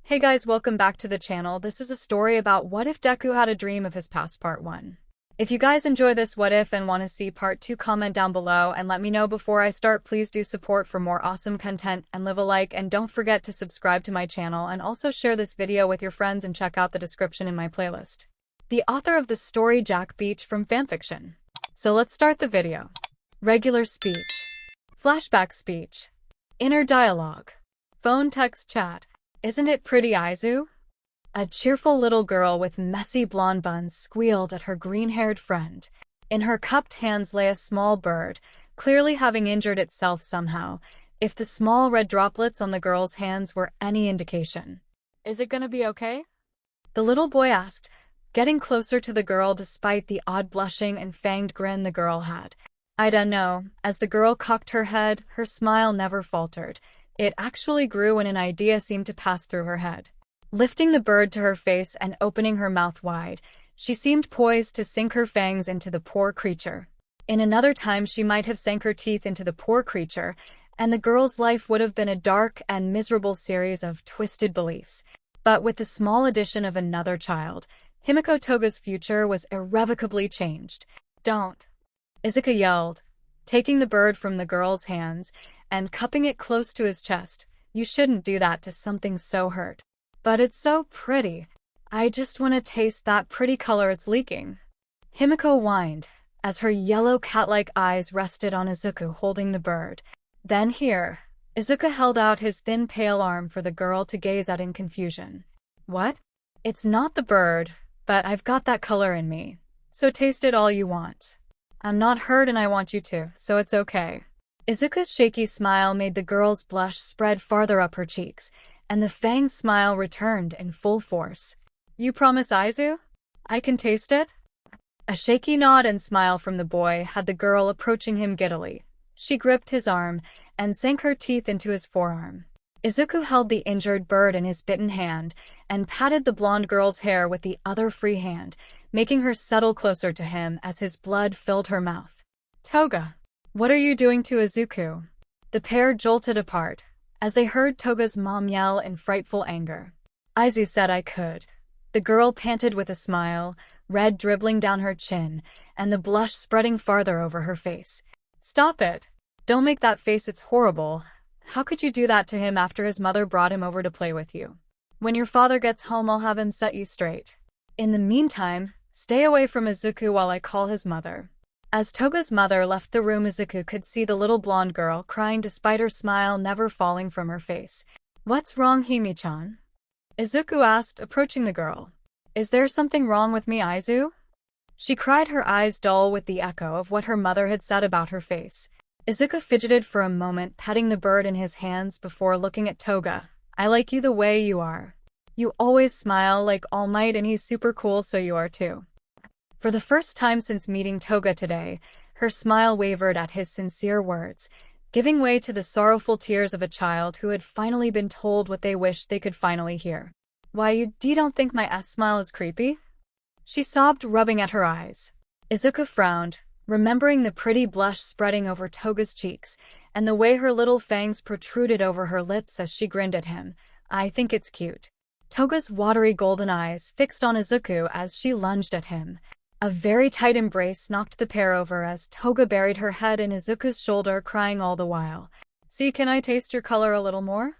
Hey guys, welcome back to the channel. This is a story about what if Deku had a dream of his past part 1. If you guys enjoy this what if and want to see part 2, comment down below and let me know before I start. Please do support for more awesome content and leave a like, and don't forget to subscribe to my channel and also share this video with your friends and check out the description in my playlist. The author of the story, Jack Beach from fanfiction. So let's start the video. Regular speech. Flashback speech. Inner dialogue. Phone text chat. Isn't it pretty, Izu? A cheerful little girl with messy blonde buns squealed at her green-haired friend. In her cupped hands lay a small bird, clearly having injured itself somehow, if the small red droplets on the girl's hands were any indication. Is it gonna be okay? The little boy asked, getting closer to the girl despite the odd blushing and fanged grin the girl had. I don't know. As the girl cocked her head, her smile never faltered. It actually grew when an idea seemed to pass through her head. Lifting the bird to her face and opening her mouth wide, she seemed poised to sink her fangs into the poor creature. In another time she might have sank her teeth into the poor creature, and the girl's life would have been a dark and miserable series of twisted beliefs. But with the small addition of another child, Himiko Toga's future was irrevocably changed. Don't! Izuku yelled, taking the bird from the girl's hands and cupping it close to his chest. You shouldn't do that to something so hurt. But it's so pretty. I just want to taste that pretty color it's leaking. Himiko whined, as her yellow cat-like eyes rested on Izuku holding the bird. Then here, Izuku held out his thin pale arm for the girl to gaze at in confusion. What? It's not the bird, but I've got that color in me. So taste it all you want. I'm not hurt and I want you to, so it's okay. Izuku's shaky smile made the girl's blush spread farther up her cheeks, and the fanged smile returned in full force. You promise, Izu? I can taste it? A shaky nod and smile from the boy had the girl approaching him giddily. She gripped his arm and sank her teeth into his forearm. Izuku held the injured bird in his bitten hand and patted the blonde girl's hair with the other free hand, making her settle closer to him as his blood filled her mouth. Toga! What are you doing to Izuku? The pair jolted apart, as they heard Toga's mom yell in frightful anger. Izu said I could. The girl panted with a smile, red dribbling down her chin, and the blush spreading farther over her face. Stop it! Don't make that face, it's horrible. How could you do that to him after his mother brought him over to play with you? When your father gets home, I'll have him set you straight. In the meantime, stay away from Izuku while I call his mother. As Toga's mother left the room, Izuku could see the little blonde girl crying despite her smile never falling from her face. What's wrong, Himi-chan? Izuku asked, approaching the girl. Is there something wrong with me, Izu? She cried, her eyes dull with the echo of what her mother had said about her face. Izuku fidgeted for a moment, petting the bird in his hands before looking at Toga. I like you the way you are. You always smile like All Might, and he's super cool, so you are too. For the first time since meeting Toga today, her smile wavered at his sincere words, giving way to the sorrowful tears of a child who had finally been told what they wished they could finally hear. Why, you don't think my smile is creepy? She sobbed, rubbing at her eyes. Izuku frowned, remembering the pretty blush spreading over Toga's cheeks, and the way her little fangs protruded over her lips as she grinned at him. I think it's cute. Toga's watery golden eyes fixed on Izuku as she lunged at him. A very tight embrace knocked the pair over as Toga buried her head in Izuku's shoulder, crying all the while. See, can I taste your color a little more?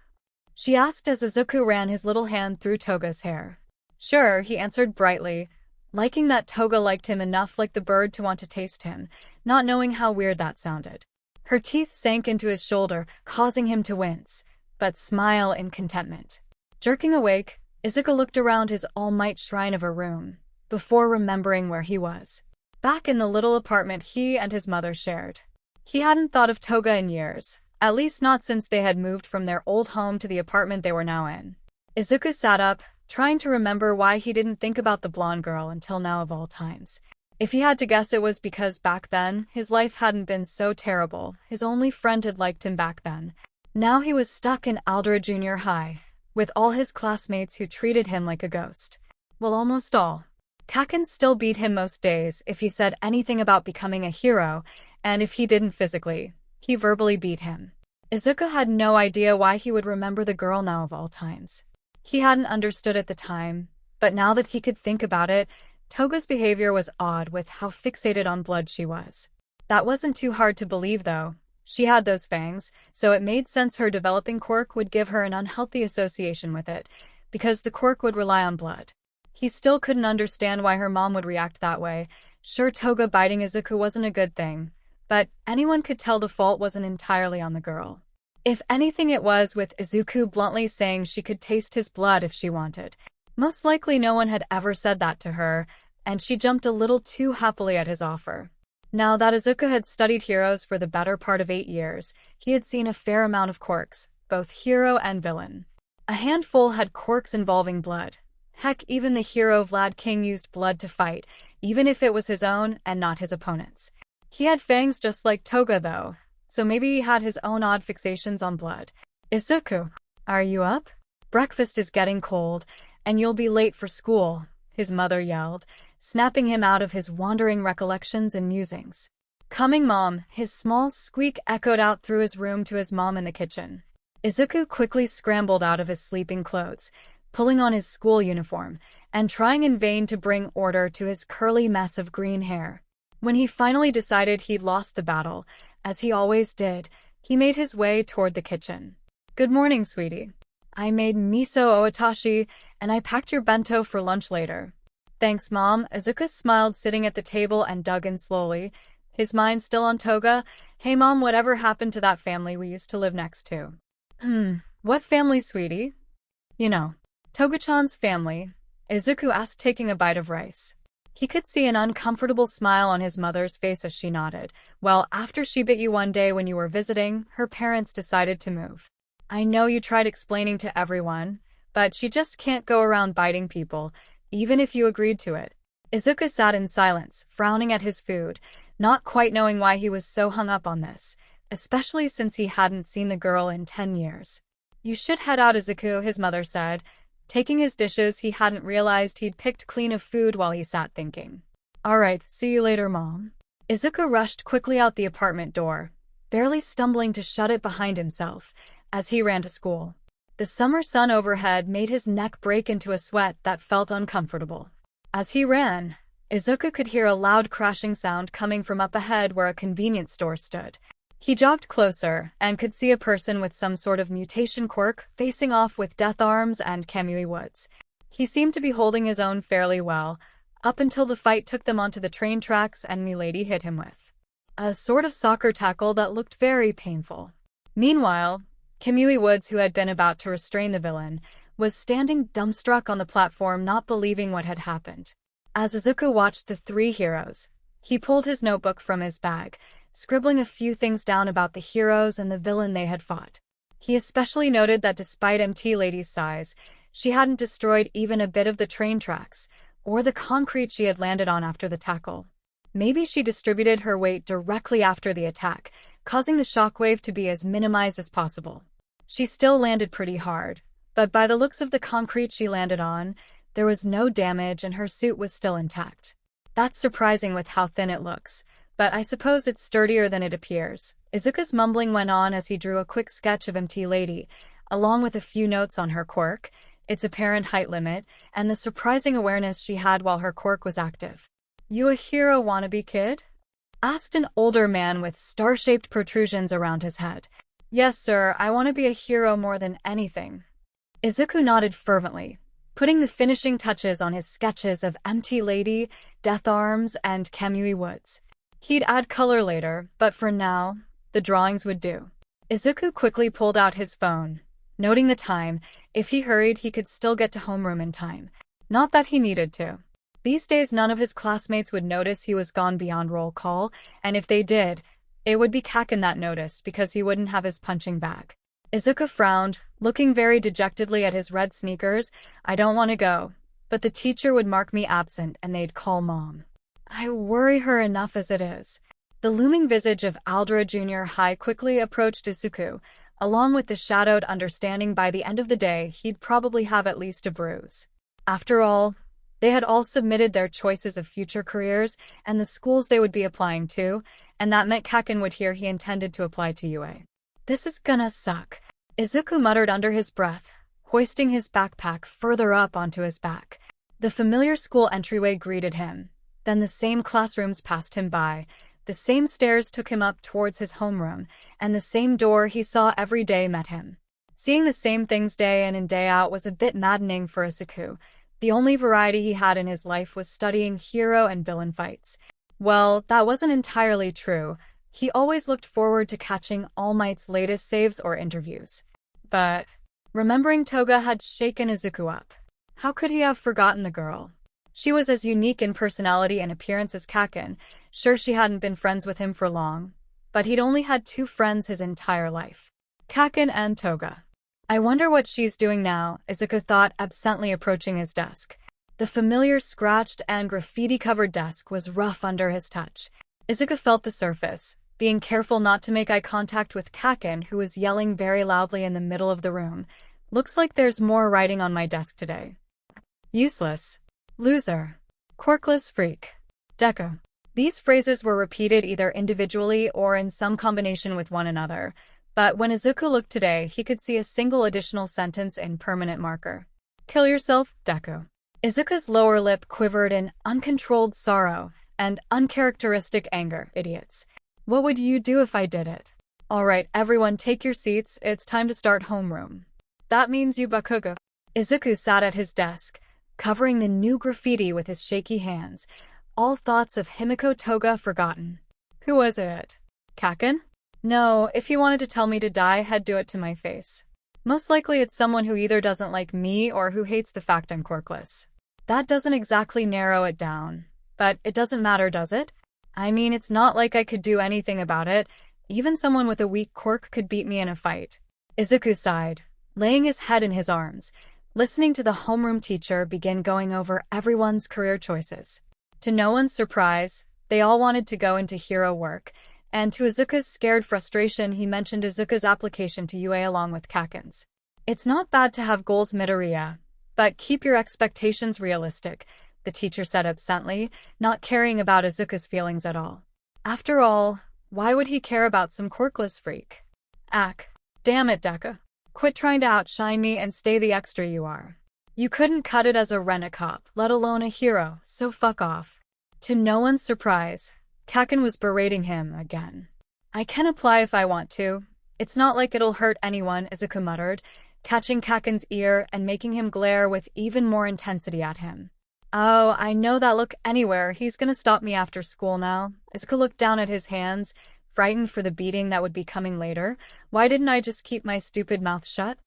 She asked as Izuku ran his little hand through Toga's hair. Sure, he answered brightly, liking that Toga liked him enough like the bird to want to taste him, not knowing how weird that sounded. Her teeth sank into his shoulder, causing him to wince, but smile in contentment. Jerking awake, Izuku looked around his all-might shrine of a room, before remembering where he was. Back in the little apartment he and his mother shared. He hadn't thought of Toga in years, at least not since they had moved from their old home to the apartment they were now in. Izuku sat up, trying to remember why he didn't think about the blonde girl until now of all times. If he had to guess, it was because back then, his life hadn't been so terrible. His only friend had liked him back then. Now he was stuck in 𝐴LDRA Junior High, with all his classmates who treated him like a ghost. Well, almost all. Kaken still beat him most days if he said anything about becoming a hero, and if he didn't physically, he verbally beat him. Izuku had no idea why he would remember the girl now of all times. He hadn't understood at the time, but now that he could think about it, Toga's behavior was odd with how fixated on blood she was. That wasn't too hard to believe though. She had those fangs, so it made sense her developing quirk would give her an unhealthy association with it, because the quirk would rely on blood. He still couldn't understand why her mom would react that way. Sure, Toga biting Izuku wasn't a good thing, but anyone could tell the fault wasn't entirely on the girl. If anything, it was, with Izuku bluntly saying she could taste his blood if she wanted. Most likely no one had ever said that to her, and she jumped a little too happily at his offer. Now that Izuku had studied heroes for the better part of 8 years, he had seen a fair amount of quirks, both hero and villain. A handful had quirks involving blood. Heck, even the hero Vlad King used blood to fight, even if it was his own and not his opponent's. He had fangs just like Toga though, so maybe he had his own odd fixations on blood. Izuku, are you up? Breakfast is getting cold, and you'll be late for school, his mother yelled, snapping him out of his wandering recollections and musings. Coming, Mom, his small squeak echoed out through his room to his mom in the kitchen. Izuku quickly scrambled out of his sleeping clothes, pulling on his school uniform, and trying in vain to bring order to his curly mess of green hair. When he finally decided he'd lost the battle, as he always did, he made his way toward the kitchen. Good morning, sweetie. I made miso oitashi, and I packed your bento for lunch later. Thanks, Mom. Izuku smiled, sitting at the table, and dug in slowly, his mind still on Toga. Hey, Mom, whatever happened to that family we used to live next to? What family, sweetie? You know, Toga-chan's family, Izuku asked, taking a bite of rice. He could see an uncomfortable smile on his mother's face as she nodded. Well, after she bit you one day when you were visiting, her parents decided to move. I know you tried explaining to everyone, but she just can't go around biting people, even if you agreed to it. Izuku sat in silence, frowning at his food, not quite knowing why he was so hung up on this, especially since he hadn't seen the girl in 10 years. You should head out, Izuku, his mother said, taking his dishes. He hadn't realized he'd picked clean of food while he sat thinking. Alright, see you later, Mom. Izuku rushed quickly out the apartment door, barely stumbling to shut it behind himself, as he ran to school. The summer sun overhead made his neck break into a sweat that felt uncomfortable. As he ran, Izuku could hear a loud crashing sound coming from up ahead where a convenience store stood. He jogged closer and could see a person with some sort of mutation quirk facing off with 𝗳𝗏𝗵𝗲. He seemed to be holding his own fairly well, up until the fight took them onto the train tracks and Milady hit him with a sort of soccer tackle that looked very painful. Meanwhile, 𝗵𝗲𝗄𝐻, who had been about to restrain the villain, was standing dumbstruck on the platform, not believing what had happened. As Izuku watched the 3 heroes, he pulled his notebook from his bag, scribbling a few things down about the heroes and the villain they had fought. He especially noted that despite Milady's size, she hadn't destroyed even a bit of the train tracks, or the concrete she had landed on after the tackle. Maybe she distributed her weight directly after the attack, causing the shockwave to be as minimized as possible. She still landed pretty hard, but by the looks of the concrete she landed on, there was no damage and her suit was still intact. That's surprising with how thin it looks, but I suppose it's sturdier than it appears. Izuku's mumbling went on as he drew a quick sketch of Milady, along with a few notes on her quirk, its apparent height limit, and the surprising awareness she had while her quirk was active. You a hero wannabe kid? Asked an older man with star-shaped protrusions around his head. Yes, sir, I want to be a hero more than anything. Izuku nodded fervently, putting the finishing touches on his sketches of Milady, 𝗳𝗏𝗵𝗲, and 𝗵𝗲𝗄𝐻. He'd add color later, but for now, the drawings would do. Izuku quickly pulled out his phone, noting the time. If he hurried, he could still get to homeroom in time. Not that he needed to. These days, none of his classmates would notice he was gone beyond roll call, and if they did, it would be Kaken that noticed because he wouldn't have his punching bag. Izuku frowned, looking very dejectedly at his red sneakers. I don't want to go, but the teacher would mark me absent and they'd call Mom. I worry her enough as it is. The looming visage of 𝐒𝐩𝐢𝐼 quickly approached Izuku, along with the shadowed understanding by the end of the day he'd probably have at least a bruise. After all, they had all submitted their choices of future careers and the schools they would be applying to, and that meant Kaken would hear he intended to apply to UA. This is gonna suck, Izuku muttered under his breath, hoisting his backpack further up onto his back. The familiar school entryway greeted him. Then the same classrooms passed him by, the same stairs took him up towards his homeroom, and the same door he saw every day met him. Seeing the same things day in and day out was a bit maddening for Izuku. The only variety he had in his life was studying hero and villain fights. Well, that wasn't entirely true. He always looked forward to catching All Might's latest saves or interviews. But remembering Toga had shaken Izuku up. How could he have forgotten the girl? She was as unique in personality and appearance as Kaken. Sure, she hadn't been friends with him for long, but he'd only had two friends his entire life. Kaken and Toga. I wonder what she's doing now, Izuku thought, absently approaching his desk. The familiar scratched and graffiti-covered desk was rough under his touch. Izuku felt the surface, being careful not to make eye contact with Kaken, who was yelling very loudly in the middle of the room. Looks like there's more writing on my desk today. Useless. Loser. Quirkless freak. Deku. These phrases were repeated either individually or in some combination with one another, but when Izuku looked today, he could see a single additional sentence in permanent marker. Kill yourself, Deku. Izuku's lower lip quivered in uncontrolled sorrow and uncharacteristic anger. Idiots. What would you do if I did it? Alright, everyone take your seats, it's time to start homeroom. That means you Bakugo. Izuku sat at his desk, covering the new graffiti with his shaky hands, all thoughts of Himiko Toga forgotten. Who was it? Kaken? No, if he wanted to tell me to die, he'd do it to my face. Most likely it's someone who either doesn't like me or who hates the fact I'm quirkless. That doesn't exactly narrow it down. But it doesn't matter, does it? I mean, it's not like I could do anything about it. Even someone with a weak quirk could beat me in a fight. Izuku sighed, laying his head in his arms, listening to the homeroom teacher begin going over everyone's career choices. To no one's surprise, they all wanted to go into hero work, and to Izuku's scared frustration, he mentioned Izuku's application to UA along with Kaken's. It's not bad to have goals, Midoriya, but keep your expectations realistic, the teacher said absently, not caring about Izuku's feelings at all. After all, why would he care about some quirkless freak? Damn it, Deku. Quit trying to outshine me and stay the extra you are. You couldn't cut it as a rent-a-cop, let alone a hero, so fuck off. To no one's surprise, Kaken was berating him again. I can apply if I want to. It's not like it'll hurt anyone, Izuku muttered, catching Kaken's ear and making him glare with even more intensity at him. Oh, I know that look anywhere. He's gonna stop me after school now. Izuku looked down at his hands, frightened for the beating that would be coming later. Why didn't I just keep my stupid mouth shut?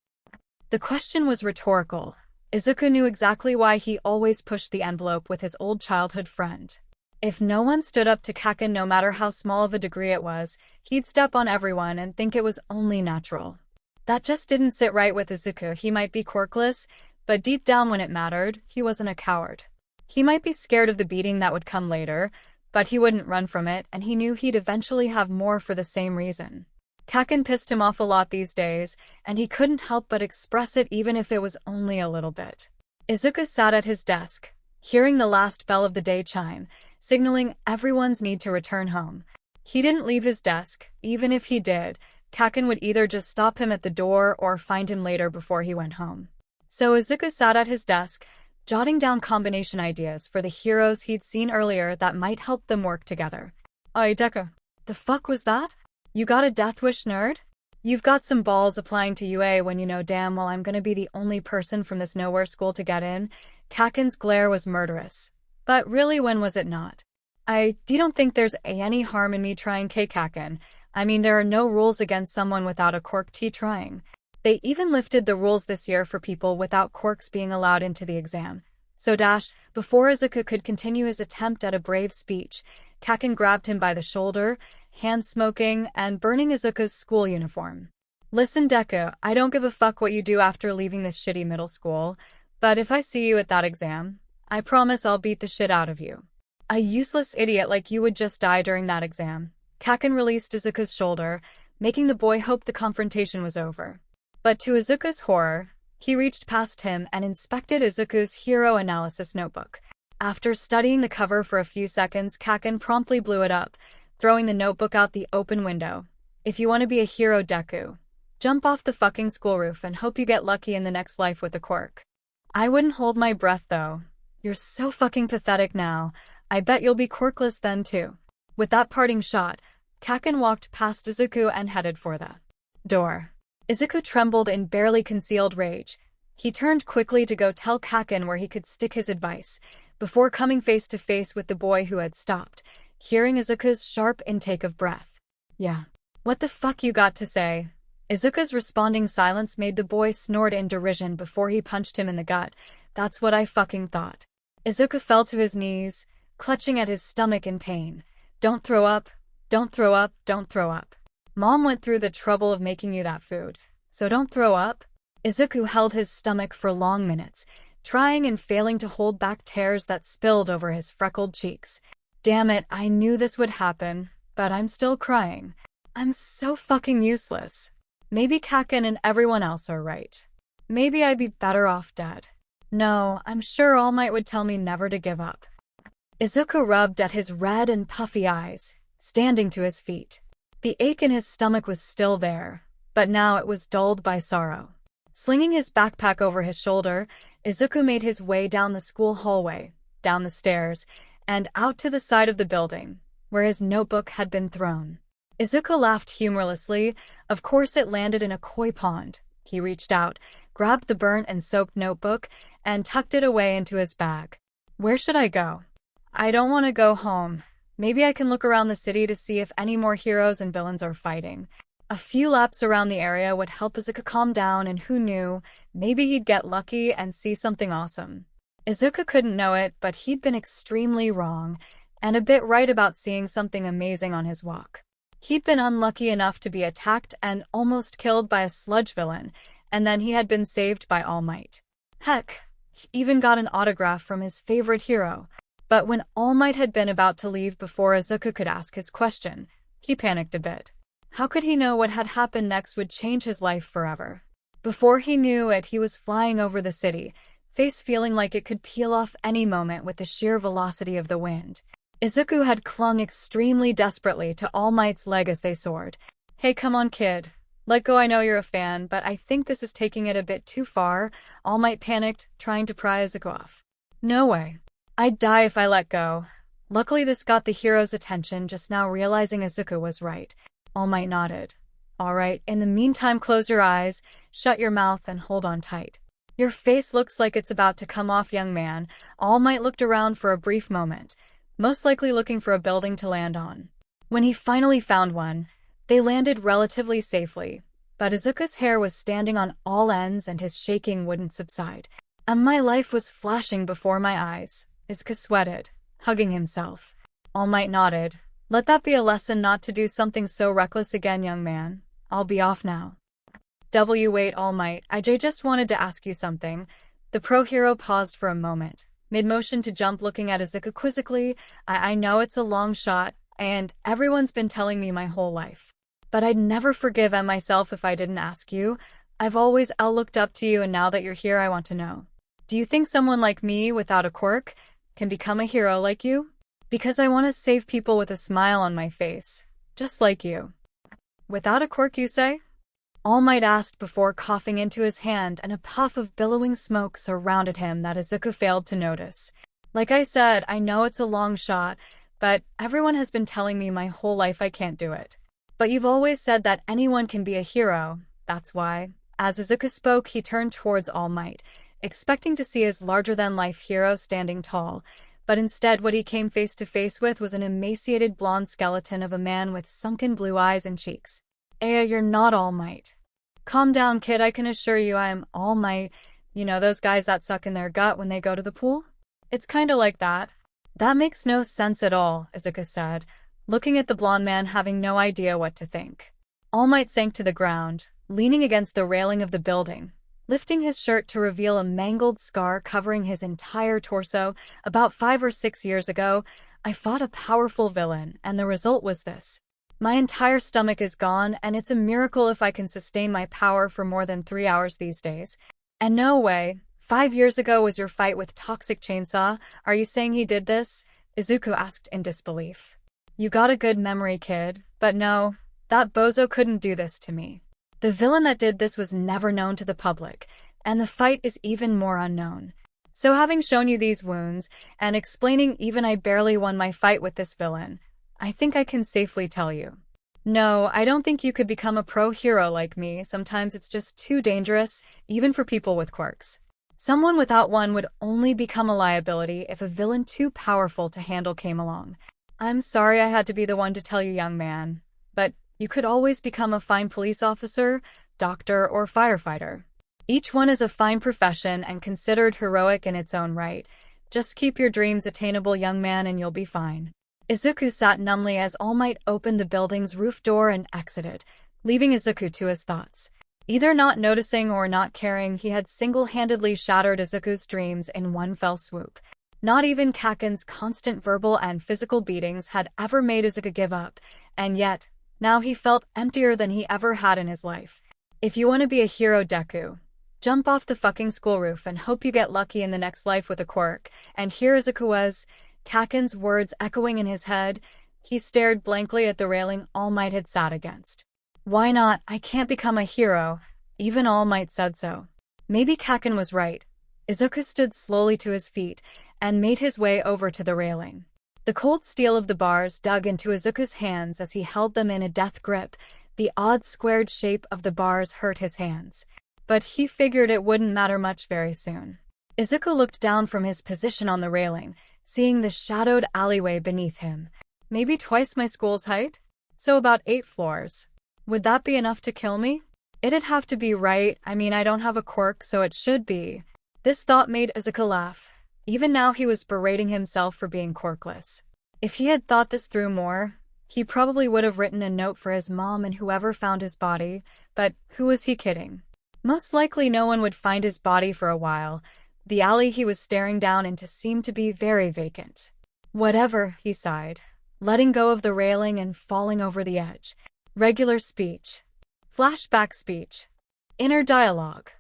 The question was rhetorical. Izuku knew exactly why he always pushed the envelope with his old childhood friend. If no one stood up to Kaken, no matter how small of a degree it was, he'd step on everyone and think it was only natural. That just didn't sit right with Izuku. He might be quirkless, but deep down when it mattered, he wasn't a coward. He might be scared of the beating that would come later, but he wouldn't run from it, and he knew he'd eventually have more for the same reason. Kaken pissed him off a lot these days, and he couldn't help but express it even if it was only a little bit. Izuku sat at his desk, hearing the last bell of the day chime, signaling everyone's need to return home. He didn't leave his desk. Even if he did, Kaken would either just stop him at the door or find him later before he went home. So Izuku sat at his desk, jotting down combination ideas for the heroes he'd seen earlier that might help them work together. Oi, Deku. The fuck was that? You got a death wish, nerd? You've got some balls applying to UA when you know damn well I'm gonna be the only person from this nowhere school to get in. Kaken's glare was murderous. But really, when was it not? You don't think there's any harm in me trying, Kaken? I mean, there are no rules against someone without a quirk trying. They even lifted the rules this year for people without quirks being allowed into the exam. So before Izuku could continue his attempt at a brave speech, Kaken grabbed him by the shoulder, hand smoking and burning Izuku's school uniform. Listen, Deku, I don't give a fuck what you do after leaving this shitty middle school, but if I see you at that exam, I promise I'll beat the shit out of you. A useless idiot like you would just die during that exam. Kaken released Izuku's shoulder, making the boy hope the confrontation was over. But to Izuku's horror, he reached past him and inspected Izuku's hero analysis notebook. After studying the cover for a few seconds, Kaken promptly blew it up, throwing the notebook out the open window. If you want to be a hero, Deku, Jump off the fucking school roof and hope you get lucky in the next life with a quirk. I wouldn't hold my breath though. You're so fucking pathetic now. I bet you'll be quirkless then too. With that parting shot, Kaken walked past Izuku and headed for the door. Izuku trembled in barely concealed rage. He turned quickly to go tell Kaken where he could stick his advice, before coming face to face with the boy who had stopped, hearing Izuku's sharp intake of breath. Yeah. What the fuck you got to say? Izuku's responding silence made the boy snort in derision before he punched him in the gut. That's what I fucking thought. Izuku fell to his knees, clutching at his stomach in pain. Don't throw up. Don't throw up. Don't throw up. Mom went through the trouble of making you that food, so don't throw up. Izuku held his stomach for long minutes, trying and failing to hold back tears that spilled over his freckled cheeks. Damn it, I knew this would happen, but I'm still crying. I'm so fucking useless. Maybe Kaken and everyone else are right. Maybe I'd be better off dead. No, I'm sure All Might would tell me never to give up. Izuku rubbed at his red and puffy eyes, standing to his feet. The ache in his stomach was still there, but now it was dulled by sorrow. Slinging his backpack over his shoulder, Izuku made his way down the school hallway, down the stairs, and out to the side of the building, where his notebook had been thrown. Izuku laughed humorlessly. Of course it landed in a koi pond. He reached out, grabbed the burnt and soaked notebook, and tucked it away into his bag. Where should I go? I don't want to go home. Maybe I can look around the city to see if any more heroes and villains are fighting. A few laps around the area would help Izuku calm down, and who knew, maybe he'd get lucky and see something awesome. Izuku couldn't know it, but he'd been extremely wrong, and a bit right about seeing something amazing on his walk. He'd been unlucky enough to be attacked and almost killed by a sludge villain, and then he had been saved by All Might. Heck, he even got an autograph from his favorite hero. But when All Might had been about to leave before Izuku could ask his question, he panicked a bit. How could he know what had happened next would change his life forever? Before he knew it, he was flying over the city, face feeling like it could peel off any moment with the sheer velocity of the wind. Izuku had clung extremely desperately to All Might's leg as they soared. Hey, come on, kid. Let go. I know you're a fan, but I think this is taking it a bit too far. All Might panicked, trying to pry Izuku off. No way. I'd die if I let go. Luckily, this got the hero's attention, just now realizing Izuku was right. All Might nodded. All right, in the meantime, close your eyes, shut your mouth, and hold on tight. Your face looks like it's about to come off, young man. All Might looked around for a brief moment, most likely looking for a building to land on. When he finally found one, they landed relatively safely, but Izuku's hair was standing on all ends and his shaking wouldn't subside. And my life was flashing before my eyes. Izuku sweated, hugging himself. All Might nodded. Let that be a lesson not to do something so reckless again, young man. I'll be off now. Wait, All Might, I just wanted to ask you something. The pro hero paused for a moment, mid-motion to jump, looking at Izuku quizzically. I know it's a long shot, and everyone's been telling me my whole life. But I'd never forgive myself if I didn't ask you. I've always looked up to you, and now that you're here, I want to know. Do you think someone like me, without a quirk, can become a hero like you? Because I want to save people with a smile on my face, just like you. Without a quirk, you say? All Might asked before coughing into his hand, and a puff of billowing smoke surrounded him that Izuku failed to notice. Like I said, I know it's a long shot, but everyone has been telling me my whole life I can't do it. But you've always said that anyone can be a hero, that's why. As Izuku spoke, he turned towards All Might, expecting to see his larger-than-life hero standing tall, but instead what he came face to face with was an emaciated blonde skeleton of a man with sunken blue eyes and cheeks. You're not All Might. Calm down, kid, I can assure you I am All Might. You know those guys that suck in their gut when they go to the pool? It's kinda like that. That makes no sense at all, Izuku said, looking at the blonde man, having no idea what to think. All Might sank to the ground, leaning against the railing of the building, lifting his shirt to reveal a mangled scar covering his entire torso. About 5 or 6 years ago, I fought a powerful villain, and the result was this. My entire stomach is gone, and it's a miracle if I can sustain my power for more than 3 hours these days. And no way, 5 years ago was your fight with Toxic Chainsaw. Are you saying he did this? Izuku asked in disbelief. You got a good memory, kid, but no, that bozo couldn't do this to me. The villain that did this was never known to the public, and the fight is even more unknown. So having shown you these wounds, and explaining even I barely won my fight with this villain, I think I can safely tell you. No, I don't think you could become a pro hero like me. Sometimes it's just too dangerous, even for people with quirks. Someone without one would only become a liability if a villain too powerful to handle came along. I'm sorry I had to be the one to tell you, young man, but you could always become a fine police officer, doctor, or firefighter. Each one is a fine profession and considered heroic in its own right. Just keep your dreams attainable, young man, and you'll be fine. Izuku sat numbly as All Might opened the building's roof door and exited, leaving Izuku to his thoughts. Either not noticing or not caring, he had single-handedly shattered Izuku's dreams in one fell swoop. Not even Kaken's constant verbal and physical beatings had ever made Izuku give up, and yet, now he felt emptier than he ever had in his life. If you want to be a hero, Deku, jump off the fucking school roof and hope you get lucky in the next life with a quirk. And here Izuku was, Kaken's words echoing in his head. He stared blankly at the railing All Might had sat against. Why not? I can't become a hero. Even All Might said so. Maybe Kaken was right. Izuku stood slowly to his feet and made his way over to the railing. The cold steel of the bars dug into Izuku's hands as he held them in a death grip. The odd squared shape of the bars hurt his hands, but he figured it wouldn't matter much very soon. Izuku looked down from his position on the railing, seeing the shadowed alleyway beneath him. Maybe twice my school's height? So about 8 floors. Would that be enough to kill me? It'd have to be, right? I mean, I don't have a quirk, so it should be. This thought made Izuku laugh. Even now he was berating himself for being quirkless. If he had thought this through more, he probably would have written a note for his mom and whoever found his body, but who was he kidding? Most likely no one would find his body for a while. The alley he was staring down into seemed to be very vacant. Whatever, he sighed, letting go of the railing and falling over the edge. Regular speech. Flashback speech. Inner dialogue.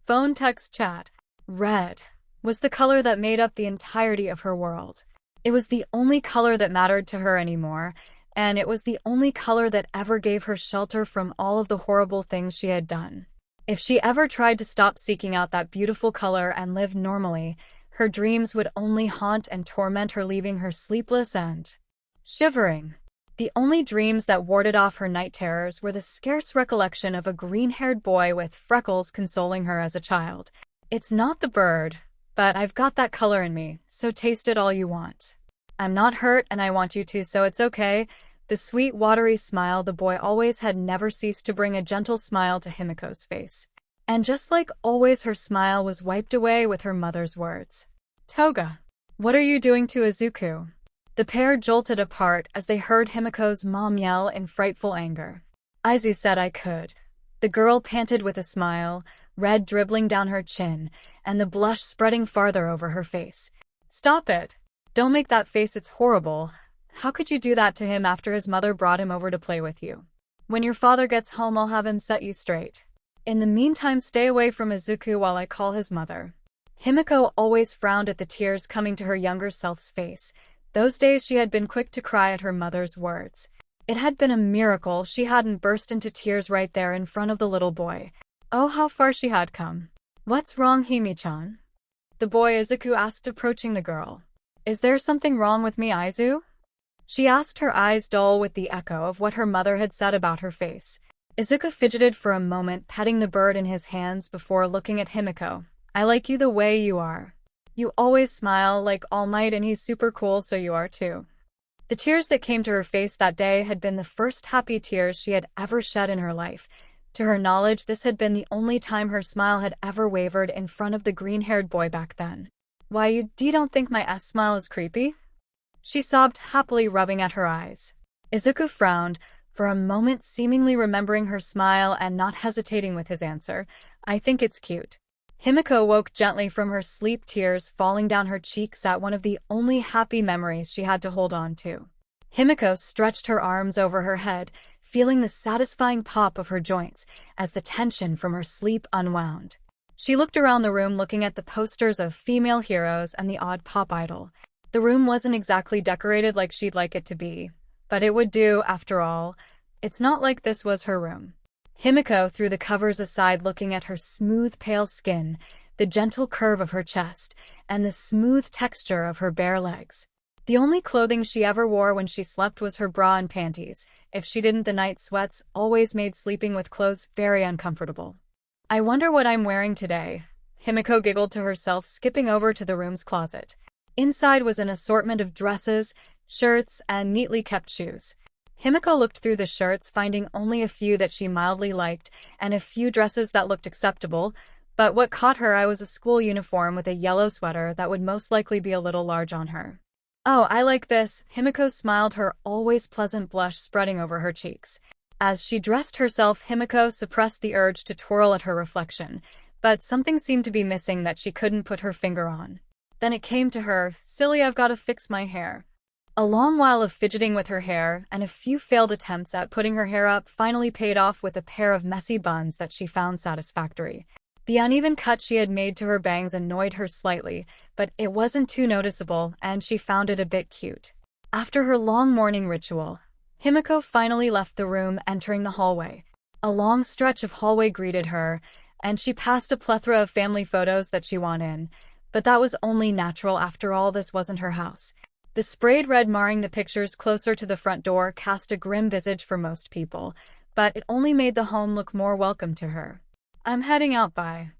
Phone text chat. Red was the color that made up the entirety of her world. It was the only color that mattered to her anymore, and it was the only color that ever gave her shelter from all of the horrible things she had done. If she ever tried to stop seeking out that beautiful color and live normally, her dreams would only haunt and torment her, leaving her sleepless and shivering. The only dreams that warded off her night terrors were the scarce recollection of a green-haired boy with freckles consoling her as a child. It's not the bird, but I've got that color in me, so taste it all you want. I'm not hurt and I want you to, so it's okay. The sweet, watery smile the boy always had never ceased to bring a gentle smile to Himiko's face. And just like always, her smile was wiped away with her mother's words. Toga, what are you doing to Izuku? The pair jolted apart as they heard Himiko's mom yell in frightful anger. Izu said I could. The girl panted with a smile, red dribbling down her chin, and the blush spreading farther over her face. Stop it. Don't make that face, it's horrible. How could you do that to him after his mother brought him over to play with you? When your father gets home, I'll have him set you straight. In the meantime, stay away from Izuku while I call his mother. Himiko always frowned at the tears coming to her younger self's face. Those days she had been quick to cry at her mother's words. It had been a miracle she hadn't burst into tears right there in front of the little boy. Oh, how far she had come. What's wrong, Himi-chan? The boy Izuku asked, approaching the girl. Is there something wrong with me, Izu? She asked, her eyes dull with the echo of what her mother had said about her face. Izuku fidgeted for a moment, petting the bird in his hands before looking at Himiko. I like you the way you are. You always smile like All Might, and he's super cool, so you are too. The tears that came to her face that day had been the first happy tears she had ever shed in her life. To her knowledge, this had been the only time her smile had ever wavered in front of the green-haired boy back then. Why, you don't think my smile is creepy? She sobbed happily, rubbing at her eyes. Izuku frowned, for a moment seemingly remembering her smile and not hesitating with his answer. I think it's cute. Himiko woke gently from her sleep, tears falling down her cheeks at one of the only happy memories she had to hold on to. Himiko stretched her arms over her head, feeling the satisfying pop of her joints as the tension from her sleep unwound. She looked around the room, looking at the posters of female heroes and the odd pop idol. The room wasn't exactly decorated like she'd like it to be, but it would do, after all. It's not like this was her room. Himiko threw the covers aside, looking at her smooth, pale skin, the gentle curve of her chest, and the smooth texture of her bare legs. The only clothing she ever wore when she slept was her bra and panties. If she didn't, the night sweats always made sleeping with clothes very uncomfortable. "I wonder what I'm wearing today," Himiko giggled to herself, skipping over to the room's closet. Inside was an assortment of dresses, shirts, and neatly kept shoes. Himiko looked through the shirts, finding only a few that she mildly liked, and a few dresses that looked acceptable, but what caught her eye was a school uniform with a yellow sweater that would most likely be a little large on her. "Oh, I like this," Himiko smiled, her always pleasant blush spreading over her cheeks. As she dressed herself, Himiko suppressed the urge to twirl at her reflection, but something seemed to be missing that she couldn't put her finger on. Then it came to her, "Silly, I've got to fix my hair." A long while of fidgeting with her hair, and a few failed attempts at putting her hair up, finally paid off with a pair of messy buns that she found satisfactory. The uneven cut she had made to her bangs annoyed her slightly, but it wasn't too noticeable, and she found it a bit cute. After her long morning ritual, Himiko finally left the room, entering the hallway. A long stretch of hallway greeted her, and she passed a plethora of family photos that she wanted in, but that was only natural. After all, this wasn't her house. The sprayed red marring the pictures closer to the front door cast a grim visage for most people, but it only made the home look more welcome to her. "I'm heading out, bye,"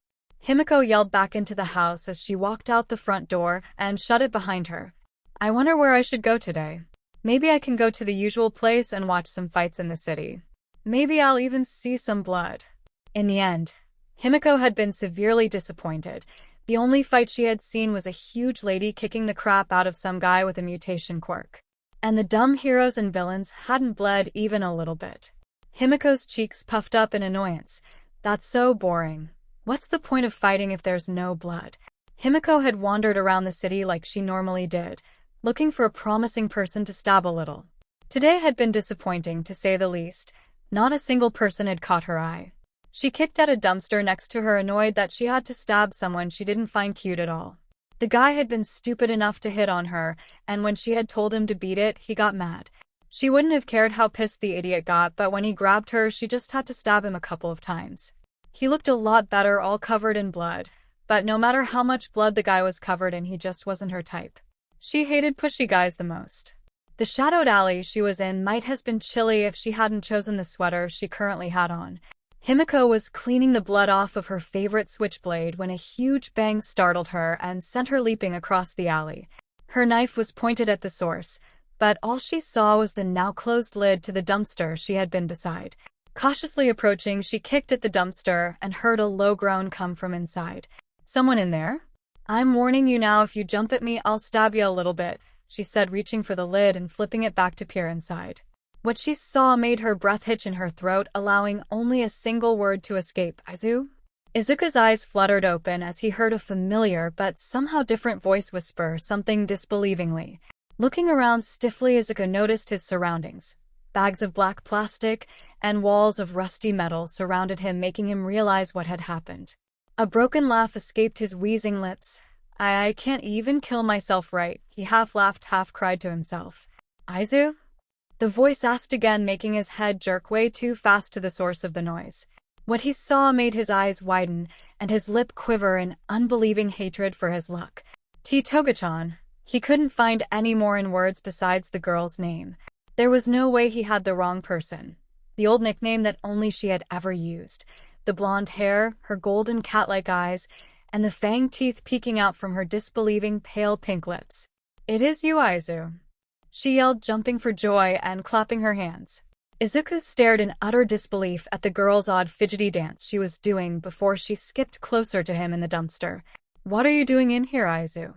Himiko yelled back into the house as she walked out the front door and shut it behind her. "I wonder where I should go today. Maybe I can go to the usual place and watch some fights in the city. Maybe I'll even see some blood." In the end, Himiko had been severely disappointed. The only fight she had seen was a huge lady kicking the crap out of some guy with a mutation quirk. And the dumb heroes and villains hadn't bled even a little bit. Himiko's cheeks puffed up in annoyance. "That's so boring. What's the point of fighting if there's no blood?" Himiko had wandered around the city like she normally did, looking for a promising person to stab a little. Today had been disappointing, to say the least. Not a single person had caught her eye. She kicked at a dumpster next to her, annoyed that she had to stab someone she didn't find cute at all. The guy had been stupid enough to hit on her, and when she had told him to beat it, he got mad. She wouldn't have cared how pissed the idiot got, but when he grabbed her, she just had to stab him a couple of times. He looked a lot better, all covered in blood, but no matter how much blood the guy was covered in, he just wasn't her type. She hated pushy guys the most. The shadowed alley she was in might have been chilly if she hadn't chosen the sweater she currently had on. Himiko was cleaning the blood off of her favorite switchblade when a huge bang startled her and sent her leaping across the alley. Her knife was pointed at the source, but all she saw was the now-closed lid to the dumpster she had been beside. Cautiously approaching, she kicked at the dumpster and heard a low groan come from inside. "Someone in there? I'm warning you now, if you jump at me, I'll stab you a little bit," she said, reaching for the lid and flipping it back to peer inside. What she saw made her breath hitch in her throat, allowing only a single word to escape. "Izu?" Izuku's eyes fluttered open as he heard a familiar but somehow different voice whisper something disbelievingly. Looking around stiffly, Izuku noticed his surroundings. Bags of black plastic and walls of rusty metal surrounded him, making him realize what had happened. A broken laugh escaped his wheezing lips. I can't even kill myself right," he half laughed, half cried to himself. "Izu?" The voice asked again, making his head jerk way too fast to the source of the noise. What he saw made his eyes widen and his lip quiver in unbelieving hatred for his luck. Toga-chan. He couldn't find any more in words besides the girl's name. There was no way he had the wrong person. The old nickname that only she had ever used. The blonde hair, her golden cat-like eyes, and the fanged teeth peeking out from her disbelieving pale pink lips. "It is you, Izu," she yelled, jumping for joy and clapping her hands. Izuku stared in utter disbelief at the girl's odd fidgety dance she was doing before she skipped closer to him in the dumpster. "What are you doing in here, Izu?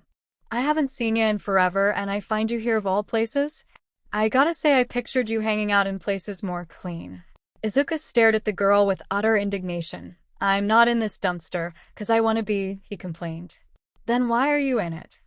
I haven't seen you in forever, and I find you here of all places? I gotta say, I pictured you hanging out in places more clean." Izuku stared at the girl with utter indignation. "I'm not in this dumpster, 'cause I want to be," he complained. "Then why are you in it?"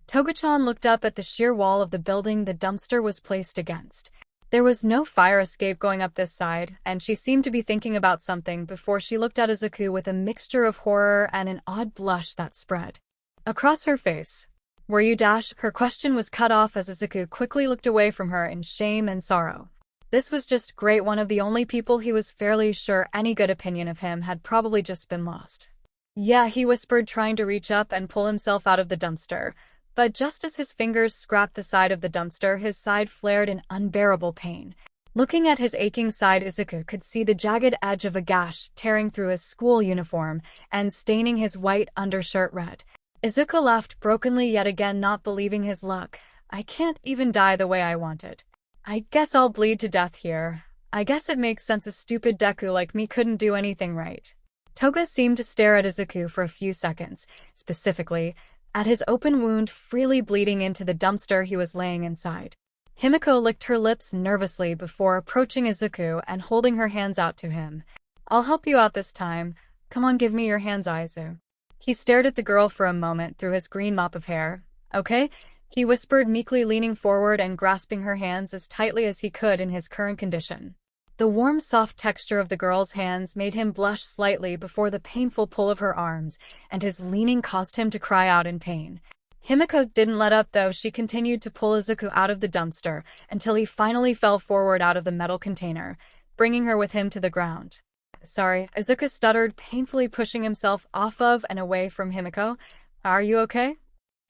Toga-chan looked up at the sheer wall of the building the dumpster was placed against. There was no fire escape going up this side, and she seemed to be thinking about something before she looked at Izuku with a mixture of horror and an odd blush that spread across her face. "Were you dash?" Her question was cut off as Izuku quickly looked away from her in shame and sorrow. This was just great. One of the only people he was fairly sure any good opinion of him had probably just been lost. Yeah, he whispered, trying to reach up and pull himself out of the dumpster. But just as his fingers scraped the side of the dumpster, his side flared in unbearable pain. Looking at his aching side, Izuku could see the jagged edge of a gash tearing through his school uniform and staining his white undershirt red. Izuku laughed brokenly yet again, not believing his luck. I can't even die the way I wanted. I guess I'll bleed to death here. I guess it makes sense a stupid Deku like me couldn't do anything right. Toga seemed to stare at Izuku for a few seconds, specifically at his open wound freely bleeding into the dumpster he was laying inside. Himiko licked her lips nervously before approaching Izuku and holding her hands out to him. I'll help you out this time. Come on, give me your hands, Izu. He stared at the girl for a moment through his green mop of hair. Okay? He whispered, meekly leaning forward and grasping her hands as tightly as he could in his current condition. The warm, soft texture of the girl's hands made him blush slightly before the painful pull of her arms, and his leaning caused him to cry out in pain. Himiko didn't let up, though. She continued to pull Izuku out of the dumpster until he finally fell forward out of the metal container, bringing her with him to the ground. Sorry, Izuku stuttered, painfully pushing himself off of and away from Himiko. Are you okay?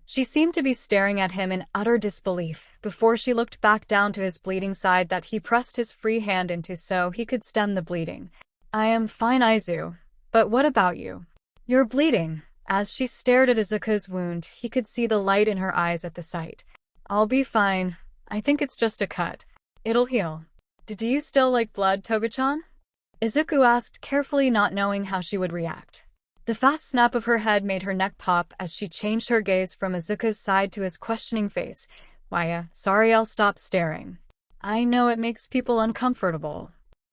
She seemed to be staring at him in utter disbelief before she looked back down to his bleeding side that he pressed his free hand into so he could stem the bleeding. I am fine, Izu. But what about you? You're bleeding. As she stared at Izuku's wound, he could see the light in her eyes at the sight. I'll be fine. I think it's just a cut. It'll heal. Do you still like blood, Toga-chan? Izuku asked, carefully, not knowing how she would react. The fast snap of her head made her neck pop as she changed her gaze from Izuku's side to his questioning face. Why, sorry, I'll stop staring. I know it makes people uncomfortable.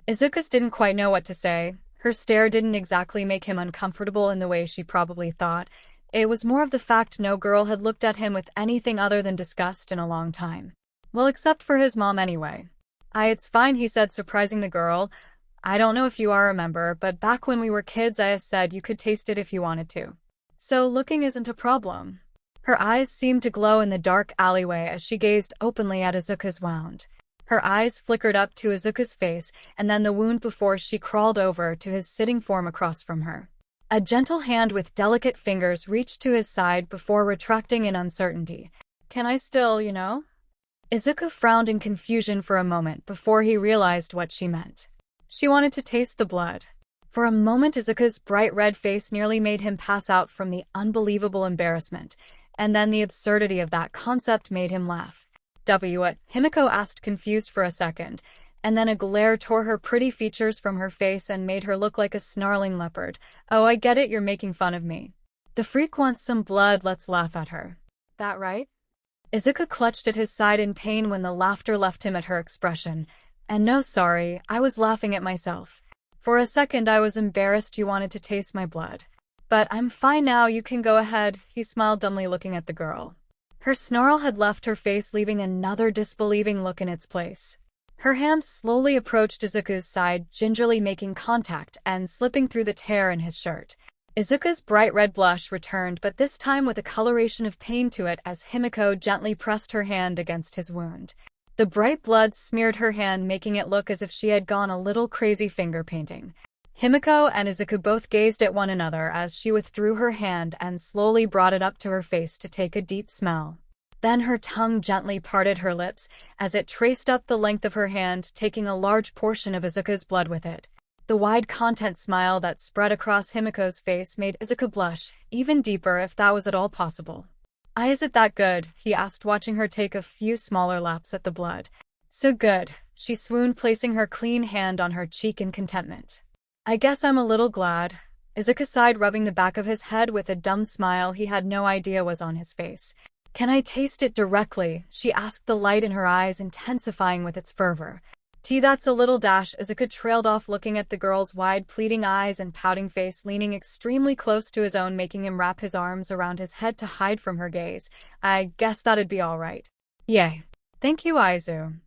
Izuku didn't quite know what to say. Her stare didn't exactly make him uncomfortable in the way she probably thought. It was more of the fact no girl had looked at him with anything other than disgust in a long time. Well, except for his mom anyway. It's fine, he said, surprising the girl. I don't know if you remember, but back when we were kids I said you could taste it if you wanted to. So looking isn't a problem. Her eyes seemed to glow in the dark alleyway as she gazed openly at Izuku's wound. Her eyes flickered up to Izuku's face and then the wound before she crawled over to his sitting form across from her. A gentle hand with delicate fingers reached to his side before retracting in uncertainty. Can I still, Izuku frowned in confusion for a moment before he realized what she meant. She wanted to taste the blood. For a moment, Izuku's bright red face nearly made him pass out from the unbelievable embarrassment, and then the absurdity of that concept made him laugh. What? Himiko asked, confused for a second, and then a glare tore her pretty features from her face and made her look like a snarling leopard. Oh, I get it, you're making fun of me. The freak wants some blood, let's laugh at her. That right? Izuku clutched at his side in pain when the laughter left him at her expression. And no, sorry, I was laughing at myself. For a second I was embarrassed you wanted to taste my blood. But I'm fine now, you can go ahead, he smiled dumbly looking at the girl. Her snarl had left her face, leaving another disbelieving look in its place. Her hand slowly approached Izuku's side, gingerly making contact and slipping through the tear in his shirt. Izuku's bright red blush returned, but this time with a coloration of pain to it as Himiko gently pressed her hand against his wound. The bright blood smeared her hand, making it look as if she had gone a little crazy finger painting. Himiko and Izuku both gazed at one another as she withdrew her hand and slowly brought it up to her face to take a deep smell. Then her tongue gently parted her lips as it traced up the length of her hand, taking a large portion of Izuku's blood with it. The wide content smile that spread across Himiko's face made Izuku blush, even deeper if that was at all possible. Is it that good? He asked, watching her take a few smaller laps at the blood. So good, she swooned, placing her clean hand on her cheek in contentment. I guess I'm a little glad. Izuku sighed, rubbing the back of his head with a dumb smile he had no idea was on his face. Can I taste it directly? She asked, the light in her eyes intensifying with its fervor. That's a little dash. Izuku trailed off, looking at the girl's wide, pleading eyes and pouting face, leaning extremely close to his own, making him wrap his arms around his head to hide from her gaze. I guess that'd be all right. Yay. Thank you, Izu.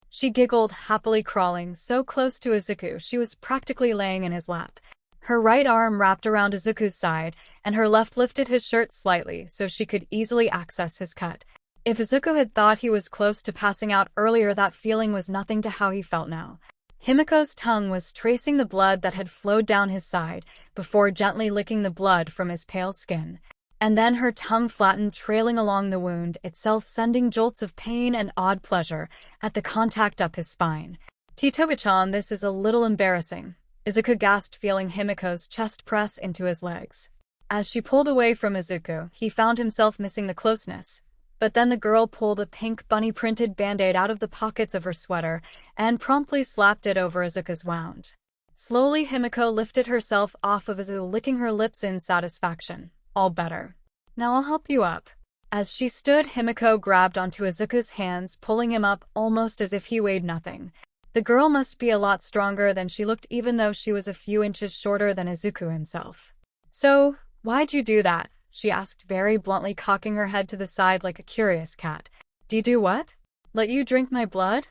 She giggled, happily crawling so close to Izuku she was practically laying in his lap. Her right arm wrapped around Izuku's side, and her left lifted his shirt slightly so she could easily access his cut. If Izuku had thought he was close to passing out earlier, that feeling was nothing to how he felt now. Himiko's tongue was tracing the blood that had flowed down his side, before gently licking the blood from his pale skin. And then her tongue flattened, trailing along the wound itself, sending jolts of pain and odd pleasure at the contact up his spine. Titobi-chan, this is a little embarrassing, Izuku gasped, feeling Himiko's chest press into his legs. As she pulled away from Izuku, he found himself missing the closeness. But then the girl pulled a pink bunny-printed band-aid out of the pockets of her sweater and promptly slapped it over Izuku's wound. Slowly, Himiko lifted herself off of Izuku, licking her lips in satisfaction. All better. Now I'll help you up. As she stood, Himiko grabbed onto Izuku's hands, pulling him up almost as if he weighed nothing. The girl must be a lot stronger than she looked, even though she was a few inches shorter than Izuku himself. So, why'd you do that? She asked very bluntly, cocking her head to the side like a curious cat. Did you do what? Let you drink my blood?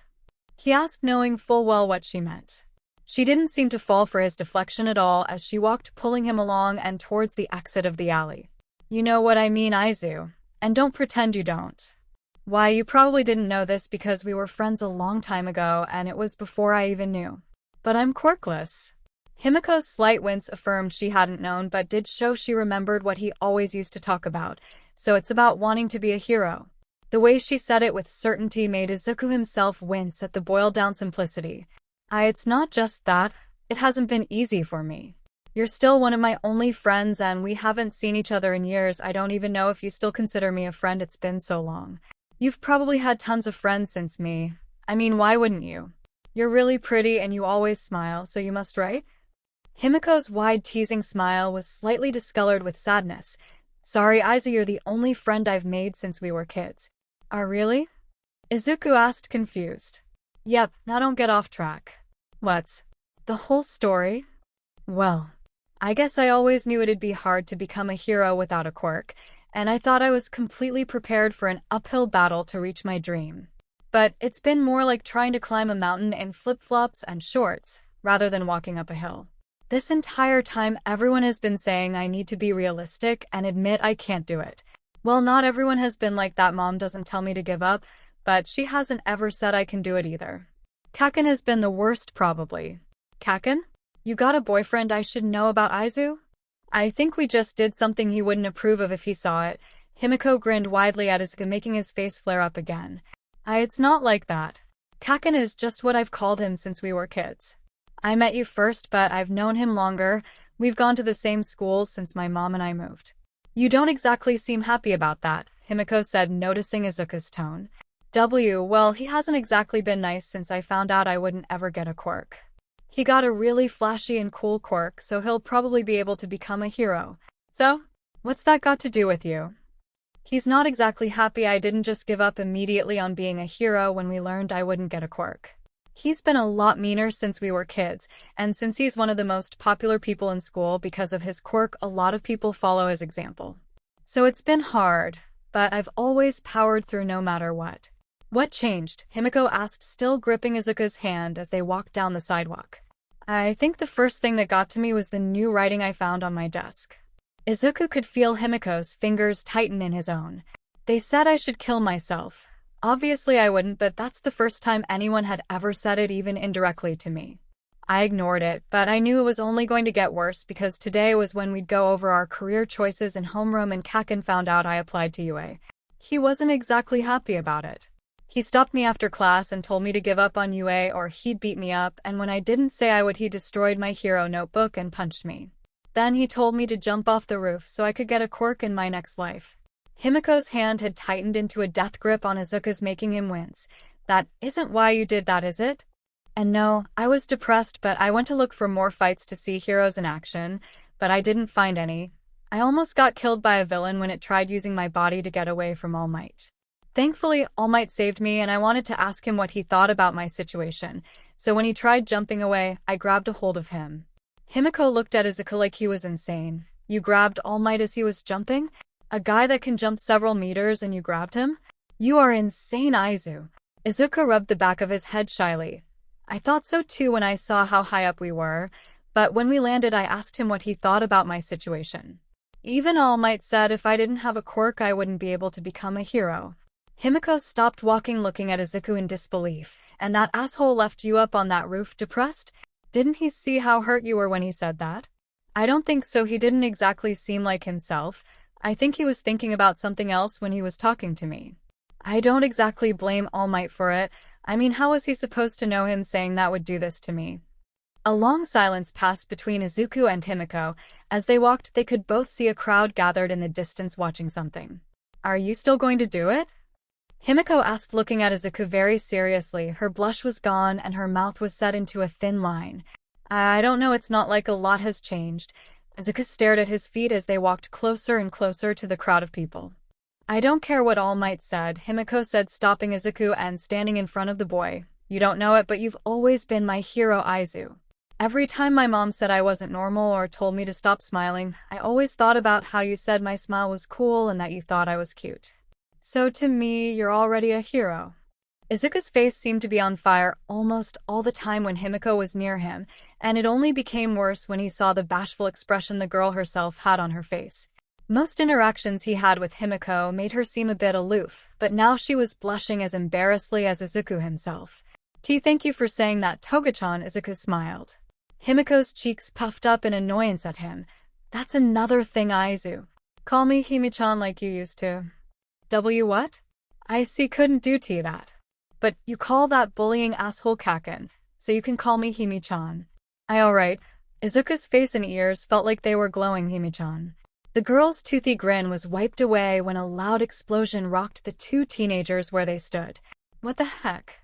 He asked, knowing full well what she meant. She didn't seem to fall for his deflection at all as she walked, pulling him along and towards the exit of the alley. You know what I mean, Izu. And don't pretend you don't. Why, you probably didn't know this because we were friends a long time ago and it was before I even knew. But I'm quirkless. Himiko's slight wince affirmed she hadn't known, but did show she remembered what he always used to talk about. So it's about wanting to be a hero. The way she said it with certainty made Izuku himself wince at the boiled-down simplicity. It's not just that. It hasn't been easy for me. You're still one of my only friends and we haven't seen each other in years. I don't even know if you still consider me a friend. It's been so long. You've probably had tons of friends since me. I mean, why wouldn't you? You're really pretty and you always smile, so you must, right? Himiko's wide, teasing smile was slightly discolored with sadness. Sorry, Izu, you're the only friend I've made since we were kids. Really? Izuku asked, confused. Yep, now don't get off track. What's the whole story? Well, I guess I always knew it'd be hard to become a hero without a quirk, and I thought I was completely prepared for an uphill battle to reach my dream. But it's been more like trying to climb a mountain in flip-flops and shorts, rather than walking up a hill. This entire time, everyone has been saying I need to be realistic and admit I can't do it. Well, not everyone has been like that. Mom doesn't tell me to give up, but she hasn't ever said I can do it either. Kaken has been the worst, probably. Kaken? You got a boyfriend I should know about, Izu? I think we just did something he wouldn't approve of if he saw it. Himiko grinned widely at Izuku, making his face flare up again. It's not like that. Kaken is just what I've called him since we were kids. I met you first, but I've known him longer. We've gone to the same school since my mom and I moved. You don't exactly seem happy about that, Himiko said, noticing Izuku's tone. Well, he hasn't exactly been nice since I found out I wouldn't ever get a quirk. He got a really flashy and cool quirk, so he'll probably be able to become a hero. So, what's that got to do with you? He's not exactly happy I didn't just give up immediately on being a hero when we learned I wouldn't get a quirk. He's been a lot meaner since we were kids, and since he's one of the most popular people in school because of his quirk, a lot of people follow his example. So it's been hard, but I've always powered through no matter what. What changed? Himiko asked, still gripping Izuku's hand as they walked down the sidewalk. I think the first thing that got to me was the new writing I found on my desk. Izuku could feel Himiko's fingers tighten in his own. They said I should kill myself. Obviously I wouldn't, but that's the first time anyone had ever said it, even indirectly, to me. I ignored it, but I knew it was only going to get worse because today was when we'd go over our career choices in homeroom and Kaken found out I applied to UA. He wasn't exactly happy about it. He stopped me after class and told me to give up on UA or he'd beat me up, and when I didn't say I would, he destroyed my hero notebook and punched me. Then he told me to jump off the roof so I could get a quirk in my next life. Himiko's hand had tightened into a death grip on Izuku's, making him wince. That isn't why you did that, is it? And no, I was depressed, but I went to look for more fights to see heroes in action, but I didn't find any. I almost got killed by a villain when it tried using my body to get away from All Might. Thankfully, All Might saved me, and I wanted to ask him what he thought about my situation, so when he tried jumping away, I grabbed a hold of him. Himiko looked at Izuku like he was insane. You grabbed All Might as he was jumping? A guy that can jump several meters and you grabbed him? You are insane, Izu. Izuku rubbed the back of his head shyly. I thought so too when I saw how high up we were, but when we landed I asked him what he thought about my situation. Even All Might said if I didn't have a quirk I wouldn't be able to become a hero. Himiko stopped walking, looking at Izuku in disbelief. And that asshole left you up on that roof depressed? Didn't he see how hurt you were when he said that? I don't think so. He didn't exactly seem like himself. I think he was thinking about something else when he was talking to me. I don't exactly blame All Might for it. I mean, how was he supposed to know him saying that would do this to me? A long silence passed between Izuku and Himiko. As they walked, they could both see a crowd gathered in the distance watching something. Are you still going to do it? Himiko asked, looking at Izuku very seriously. Her blush was gone and her mouth was set into a thin line. I don't know, it's not like a lot has changed. Izuku stared at his feet as they walked closer and closer to the crowd of people. I don't care what All Might said, Himiko said, stopping Izuku and standing in front of the boy. You don't know it, but you've always been my hero, Aizu. Every time my mom said I wasn't normal or told me to stop smiling, I always thought about how you said my smile was cool and that you thought I was cute. So to me, you're already a hero. Izuku's face seemed to be on fire almost all the time when Himiko was near him, and it only became worse when he saw the bashful expression the girl herself had on her face. Most interactions he had with Himiko made her seem a bit aloof, but now she was blushing as embarrassedly as Izuku himself. Thank you for saying that, Toga-chan, Izuku smiled. Himiko's cheeks puffed up in annoyance at him. That's another thing, Aizu. Call me Himi-chan like you used to. What? I see, couldn't do that. But you call that bullying asshole Kaken, so you can call me Himi-chan. Alright. Izuku's face and ears felt like they were glowing. Himi-chan. The girl's toothy grin was wiped away when a loud explosion rocked the two teenagers where they stood. What the heck?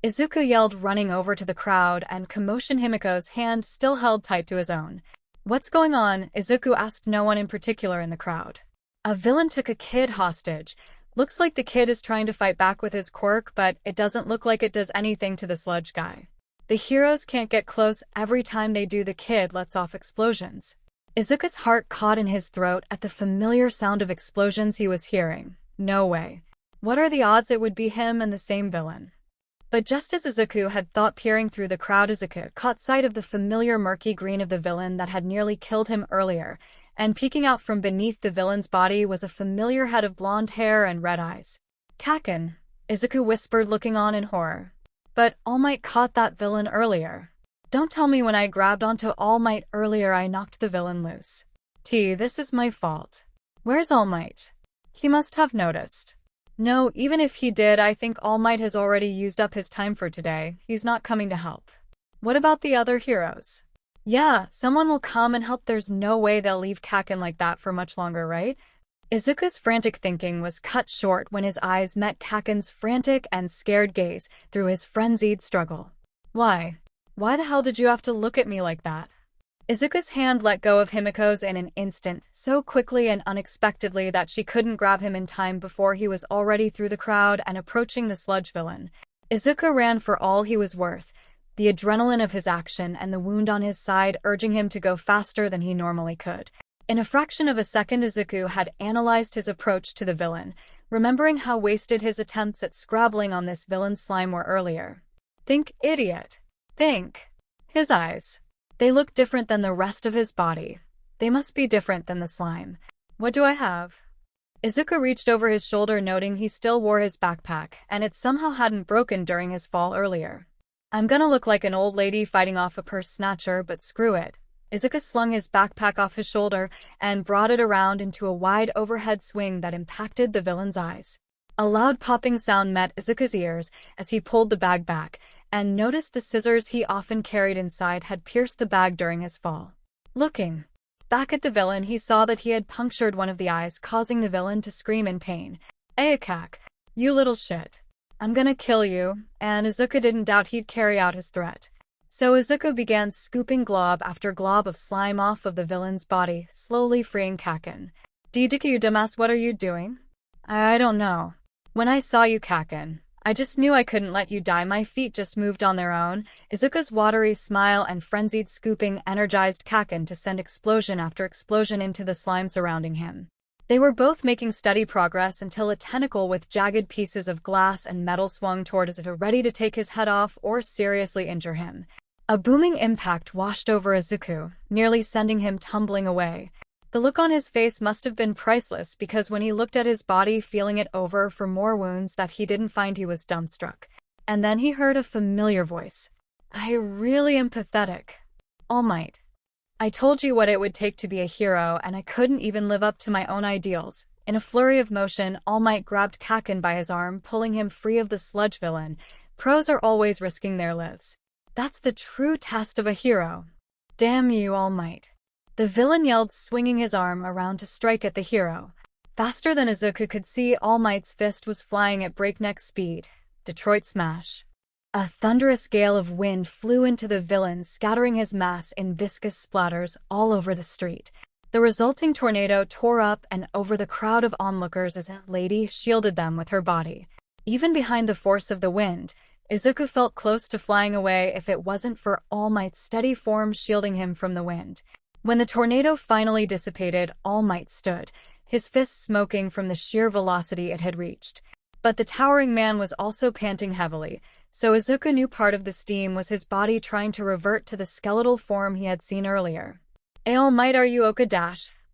Izuku yelled, running over to the crowd and commotion. Himiko's hand still held tight to his own. What's going on? Izuku asked no one in particular in the crowd. A villain took a kid hostage. Looks like the kid is trying to fight back with his quirk, but it doesn't look like it does anything to the sludge guy. The heroes can't get close. Every time they do, the kid lets off explosions. Izuku's heart caught in his throat at the familiar sound of explosions he was hearing. No way. What are the odds it would be him and the same villain? But just as Izuku had thought, peering through the crowd, Izuku caught sight of the familiar murky green of the villain that had nearly killed him earlier, and peeking out from beneath the villain's body was a familiar head of blonde hair and red eyes. Kaken, Izuku whispered, looking on in horror. But All Might caught that villain earlier. Don't tell me when I grabbed onto All Might earlier I knocked the villain loose. This is my fault. Where's All Might? He must have noticed. No, even if he did, I think All Might has already used up his time for today. He's not coming to help. What about the other heroes? Yeah, someone will come and help. There's no way they'll leave Kaken like that for much longer, right? Izuku's frantic thinking was cut short when his eyes met Kaken's frantic and scared gaze through his frenzied struggle. Why? Why the hell did you have to look at me like that? Izuku's hand let go of Himiko's in an instant, so quickly and unexpectedly that she couldn't grab him in time before he was already through the crowd and approaching the sludge villain. Izuku ran for all he was worth, the adrenaline of his action and the wound on his side urging him to go faster than he normally could. In a fraction of a second, Izuku had analyzed his approach to the villain, remembering how wasted his attempts at scrabbling on this villain's slime were earlier. Think, idiot. Think. His eyes. They look different than the rest of his body. They must be different than the slime. What do I have? Izuku reached over his shoulder, noting he still wore his backpack, and it somehow hadn't broken during his fall earlier. I'm gonna look like an old lady fighting off a purse snatcher, but screw it. Izuku slung his backpack off his shoulder and brought it around into a wide overhead swing that impacted the villain's eyes. A loud popping sound met Izuku's ears as he pulled the bag back, and noticed the scissors he often carried inside had pierced the bag during his fall. Looking back at the villain, he saw that he had punctured one of the eyes, causing the villain to scream in pain. Ayakak, you little shit. I'm gonna kill you, and Izuku didn't doubt he'd carry out his threat. So Izuku began scooping glob after glob of slime off of the villain's body, slowly freeing Kaken. Deku, you dumbass, what are you doing? I don't know. When I saw you, Kaken, I just knew I couldn't let you die. My feet just moved on their own. Izuku's watery smile and frenzied scooping energized Kaken to send explosion after explosion into the slime surrounding him. They were both making steady progress until a tentacle with jagged pieces of glass and metal swung toward Izuku, ready to take his head off or seriously injure him. A booming impact washed over Izuku, nearly sending him tumbling away. The look on his face must have been priceless because when he looked at his body feeling it over for more wounds that he didn't find, he was dumbstruck. And then he heard a familiar voice. I really am pathetic. All Might. I told you what it would take to be a hero, and I couldn't even live up to my own ideals. In a flurry of motion, All Might grabbed Kakin by his arm, pulling him free of the sludge villain. Pros are always risking their lives. That's the true test of a hero. Damn you, All Might. The villain yelled, swinging his arm around to strike at the hero. Faster than Izuku could see, All Might's fist was flying at breakneck speed. Detroit Smash. A thunderous gale of wind flew into the villain, scattering his mass in viscous splatters all over the street. The resulting tornado tore up and over the crowd of onlookers as a lady shielded them with her body. Even behind the force of the wind, Izuku felt close to flying away if it wasn't for All Might's steady form shielding him from the wind. When the tornado finally dissipated, All Might stood, his fists smoking from the sheer velocity it had reached. But the towering man was also panting heavily, so Izuku knew part of the steam was his body trying to revert to the skeletal form he had seen earlier. All Might, are you okay?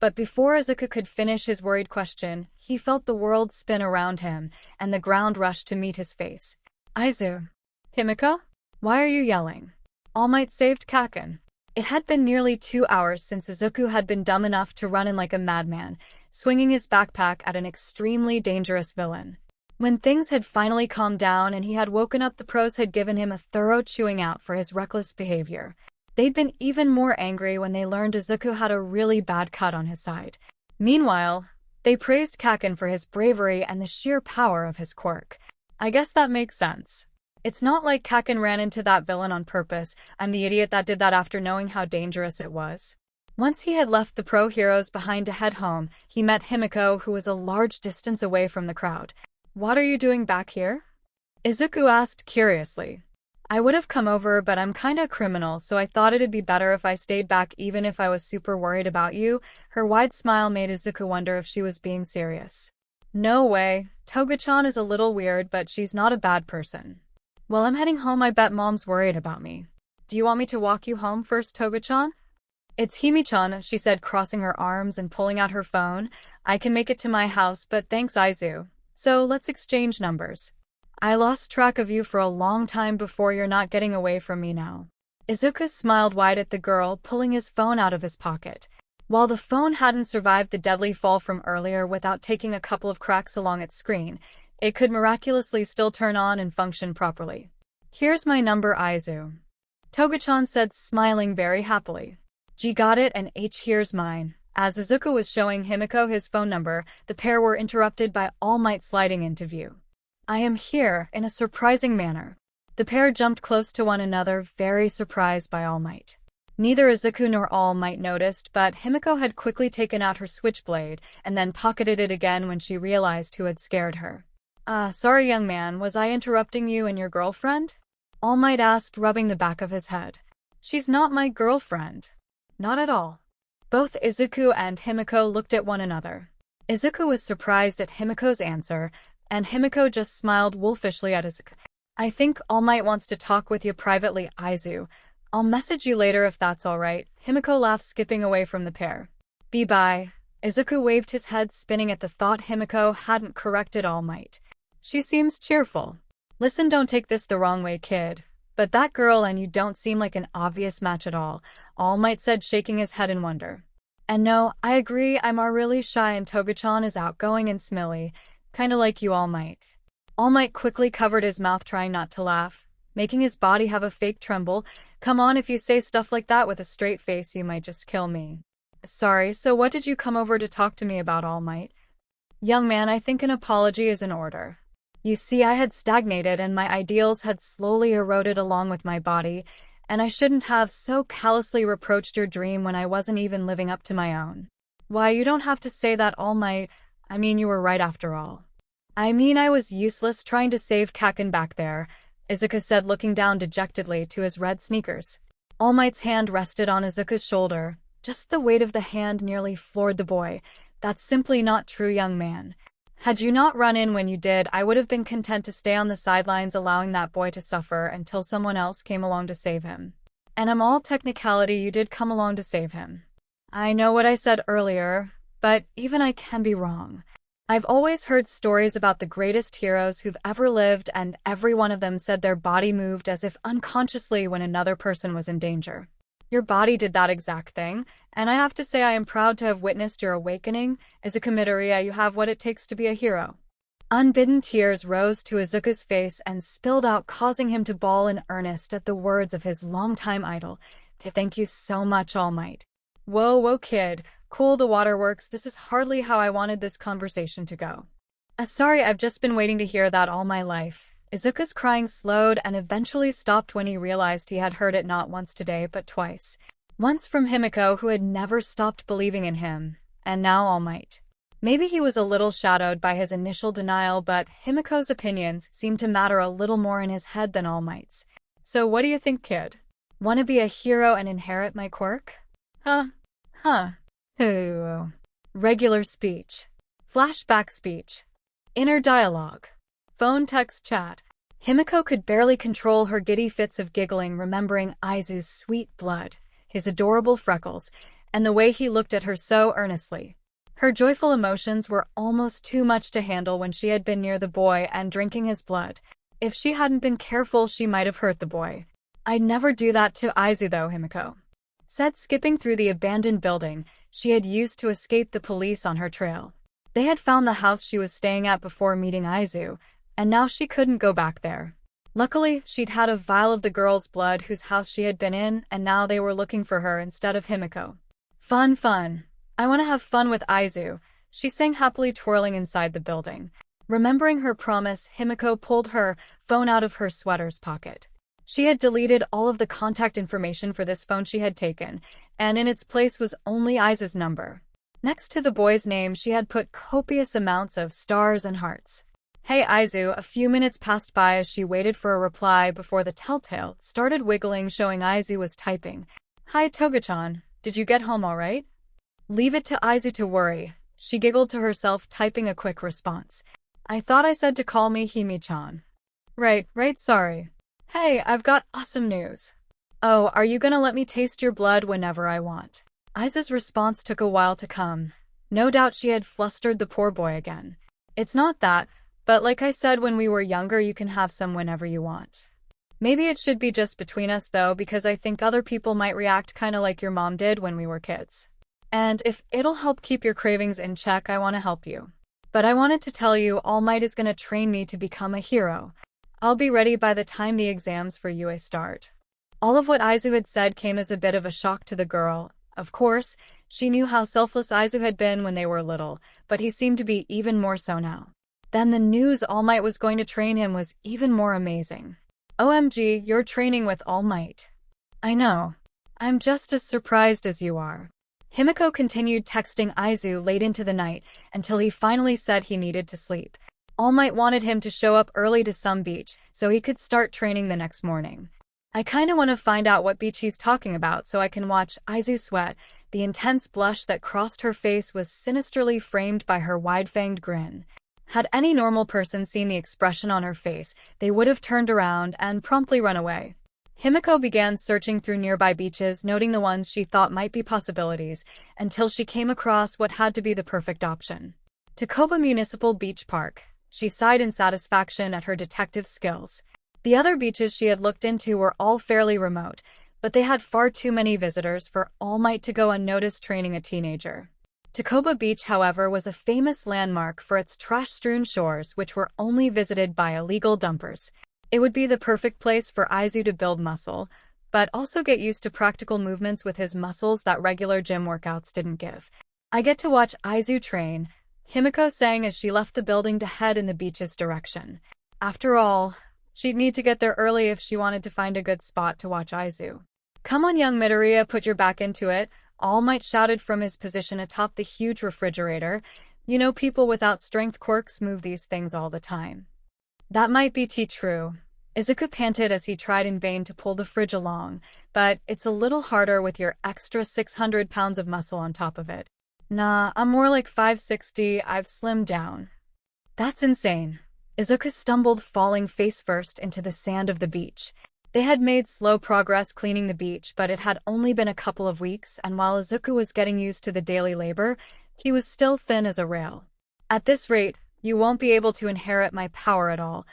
But before Izuku could finish his worried question, he felt the world spin around him, and the ground rushed to meet his face. Himiko? Why are you yelling? All Might saved Kakin. It had been nearly 2 hours since Izuku had been dumb enough to run in like a madman, swinging his backpack at an extremely dangerous villain. When things had finally calmed down and he had woken up, the pros had given him a thorough chewing out for his reckless behavior. They'd been even more angry when they learned Izuku had a really bad cut on his side. Meanwhile, they praised Kakin for his bravery and the sheer power of his quirk. I guess that makes sense. It's not like Kakin ran into that villain on purpose. I'm the idiot that did that after knowing how dangerous it was. Once he had left the pro heroes behind to head home, he met Himiko, who was a large distance away from the crowd. What are you doing back here? Izuku asked curiously. I would have come over, but I'm kinda criminal, so I thought it'd be better if I stayed back even if I was super worried about you. Her wide smile made Izuku wonder if she was being serious. No way. Toga-chan is a little weird, but she's not a bad person. Well, I'm heading home. I bet Mom's worried about me. Do you want me to walk you home first, Toga-chan? It's Himi-chan, she said, crossing her arms and pulling out her phone. I can make it to my house, but thanks, Izu. So let's exchange numbers. I lost track of you for a long time before. You're not getting away from me now. Izuku smiled wide at the girl, pulling his phone out of his pocket. While the phone hadn't survived the deadly fall from earlier without taking a couple of cracks along its screen, it could miraculously still turn on and function properly. Here's my number, Izu. Toga-chan said, smiling very happily. G got it, and H, here's mine. As Izuku was showing Himiko his phone number, the pair were interrupted by All Might sliding into view. I am here, in a surprising manner. The pair jumped close to one another, very surprised by All Might. Neither Izuku nor All Might noticed, but Himiko had quickly taken out her switchblade and then pocketed it again when she realized who had scared her. Sorry, young man, was I interrupting you and your girlfriend? All Might asked, rubbing the back of his head. She's not my girlfriend. Not at all. Both Izuku and Himiko looked at one another. Izuku was surprised at Himiko's answer, and Himiko just smiled wolfishly at Izuku. I think All Might wants to talk with you privately, Izu. I'll message you later if that's alright. Himiko laughed, skipping away from the pair. Bye. Izuku waved his head, spinning at the thought Himiko hadn't corrected All Might. She seems cheerful. Listen, don't take this the wrong way, kid. But that girl and you don't seem like an obvious match at all, All Might said, shaking his head in wonder. And no, I agree, I'm really shy and Toga-chan is outgoing and smelly. Kinda like you, All Might. All Might quickly covered his mouth, trying not to laugh, making his body have a fake tremble. Come on, if you say stuff like that with a straight face, you might just kill me. Sorry, so what did you come over to talk to me about, All Might? Young man, I think an apology is in order. You see, I had stagnated and my ideals had slowly eroded along with my body, and I shouldn't have so callously reproached your dream when I wasn't even living up to my own. Why, you don't have to say that, All Might. I mean, you were right after all. I mean, I was useless trying to save Kakin back there, Izuku said, looking down dejectedly to his red sneakers. All Might's hand rested on Izuku's shoulder. Just the weight of the hand nearly floored the boy. That's simply not true, young man. Had you not run in when you did, I would have been content to stay on the sidelines, allowing that boy to suffer until someone else came along to save him. And I'm all technicality, you did come along to save him. I know what I said earlier, but even I can be wrong. I've always heard stories about the greatest heroes who've ever lived, and every one of them said their body moved as if unconsciously when another person was in danger. Your body did that exact thing, and I have to say I am proud to have witnessed your awakening. Izuku Midoriya, you have what it takes to be a hero. Unbidden tears rose to Izuku's face and spilled out, causing him to bawl in earnest at the words of his longtime idol. Thank you so much, All Might. Whoa, kid. Cool the waterworks. This is hardly how I wanted this conversation to go. Sorry, I've just been waiting to hear that all my life. Izuku's crying slowed and eventually stopped when he realized he had heard it not once today, but twice. Once from Himiko, who had never stopped believing in him, and now All Might. Maybe he was a little shadowed by his initial denial, but Himiko's opinions seemed to matter a little more in his head than All Might's. So what do you think, kid? Want to be a hero and inherit my quirk? Ooh. Regular speech. Flashback speech. Inner dialogue. Phone text chat. Himiko could barely control her giddy fits of giggling, remembering Izu's sweet blood, his adorable freckles, and the way he looked at her so earnestly. Her joyful emotions were almost too much to handle when she had been near the boy and drinking his blood. If she hadn't been careful, she might have hurt the boy. I'd never do that to Izu though, Himiko said, skipping through the abandoned building she had used to escape the police on her trail. They had found the house she was staying at before meeting Izu, and now she couldn't go back there. Luckily, she'd had a vial of the girl's blood whose house she had been in, and now they were looking for her instead of Himiko. Fun. I want to have fun with Izu, she sang happily, twirling inside the building. Remembering her promise, Himiko pulled her phone out of her sweater's pocket. She had deleted all of the contact information for this phone she had taken, and in its place was only Izu's number. Next to the boy's name, she had put copious amounts of stars and hearts. Hey Izu, a few minutes passed by as she waited for a reply before the telltale started wiggling, showing Izu was typing. Hi Toga-chan, did you get home all right? Leave it to Izu to worry, she giggled to herself, typing a quick response. I thought I said to call me Himi-chan. Right, sorry. Hey, I've got awesome news. Oh, are you gonna let me taste your blood whenever I want? Izu's response took a while to come. No doubt she had flustered the poor boy again. It's not that, but like I said when we were younger, you can have some whenever you want. Maybe it should be just between us though, because I think other people might react kinda like your mom did when we were kids. And if it'll help keep your cravings in check, I want to help you. But I wanted to tell you, All Might is gonna train me to become a hero. I'll be ready by the time the exams for UA start. All of what Izu had said came as a bit of a shock to the girl. Of course, she knew how selfless Izu had been when they were little, but he seemed to be even more so now. Then the news All Might was going to train him was even more amazing. OMG, you're training with All Might. I know. I'm just as surprised as you are. Himiko continued texting Izu late into the night until he finally said he needed to sleep. All Might wanted him to show up early to some beach so he could start training the next morning. I kinda want to find out what beach he's talking about so I can watch Izu sweat. The intense blush that crossed her face was sinisterly framed by her wide-fanged grin. Had any normal person seen the expression on her face, they would have turned around and promptly run away. Himiko began searching through nearby beaches, noting the ones she thought might be possibilities, until she came across what had to be the perfect option. 𝗂𝐴𝐵 Municipal Beach Park. She sighed in satisfaction at her detective skills. The other beaches she had looked into were all fairly remote, but they had far too many visitors for All Might to go unnoticed training a teenager. 𝗂𝐴𝐵 Beach, however, was a famous landmark for its trash-strewn shores, which were only visited by illegal dumpers. It would be the perfect place for Izu to build muscle, but also get used to practical movements with his muscles that regular gym workouts didn't give. I get to watch Izu train, Himiko sang as she left the building to head in the beach's direction. After all, she'd need to get there early if she wanted to find a good spot to watch Izu. Come on, young Midoriya, put your back into it, All Might shouted from his position atop the huge refrigerator. You know, people without strength quirks move these things all the time. That might be true. Izuku panted as he tried in vain to pull the fridge along, but it's a little harder with your extra 600 pounds of muscle on top of it. Nah, I'm more like 560, I've slimmed down. That's insane. Izuku stumbled, falling face first into the sand of the beach. They had made slow progress cleaning the beach, but it had only been a couple of weeks, and while Izuku was getting used to the daily labor, he was still thin as a rail. "At this rate, you won't be able to inherit my power at all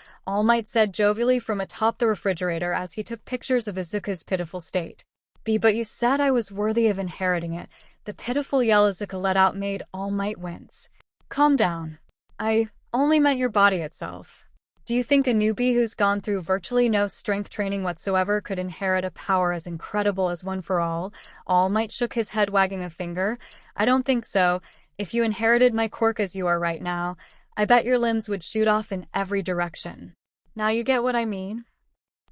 Might said jovially from atop the refrigerator as he took pictures of Izuku's pitiful state. But you said I was worthy of inheriting it." The pitiful yell Izuku let out made All Might wince. "Calm down. I only meant your body itself. Do you think a newbie who's gone through virtually no strength training whatsoever could inherit a power as incredible as one for all?" All Might shook his head, wagging a finger. "I don't think so. If you inherited my quirk as you are right now, I bet your limbs would shoot off in every direction. Now you get what I mean?"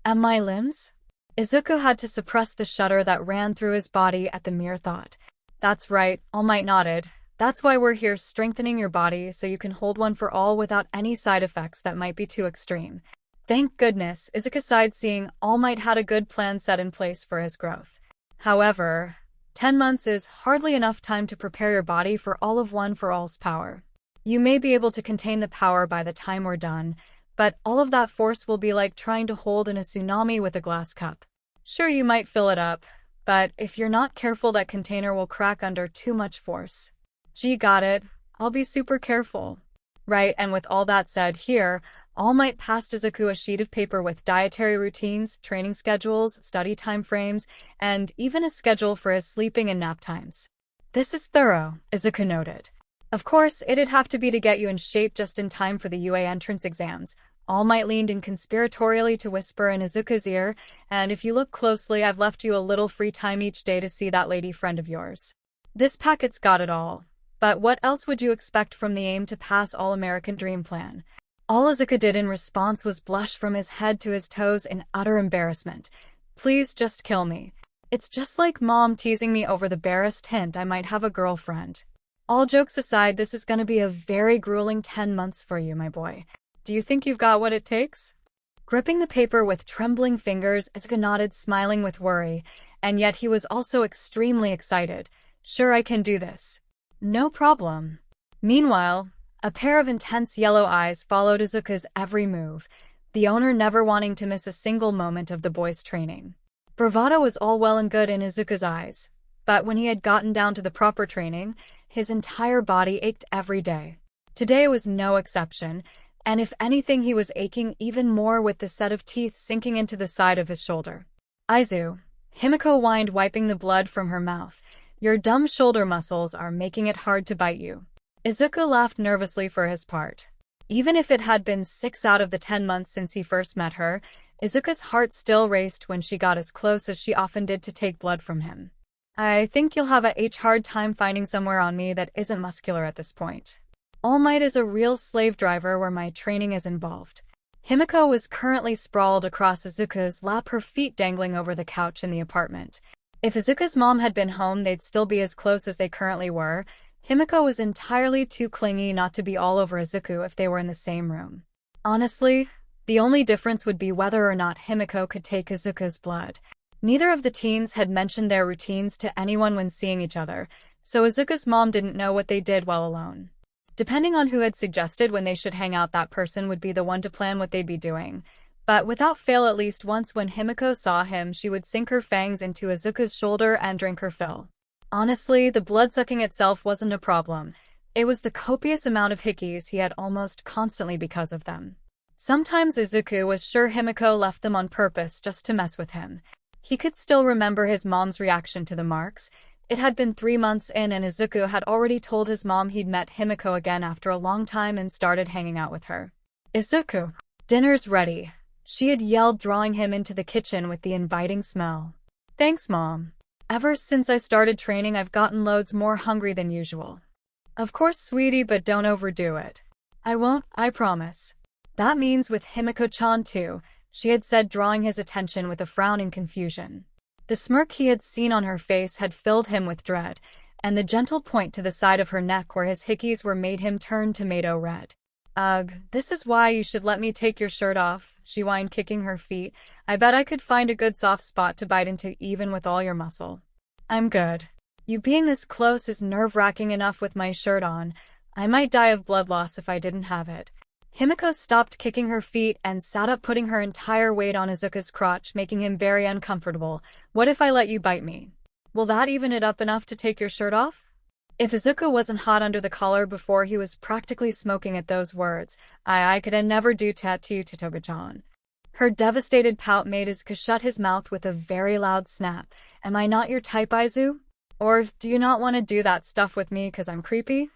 "And my limbs?" Izuku had to suppress the shudder that ran through his body at the mere thought. "That's right," All Might nodded. "That's why we're here, strengthening your body so you can hold one for all without any side effects that might be too extreme." Thank goodness, Izuku sighed, seeing All Might had a good plan set in place for his growth. However, 10 months is hardly enough time to prepare your body for all of One for All's power. You may be able to contain the power by the time we're done, but all of that force will be like trying to hold in a tsunami with a glass cup. Sure, you might fill it up, but if you're not careful, that container will crack under too much force. Gee, got it. I'll be super careful. Right, and with all that said, here, All Might passed Izuku a sheet of paper with dietary routines, training schedules, study time frames, and even a schedule for his sleeping and nap times. "This is thorough," Izuku noted. "Of course, it'd have to be to get you in shape just in time for the UA entrance exams." All Might leaned in conspiratorially to whisper in Izuku's ear, "And if you look closely, I've left you a little free time each day to see that lady friend of yours. This packet's got it all. But what else would you expect from the aim to pass All-American Dream Plan?" All Izuku did in response was blush from his head to his toes in utter embarrassment. "Please just kill me. It's just like Mom teasing me over the barest hint I might have a girlfriend. All jokes aside, this is gonna be a very grueling 10 months for you, my boy. Do you think you've got what it takes?" Gripping the paper with trembling fingers, Izuku nodded, smiling with worry, and yet he was also extremely excited. "Sure, I can do this. No problem." Meanwhile, a pair of intense yellow eyes followed Izuku's every move, the owner never wanting to miss a single moment of the boy's training. Bravado was all well and good in Izuku's eyes, but when he had gotten down to the proper training, his entire body ached every day. Today was no exception, and if anything, he was aching even more with the set of teeth sinking into the side of his shoulder. "𝐬𝐻𝐵𝐼 whined, wiping the blood from her mouth. "Your dumb shoulder muscles are making it hard to bite you." Izuku laughed nervously for his part. Even if it had been 6 out of the 10 months since he first met her, Izuku's heart still raced when she got as close as she often did to take blood from him. "I think you'll have a hard time finding somewhere on me that isn't muscular at this point. All Might is a real slave driver where my training is involved." Himiko was currently sprawled across Izuku's lap, her feet dangling over the couch in the apartment. If Izuku's mom had been home, they'd still be as close as they currently were. Himiko was entirely too clingy not to be all over Izuku if they were in the same room. Honestly, the only difference would be whether or not Himiko could take Izuku's blood. Neither of the teens had mentioned their routines to anyone when seeing each other, so Izuku's mom didn't know what they did while alone. Depending on who had suggested when they should hang out, that person would be the one to plan what they'd be doing. But without fail, at least once when Himiko saw him, she would sink her fangs into Izuku's shoulder and drink her fill. Honestly, the blood-sucking itself wasn't a problem. It was the copious amount of hickeys he had almost constantly because of them. Sometimes Izuku was sure Himiko left them on purpose just to mess with him. He could still remember his mom's reaction to the marks. It had been 3 months in, and Izuku had already told his mom he'd met Himiko again after a long time and started hanging out with her. "Izuku, dinner's ready," she had yelled, drawing him into the kitchen with the inviting smell. "Thanks, Mom. Ever since I started training, I've gotten loads more hungry than usual." "Of course, sweetie, but don't overdo it." "I won't, I promise." "That means with Himiko-chan too," she had said, drawing his attention with a frown in confusion. The smirk he had seen on her face had filled him with dread, and the gentle point to the side of her neck where his hickeys were made him turn tomato red. "Ugh, this is why you should let me take your shirt off," she whined, kicking her feet. "I bet I could find a good soft spot to bite into even with all your muscle." "I'm good. You being this close is nerve-wracking enough with my shirt on. I might die of blood loss if I didn't have it." Himiko stopped kicking her feet and sat up, putting her entire weight on Izuku's crotch, making him very uncomfortable. What if I let you bite me? Will that even it up enough to take your shirt off? If Izuku wasn't hot under the collar before, he was practically smoking at those words. I could never do tattoo to Toga-chan. Her devastated pout made Izuku shut his mouth with a very loud snap. Am I not your type, Izu? Or do you not want to do that stuff with me because I'm creepy?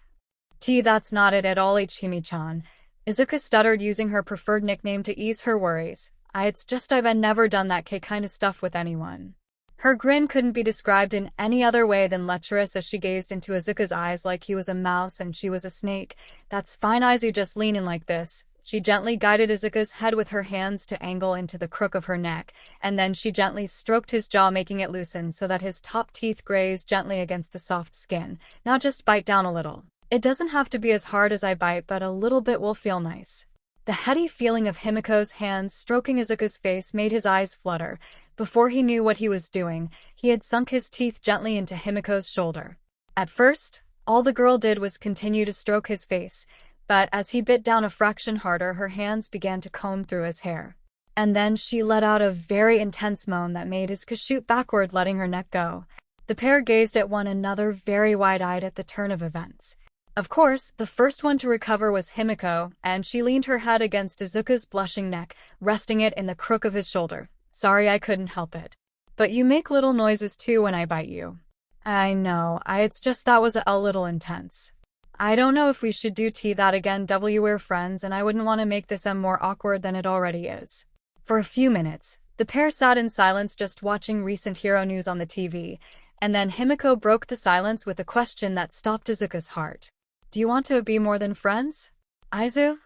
That's not it at all, 𝐒𝐭𝐴𝐵-chan. Izuku stuttered, using her preferred nickname to ease her worries. It's just I've never done that kind of stuff with anyone. Her grin couldn't be described in any other way than lecherous as she gazed into Izuku's eyes like he was a mouse and she was a snake. That's fine, Izu, just lean in like this. She gently guided Izuku's head with her hands to angle into the crook of her neck, and then she gently stroked his jaw, making it loosen so that his top teeth grazed gently against the soft skin. Now just bite down a little. It doesn't have to be as hard as I bite, but a little bit will feel nice. The heady feeling of Himiko's hands stroking Izuku's face made his eyes flutter. Before he knew what he was doing, he had sunk his teeth gently into Himiko's shoulder. At first, all the girl did was continue to stroke his face, but as he bit down a fraction harder, her hands began to comb through his hair. And then she let out a very intense moan that made Izuku shoot backward, letting her neck go. The pair gazed at one another, very wide-eyed at the turn of events. Of course, the first one to recover was Himiko, and she leaned her head against Izuku's blushing neck, resting it in the crook of his shoulder. Sorry, I couldn't help it. But you make little noises too when I bite you. I know, it's just that was a little intense. I don't know if we should do that again. We're friends, and I wouldn't want to make this more awkward than it already is. For a few minutes, the pair sat in silence, just watching recent hero news on the TV, and then Himiko broke the silence with a question that stopped Izuku's heart. Do you want to be more than friends, Izu?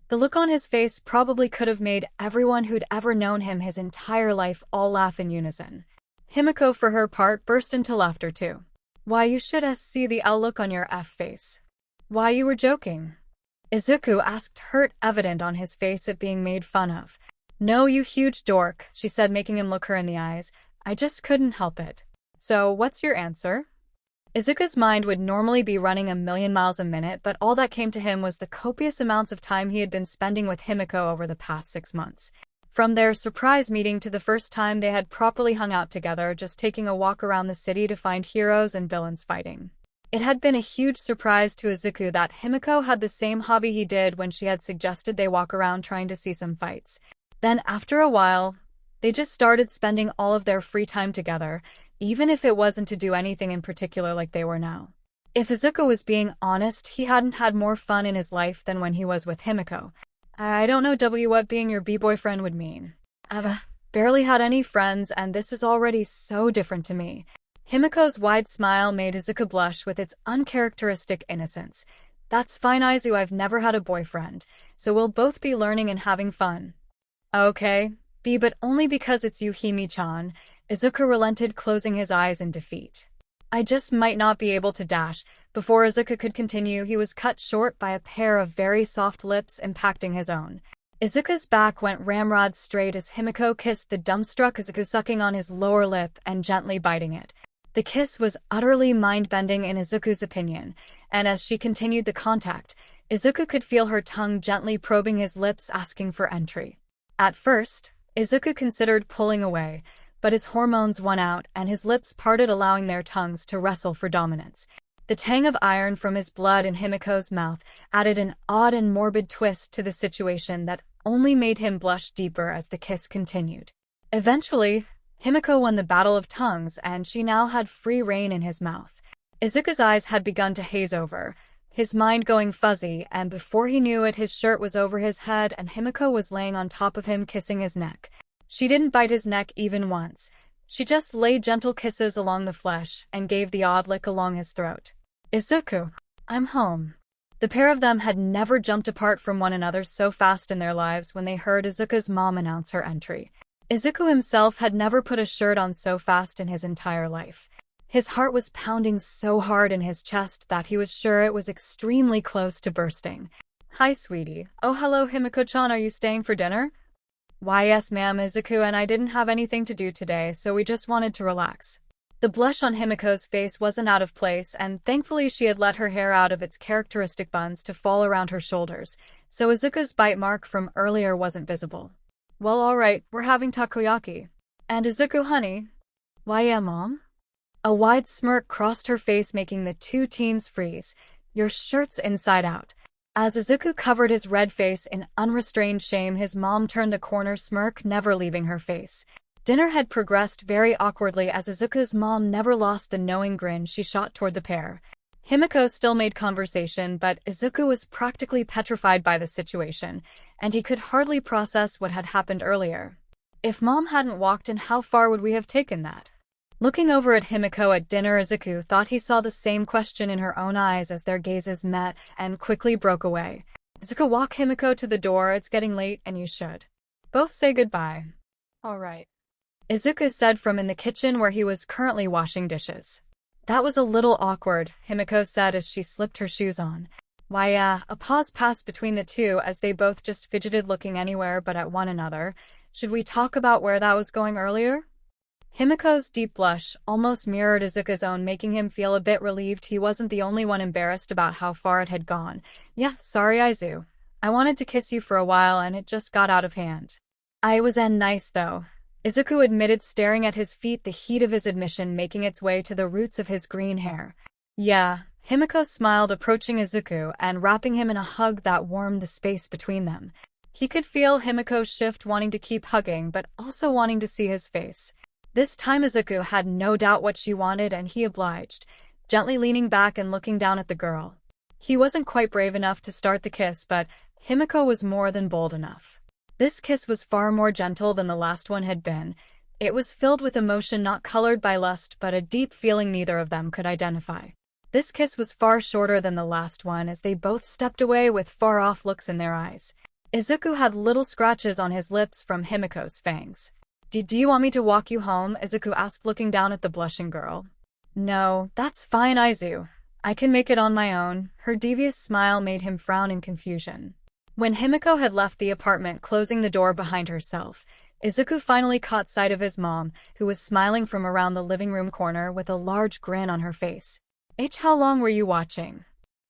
The look on his face probably could have made everyone who'd ever known him his entire life all laugh in unison. Himiko, for her part, burst into laughter too. Why, you should see the look on your face. Why, you were joking? Izuku asked, hurt evident on his face at being made fun of. No, you huge dork, she said, making him look her in the eyes. I just couldn't help it. So, what's your answer? Izuku's mind would normally be running 1,000,000 miles a minute, but all that came to him was the copious amounts of time he had been spending with Himiko over the past 6 months. From their surprise meeting to the first time they had properly hung out together, just taking a walk around the city to find heroes and villains fighting. It had been a huge surprise to Izuku that Himiko had the same hobby he did when she had suggested they walk around trying to see some fights. Then, after a while, they just started spending all of their free time together, even if it wasn't to do anything in particular like they were now. If Izuku was being honest, he hadn't had more fun in his life than when he was with Himiko. I don't know what being your B-boyfriend would mean. I've barely had any friends, and this is already so different to me. Himiko's wide smile made Izuku blush with its uncharacteristic innocence. That's fine, Izu, I've never had a boyfriend, so we'll both be learning and having fun. Okay, but only because it's you, Himi-chan. Izuku relented, closing his eyes in defeat. I just might not be able to dash. Before Izuku could continue, he was cut short by a pair of very soft lips impacting his own. Izuku's back went ramrod straight as Himiko kissed the dumbstruck Izuku, sucking on his lower lip and gently biting it. The kiss was utterly mind-bending in Izuku's opinion, and as she continued the contact, Izuku could feel her tongue gently probing his lips, asking for entry. At first, Izuku considered pulling away, but his hormones won out and his lips parted, allowing their tongues to wrestle for dominance. The tang of iron from his blood in Himiko's mouth added an odd and morbid twist to the situation that only made him blush deeper as the kiss continued. Eventually, Himiko won the battle of tongues, and she now had free rein in his mouth. Izuku's eyes had begun to haze over, his mind going fuzzy, and before he knew it, his shirt was over his head and Himiko was laying on top of him, kissing his neck. She didn't bite his neck even once. She just laid gentle kisses along the flesh and gave the odd lick along his throat. Izuku, I'm home. The pair of them had never jumped apart from one another so fast in their lives when they heard Izuku's mom announce her entry. Izuku himself had never put a shirt on so fast in his entire life. His heart was pounding so hard in his chest that he was sure it was extremely close to bursting. Hi, sweetie. Oh, hello, Himiko-chan, are you staying for dinner? Why, yes, ma'am. Izuku and I didn't have anything to do today, so we just wanted to relax. The blush on Himiko's face wasn't out of place, and thankfully she had let her hair out of its characteristic buns to fall around her shoulders, so Izuku's bite mark from earlier wasn't visible. Well, alright, we're having takoyaki. And Izuku, honey? Why, yeah, Mom? A wide smirk crossed her face, making the two teens freeze. Your shirt's inside out. As Izuku covered his red face in unrestrained shame, his mom turned the corner, smirk never leaving her face. Dinner had progressed very awkwardly as Izuku's mom never lost the knowing grin she shot toward the pair. Himiko still made conversation, but Izuku was practically petrified by the situation, and he could hardly process what had happened earlier. If Mom hadn't walked in, how far would we have taken that? Looking over at Himiko at dinner, Izuku thought he saw the same question in her own eyes as their gazes met and quickly broke away. Izuku, walk Himiko to the door. It's getting late and you should both say goodbye. All right, Izuku said from in the kitchen where he was currently washing dishes. That was a little awkward, Himiko said as she slipped her shoes on. Why, a pause passed between the two as they both just fidgeted, looking anywhere but at one another. Should we talk about where that was going earlier? Himiko's deep blush almost mirrored Izuku's own, making him feel a bit relieved he wasn't the only one embarrassed about how far it had gone. Yeah, sorry, Izu. I wanted to kiss you for a while and it just got out of hand. I was nice though, Izuku admitted, staring at his feet, the heat of his admission making its way to the roots of his green hair. Yeah, Himiko smiled, approaching Izuku and wrapping him in a hug that warmed the space between them. He could feel Himiko's shift, wanting to keep hugging but also wanting to see his face. This time Izuku had no doubt what she wanted and he obliged, gently leaning back and looking down at the girl. He wasn't quite brave enough to start the kiss, but Himiko was more than bold enough. This kiss was far more gentle than the last one had been. It was filled with emotion, not colored by lust, but a deep feeling neither of them could identify. This kiss was far shorter than the last one as they both stepped away with far-off looks in their eyes. Izuku had little scratches on his lips from Himiko's fangs. Do you want me to walk you home? Izuku asked, looking down at the blushing girl. No, that's fine, Izu. I can make it on my own. Her devious smile made him frown in confusion. When Himiko had left the apartment, closing the door behind herself, Izuku finally caught sight of his mom, who was smiling from around the living room corner with a large grin on her face. How long were you watching?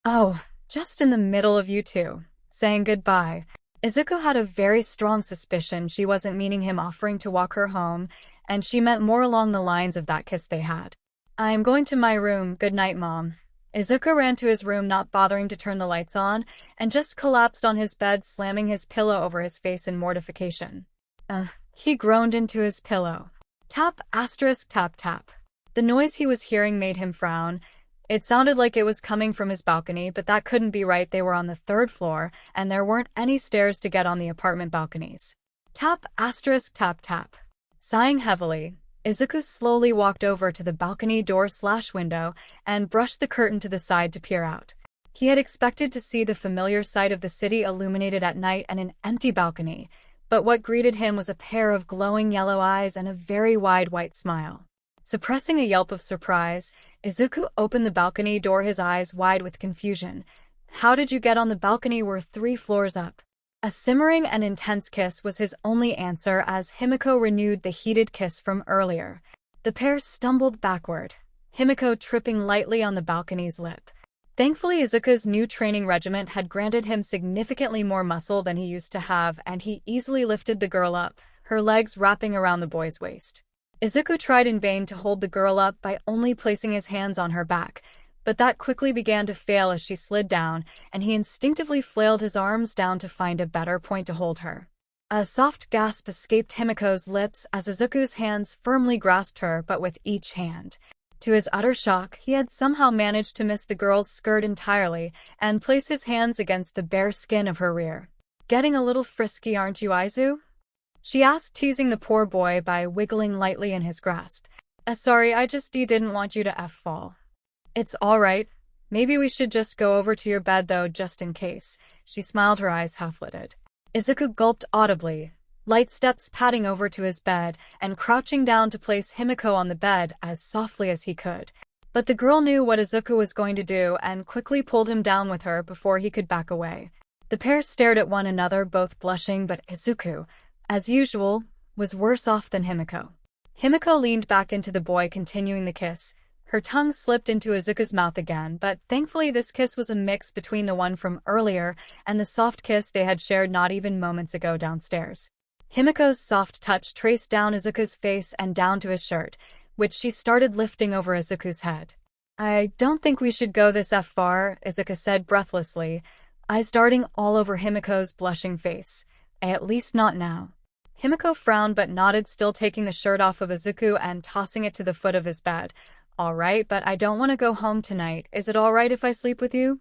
Oh, just in the middle of you two saying goodbye. Izuku had a very strong suspicion she wasn't meaning him offering to walk her home, and she meant more along the lines of that kiss they had. I'm going to my room. Good night, Mom. Izuku ran to his room, not bothering to turn the lights on, and just collapsed on his bed, slamming his pillow over his face in mortification. He groaned into his pillow. Tap, asterisk, tap, tap. The noise he was hearing made him frown. It sounded like it was coming from his balcony, but that couldn't be right. They were on the 3rd floor, and there weren't any stairs to get on the apartment balconies. Tap, asterisk, tap, tap. Sighing heavily, Izuku slowly walked over to the balcony door/window and brushed the curtain to the side to peer out. He had expected to see the familiar sight of the city illuminated at night and an empty balcony, but what greeted him was a pair of glowing yellow eyes and a very wide white smile. Suppressing a yelp of surprise, Izuku opened the balcony door, his eyes wide with confusion. How did you get on the balcony? We're 3 floors up. A simmering and intense kiss was his only answer as Himiko renewed the heated kiss from earlier. The pair stumbled backward, Himiko tripping lightly on the balcony's lip. Thankfully, Izuku's new training regiment had granted him significantly more muscle than he used to have, and he easily lifted the girl up, her legs wrapping around the boy's waist. Izuku tried in vain to hold the girl up by only placing his hands on her back, but that quickly began to fail as she slid down, and he instinctively flailed his arms down to find a better point to hold her. A soft gasp escaped Himiko's lips as Izuku's hands firmly grasped her, but with each hand. To his utter shock, he had somehow managed to miss the girl's skirt entirely and place his hands against the bare skin of her rear. Getting a little frisky, aren't you, Izu? She asked, teasing the poor boy by wiggling lightly in his grasp. Sorry, I just didn't want you to fall. It's alright. Maybe we should just go over to your bed though, just in case. She smiled, her eyes half-lidded. Izuku gulped audibly, light steps padding over to his bed and crouching down to place Himiko on the bed as softly as he could. But the girl knew what Izuku was going to do and quickly pulled him down with her before he could back away. The pair stared at one another, both blushing, but Izuku, as usual, was worse off than Himiko. Himiko leaned back into the boy, continuing the kiss, Her tongue slipped into Izuku's mouth again, but thankfully this kiss was a mix between the one from earlier and the soft kiss they had shared not even moments ago downstairs. Himiko's soft touch traced down Izuku's face and down to his shirt, which she started lifting over Izuku's head. "I don't think we should go this far," Izuku said breathlessly, eyes darting all over Himiko's blushing face. "At least not now." Himiko frowned but nodded, still taking the shirt off of Izuku and tossing it to the foot of his bed. "All right, but I don't want to go home tonight. Is it all right if I sleep with you?"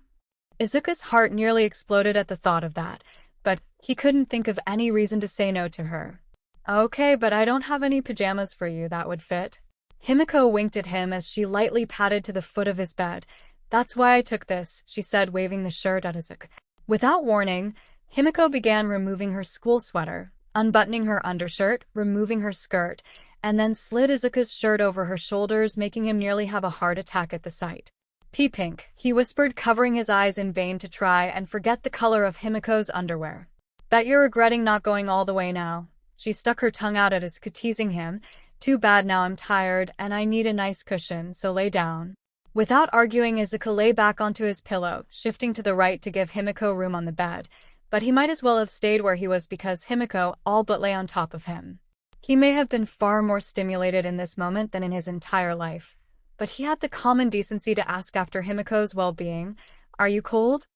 Izuku's heart nearly exploded at the thought of that, but he couldn't think of any reason to say no to her. "Okay, but I don't have any pajamas for you that would fit." Himiko winked at him as she lightly patted to the foot of his bed. "That's why I took this," she said, waving the shirt at Izuku. Without warning, Himiko began removing her school sweater, unbuttoning her undershirt, removing her skirt, and then slid Izuku's shirt over her shoulders, making him nearly have a heart attack at the sight. "Pink," he whispered, covering his eyes in vain to try and forget the color of Himiko's underwear. "Bet you're regretting not going all the way now." She stuck her tongue out at Izuku, teasing him. "Too bad, now I'm tired and I need a nice cushion, so lay down." Without arguing, Izuku lay back onto his pillow, shifting to the right to give Himiko room on the bed, but he might as well have stayed where he was because Himiko all but lay on top of him. He may have been far more stimulated in this moment than in his entire life, but he had the common decency to ask after Himiko's well-being. "Are you cold?"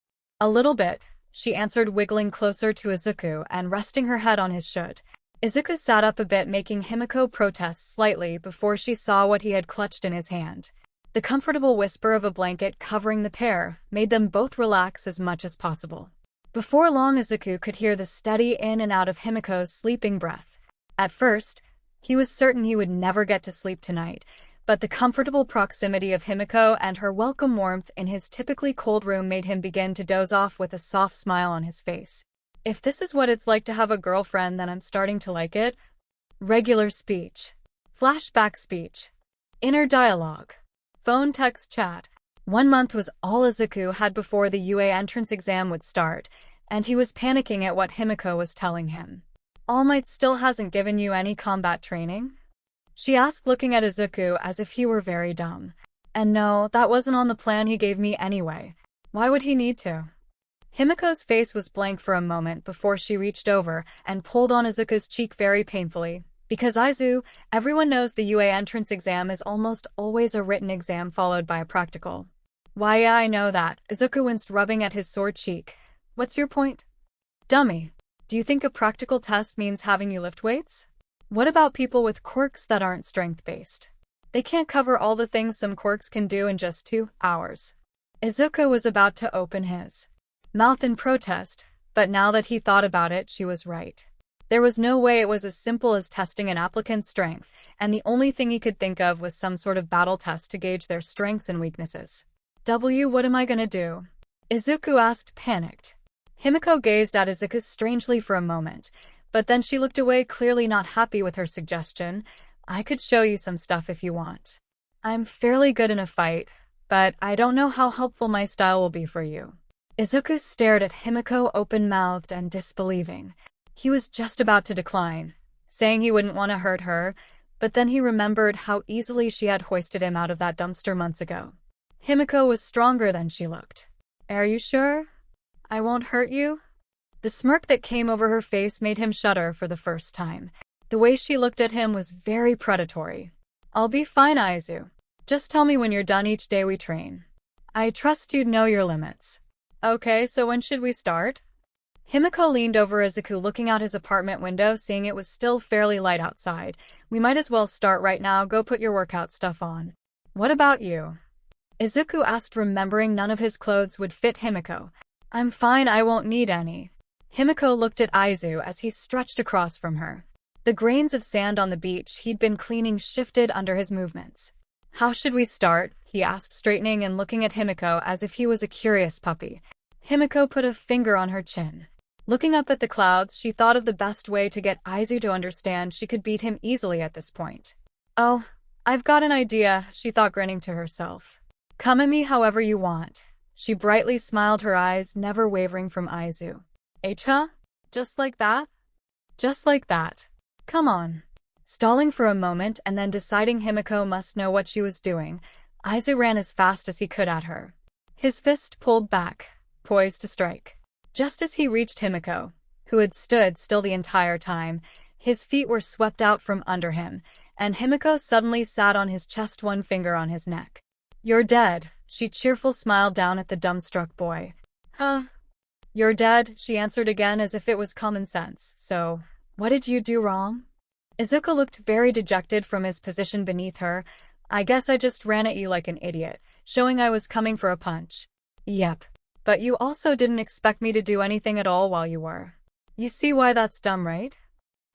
"A little bit," she answered, wiggling closer to Izuku and resting her head on his shoulder. Izuku sat up a bit, making Himiko protest slightly before she saw what he had clutched in his hand. The comfortable whisper of a blanket covering the pair made them both relax as much as possible. Before long, Izuku could hear the steady in and out of Himiko's sleeping breath. At first, he was certain he would never get to sleep tonight, but the comfortable proximity of Himiko and her welcome warmth in his typically cold room made him begin to doze off with a soft smile on his face. "If this is what it's like to have a girlfriend, then I'm starting to like it." Regular speech. Flashback speech. Inner dialogue. Phone text chat. 1 month was all Izuku had before the UA entrance exam would start, and he was panicking at what Himiko was telling him. "All Might still hasn't given you any combat training?" she asked, looking at Izuku as if he were very dumb. "And no, that wasn't on the plan he gave me anyway. Why would he need to?" Himiko's face was blank for a moment before she reached over and pulled on Izuku's cheek very painfully. "Because Aizu, everyone knows the UA entrance exam is almost always a written exam followed by a practical." "Why, yeah, I know that." Izuku winced, rubbing at his sore cheek. "What's your point?" "Dummy. Do you think a practical test means having you lift weights? What about people with quirks that aren't strength-based? They can't cover all the things some quirks can do in just 2 hours. Izuku was about to open his mouth in protest, but now that he thought about it, she was right. There was no way it was as simple as testing an applicant's strength, and the only thing he could think of was some sort of battle test to gauge their strengths and weaknesses. What am I gonna do?" Izuku asked, panicked. Himiko gazed at Izuku strangely for a moment, but then she looked away, clearly not happy with her suggestion. "I could show you some stuff if you want. I'm fairly good in a fight, but I don't know how helpful my style will be for you." Izuku stared at Himiko open-mouthed and disbelieving. He was just about to decline, saying he wouldn't want to hurt her, but then he remembered how easily she had hoisted him out of that dumpster months ago. Himiko was stronger than she looked. "Are you sure? I won't hurt you?" The smirk that came over her face made him shudder for the first time. The way she looked at him was very predatory. "I'll be fine, Aizu. Just tell me when you're done each day we train. I trust you'd know your limits." "Okay, so when should we start?" Himiko leaned over Izuku, looking out his apartment window, seeing it was still fairly light outside. "We might as well start right now. Go put your workout stuff on." "What about you?" Izuku asked, remembering none of his clothes would fit Himiko. "I'm fine, I won't need any." Himiko looked at Aizu as he stretched across from her. The grains of sand on the beach he'd been cleaning shifted under his movements. "How should we start?" he asked, straightening and looking at Himiko as if he was a curious puppy. Himiko put a finger on her chin. Looking up at the clouds, she thought of the best way to get Aizu to understand she could beat him easily at this point. "Oh, I've got an idea," she thought, grinning to herself. "Come at me however you want." She brightly smiled, her eyes never wavering from Aizu. "Huh? Just like that?" "Just like that. Come on." Stalling for a moment and then deciding Himiko must know what she was doing, Izu ran as fast as he could at her. His fist pulled back, poised to strike. Just as he reached 𝗵𝗃, who had stood still the entire time, his feet were swept out from under him, and 𝗵𝗃 suddenly sat on his chest, one finger on his neck. "You're dead," she cheerfully smiled down at the dumbstruck boy. "Huh? You're dead," she answered again as if it was common sense. "So, what did you do wrong?" Izuku looked very dejected from his position beneath her. "I guess I just ran at you like an idiot, showing I was coming for a punch." "Yep. But you also didn't expect me to do anything at all while you were. You see why that's dumb, right?"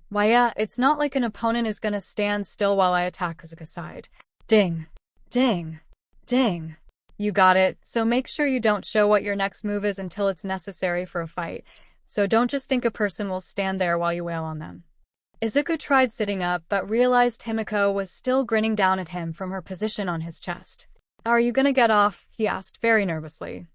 "Why yeah, it's not like an opponent is gonna stand still while I attack Izuku's side." Ding. Ding. Ding. "You got it, so make sure you don't show what your next move is until it's necessary for a fight. So don't just think a person will stand there while you wail on them." Izuku tried sitting up but realized 𝗵𝗃 was still grinning down at him from her position on his chest. "Are you gonna get off?" he asked very nervously.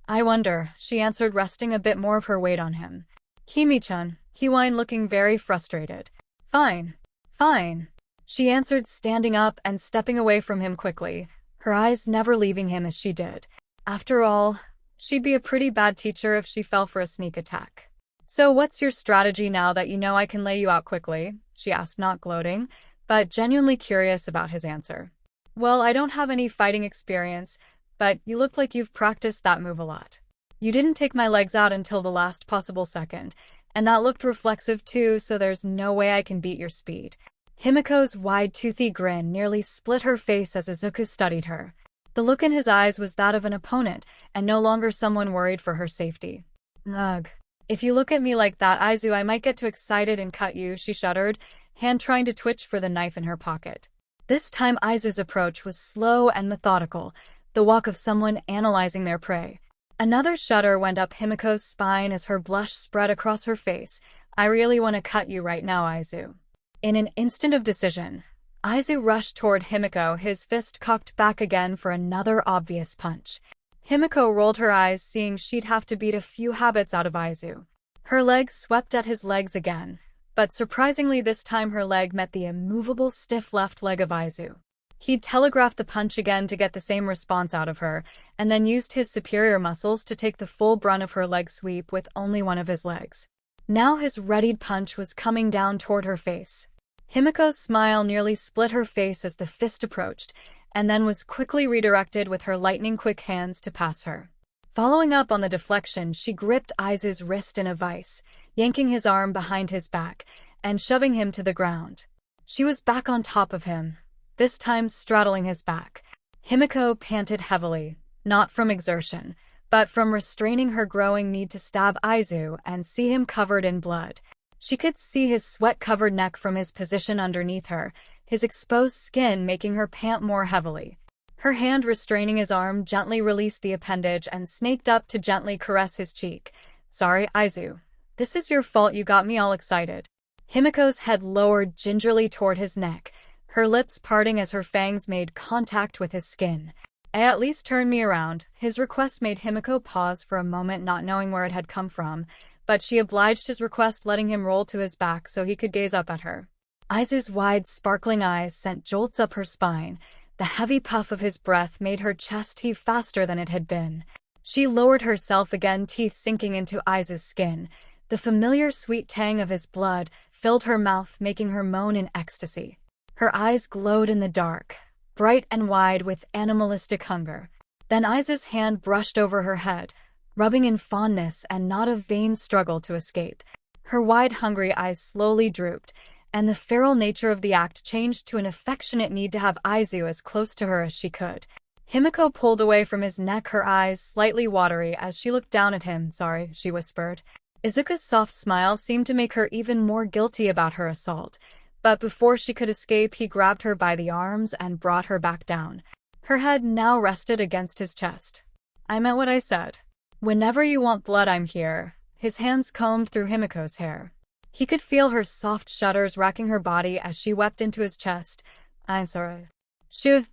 I wonder," she answered, resting a bit more of her weight on him. "Hime-chan," he whined, looking very frustrated. "Fine. Fine," she answered, standing up and stepping away from him quickly, her eyes never leaving him as she did. After all, she'd be a pretty bad teacher if she fell for a sneak attack. "So what's your strategy now that you know I can lay you out quickly?" she asked, not gloating, but genuinely curious about his answer. "Well, I don't have any fighting experience, but you look like you've practiced that move a lot. You didn't take my legs out until the last possible second, and that looked reflexive too, so there's no way I can beat your speed." 𝗵𝗃's wide, toothy grin nearly split her face as Izuku studied her. The look in his eyes was that of an opponent, and no longer someone worried for her safety. "Ugh. If you look at me like that, Izu, I might get too excited and cut you," she shuddered, hand trying to twitch for the knife in her pocket. This time Izu's approach was slow and methodical, the walk of someone analyzing their prey. Another shudder went up 𝗵𝗃's spine as her blush spread across her face. "I really want to cut you right now, Izu." In an instant of decision, Izu rushed toward 𝗵𝗃, his fist cocked back again for another obvious punch. 𝗵𝗃 rolled her eyes, seeing she'd have to beat a few habits out of Izu. Her leg swept at his legs again, but surprisingly this time her leg met the immovable, stiff left leg of Izu. He'd telegraphed the punch again to get the same response out of her, and then used his superior muscles to take the full brunt of her leg sweep with only one of his legs. Now his readied punch was coming down toward her face. 𝗵𝗃's smile nearly split her face as the fist approached, and then was quickly redirected with her lightning-quick hands to pass her. Following up on the deflection, she gripped Izu's wrist in a vice, yanking his arm behind his back, and shoving him to the ground. She was back on top of him, this time straddling his back. 𝗵𝗃 panted heavily, not from exertion, but from restraining her growing need to stab Izu and see him covered in blood. She could see his sweat-covered neck from his position underneath her, his exposed skin making her pant more heavily. Her hand restraining his arm gently released the appendage and snaked up to gently caress his cheek. "Sorry, Izu. This is your fault, you got me all excited." 𝗵𝗃's head lowered gingerly toward his neck, her lips parting as her fangs made contact with his skin. "At least turn me around." His request made 𝗵𝗃 pause for a moment, not knowing where it had come from, but she obliged his request, letting him roll to his back so he could gaze up at her. Izu's wide, sparkling eyes sent jolts up her spine. The heavy puff of his breath made her chest heave faster than it had been. She lowered herself again, teeth sinking into Izu's skin. The familiar sweet tang of his blood filled her mouth, making her moan in ecstasy. Her eyes glowed in the dark, bright and wide with animalistic hunger. Then Izu's hand brushed over her head, rubbing in fondness and not a vain struggle to escape. Her wide, hungry eyes slowly drooped, and the feral nature of the act changed to an affectionate need to have Izu as close to her as she could. 𝗵𝗃 pulled away from his neck, her eyes slightly watery as she looked down at him. "Sorry," she whispered. Izuku's soft smile seemed to make her even more guilty about her assault, but before she could escape, he grabbed her by the arms and brought her back down. Her head now rested against his chest. "I meant what I said. Whenever you want blood, I'm here." His hands combed through 𝗵𝗃's hair. He could feel her soft shudders racking her body as she wept into his chest. "I'm sorry."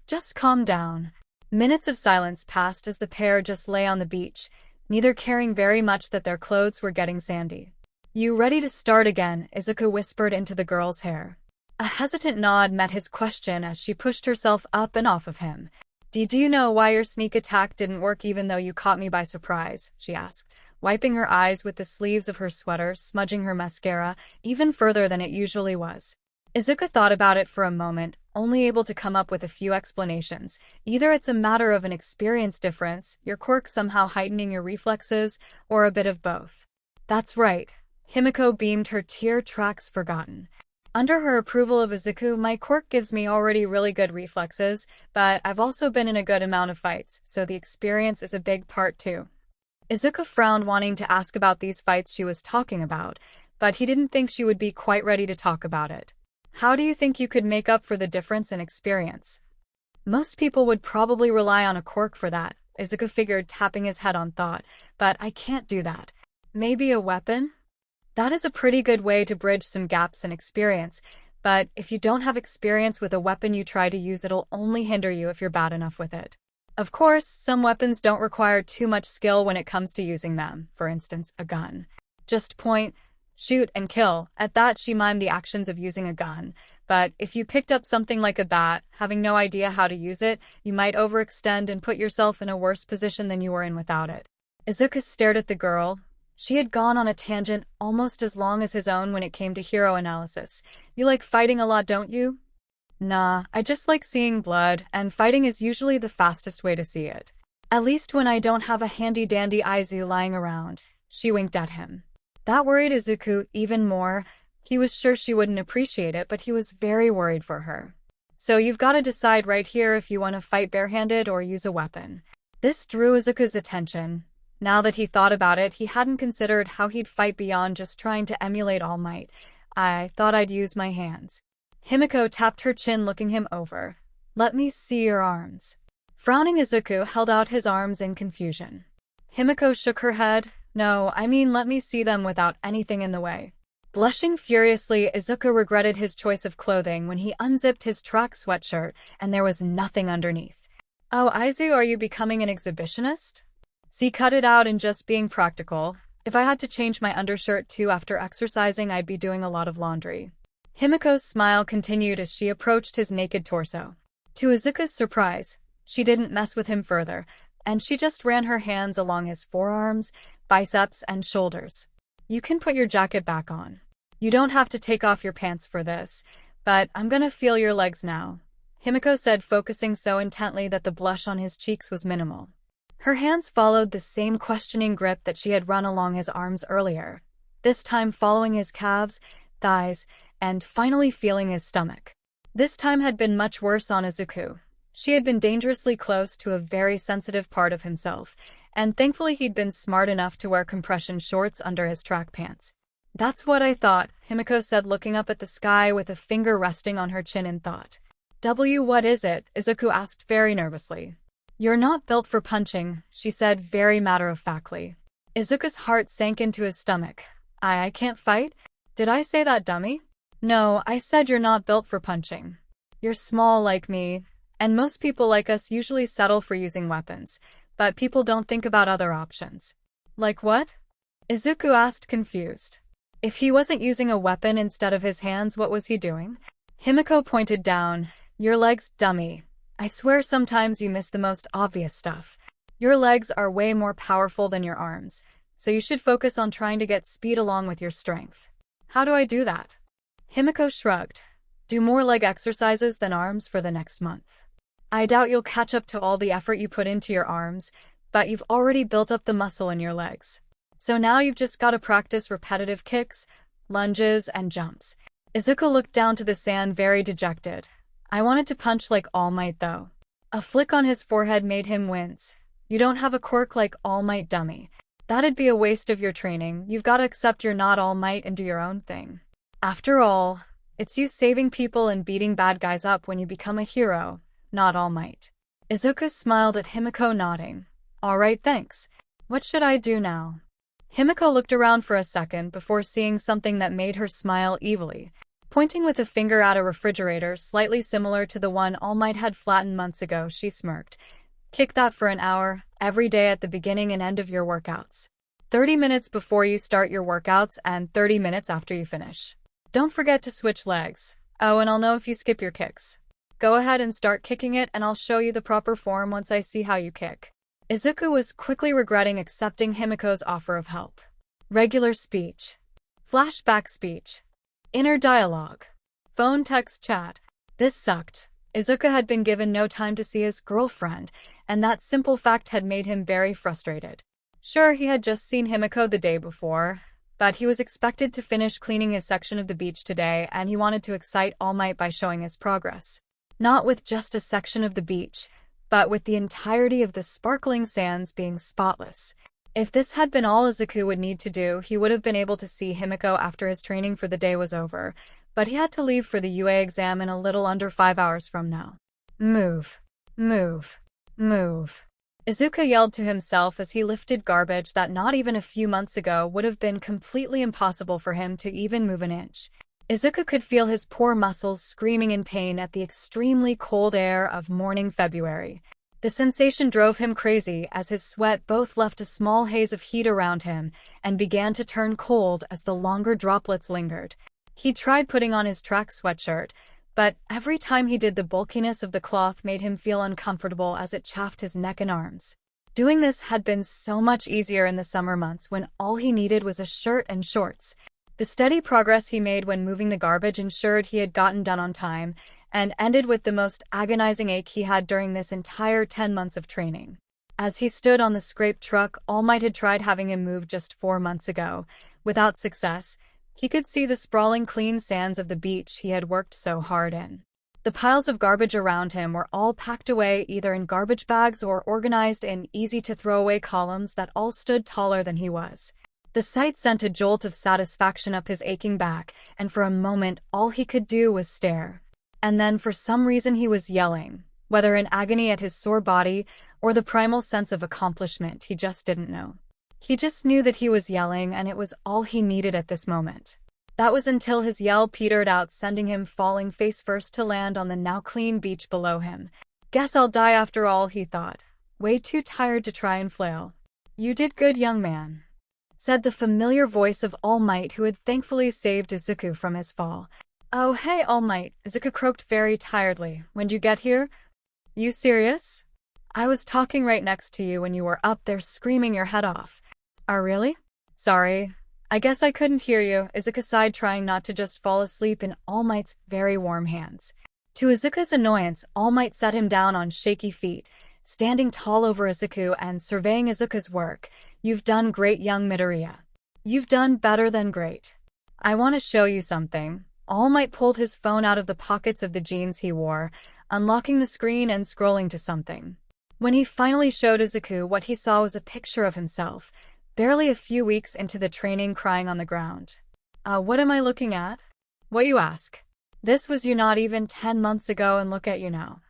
Just calm down." Minutes of silence passed as the pair just lay on the beach, neither caring very much that their clothes were getting sandy. "You ready to start again?" Izuku whispered into the girl's hair. A hesitant nod met his question as she pushed herself up and off of him. "Do you know why your sneak attack didn't work even though you caught me by surprise?" she asked, wiping her eyes with the sleeves of her sweater, smudging her mascara even further than it usually was. Izuku thought about it for a moment, only able to come up with a few explanations. Either it's a matter of an experience difference, your quirk somehow heightening your reflexes, or a bit of both. "That's right." Himiko beamed, her tear tracks forgotten. Under her approval of Izuku, "My quirk gives me already really good reflexes, but I've also been in a good amount of fights, so the experience is a big part too." Izuku frowned, wanting to ask about these fights she was talking about, but he didn't think she would be quite ready to talk about it. "How do you think you could make up for the difference in experience?" "Most people would probably rely on a quirk for that," Izuku figured, tapping his head on thought, "but I can't do that. Maybe a weapon? That is a pretty good way to bridge some gaps in experience, but if you don't have experience with a weapon you try to use, it'll only hinder you if you're bad enough with it. Of course, some weapons don't require too much skill when it comes to using them, for instance, a gun. Just point, shoot, and kill." At that, she mimed the actions of using a gun, but if you picked up something like a bat, having no idea how to use it, you might overextend and put yourself in a worse position than you were in without it. Izuku stared at the girl. She had gone on a tangent almost as long as his own when it came to hero analysis. "You like fighting a lot, don't you?" "Nah, I just like seeing blood, and fighting is usually the fastest way to see it. At least when I don't have a handy-dandy Aizu lying around." She winked at him. That worried Izuku even more. He was sure she wouldn't appreciate it, but he was very worried for her. "So you've got to decide right here if you want to fight barehanded or use a weapon." This drew Izuku's attention. Now that he thought about it, he hadn't considered how he'd fight beyond just trying to emulate All Might. "I thought I'd use my hands." Himiko tapped her chin, looking him over. "Let me see your arms." Frowning, Izuku held out his arms in confusion. Himiko shook her head. "No, I mean let me see them without anything in the way." Blushing furiously, Izuku regretted his choice of clothing when he unzipped his track sweatshirt and there was nothing underneath. "Oh, Aizu, are you becoming an exhibitionist?" "See, cut it out and just being practical. If I had to change my undershirt too after exercising, I'd be doing a lot of laundry." Himiko's smile continued as she approached his naked torso. To Izuku's surprise, she didn't mess with him further, and she just ran her hands along his forearms, biceps, and shoulders. "You can put your jacket back on. You don't have to take off your pants for this, but I'm gonna feel your legs now," Himiko said, focusing so intently that the blush on his cheeks was minimal. Her hands followed the same questioning grip that she had run along his arms earlier, this time following his calves, thighs, and finally feeling his stomach. This time had been much worse on Izuku. She had been dangerously close to a very sensitive part of himself, and thankfully he'd been smart enough to wear compression shorts under his track pants. "That's what I thought," Himiko said, looking up at the sky with a finger resting on her chin in thought. What is it?" Izuku asked very nervously. "You're not built for punching," she said very matter-of-factly. Izuku's heart sank into his stomach. I can't fight? Did I say that, dummy?" "No, I said you're not built for punching. You're small like me, and most people like us usually settle for using weapons, but people don't think about other options." "Like what?" Izuku asked, confused. If he wasn't using a weapon instead of his hands, what was he doing? Himiko pointed down. "Your legs, dummy. I swear sometimes you miss the most obvious stuff. Your legs are way more powerful than your arms, so you should focus on trying to get speed along with your strength." "How do I do that?" Himiko shrugged. "Do more leg exercises than arms for the next month. I doubt you'll catch up to all the effort you put into your arms, but you've already built up the muscle in your legs. So now you've just got to practice repetitive kicks, lunges, and jumps." Izuku looked down to the sand, very dejected. "I wanted to punch like All Might, though." A flick on his forehead made him wince. "You don't have a quirk like All Might, dummy. That'd be a waste of your training. You've got to accept you're not All Might and do your own thing. After all, it's you saving people and beating bad guys up when you become a hero, not All Might." Izuku smiled at Himiko, nodding. "All right, thanks. What should I do now?" Himiko looked around for a second before seeing something that made her smile evilly. Pointing with a finger at a refrigerator slightly similar to the one All Might had flattened months ago, she smirked. "Kick that for an hour, every day at the beginning and end of your workouts. 30 minutes before you start your workouts and 30 minutes after you finish. Don't forget to switch legs. Oh, and I'll know if you skip your kicks. Go ahead and start kicking it, and I'll show you the proper form once I see how you kick. Izuku was quickly regretting accepting Himiko's offer of help. Regular speech. Flashback speech. Inner dialogue. Phone text chat. This sucked. Izuku had been given no time to see his girlfriend, and that simple fact had made him very frustrated. Sure, he had just seen Himiko the day before, but he was expected to finish cleaning his section of the beach today, and he wanted to excite All Might by showing his progress. Not with just a section of the beach, but with the entirety of the sparkling sands being spotless. If this had been all Izuku would need to do, he would have been able to see Himiko after his training for the day was over, but he had to leave for the UA exam in a little under 5 hours from now. Move. Move. Move. Izuku yelled to himself as he lifted garbage that not even a few months ago would have been completely impossible for him to even move an inch. Izuku could feel his poor muscles screaming in pain at the extremely cold air of morning February. The sensation drove him crazy as his sweat both left a small haze of heat around him and began to turn cold as the longer droplets lingered. He tried putting on his track sweatshirt, but every time he did, the bulkiness of the cloth made him feel uncomfortable as it chafed his neck and arms. Doing this had been so much easier in the summer months when all he needed was a shirt and shorts. The steady progress he made when moving the garbage ensured he had gotten done on time, and ended with the most agonizing ache he had during this entire 10 months of training. As he stood on the scraped truck All Might had tried having him move just 4 months ago, without success, he could see the sprawling clean sands of the beach he had worked so hard in. The piles of garbage around him were all packed away either in garbage bags or organized in easy-to-throw-away columns that all stood taller than he was. The sight sent a jolt of satisfaction up his aching back, and for a moment all he could do was stare. And then for some reason he was yelling, whether in agony at his sore body or the primal sense of accomplishment, he just didn't know. He just knew that he was yelling, and it was all he needed at this moment. That was until his yell petered out, sending him falling face first to land on the now clean beach below him. Guess I'll die after all, he thought, way too tired to try and flail. You did good, young man, said the familiar voice of All Might, who had thankfully saved Izuku from his fall. Oh, hey, All Might, Izuku croaked very tiredly. When'd you get here? You serious? I was talking right next to you when you were up there screaming your head off. Oh, really? Sorry. I guess I couldn't hear you, Izuku sighed, trying not to just fall asleep in All Might's very warm hands. To Izuku's annoyance, All Might set him down on shaky feet, standing tall over Izuku and surveying Izuku's work. You've done great, young Midoriya. You've done better than great. I want to show you something. All Might pulled his phone out of the pockets of the jeans he wore, unlocking the screen and scrolling to something. When he finally showed Izuku what he saw was a picture of himself, barely a few weeks into the training, crying on the ground. What am I looking at? What you ask? This was you not even 10 months ago, and look at you now.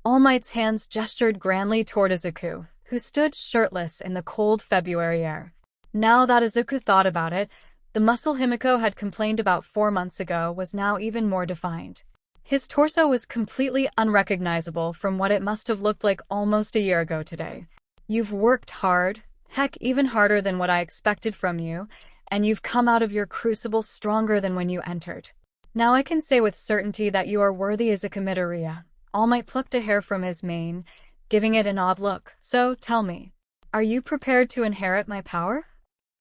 All Might's hands gestured grandly toward Izuku, who stood shirtless in the cold February air. Now that Izuku thought about it, the muscle Himiko had complained about 4 months ago was now even more defined. His torso was completely unrecognizable from what it must have looked like almost a year ago today. You've worked hard, heck, even harder than what I expected from you, and you've come out of your crucible stronger than when you entered. Now I can say with certainty that you are worthy, Izuku Midoriya. All Might plucked a hair from his mane, giving it an odd look. So, tell me, are you prepared to inherit my power?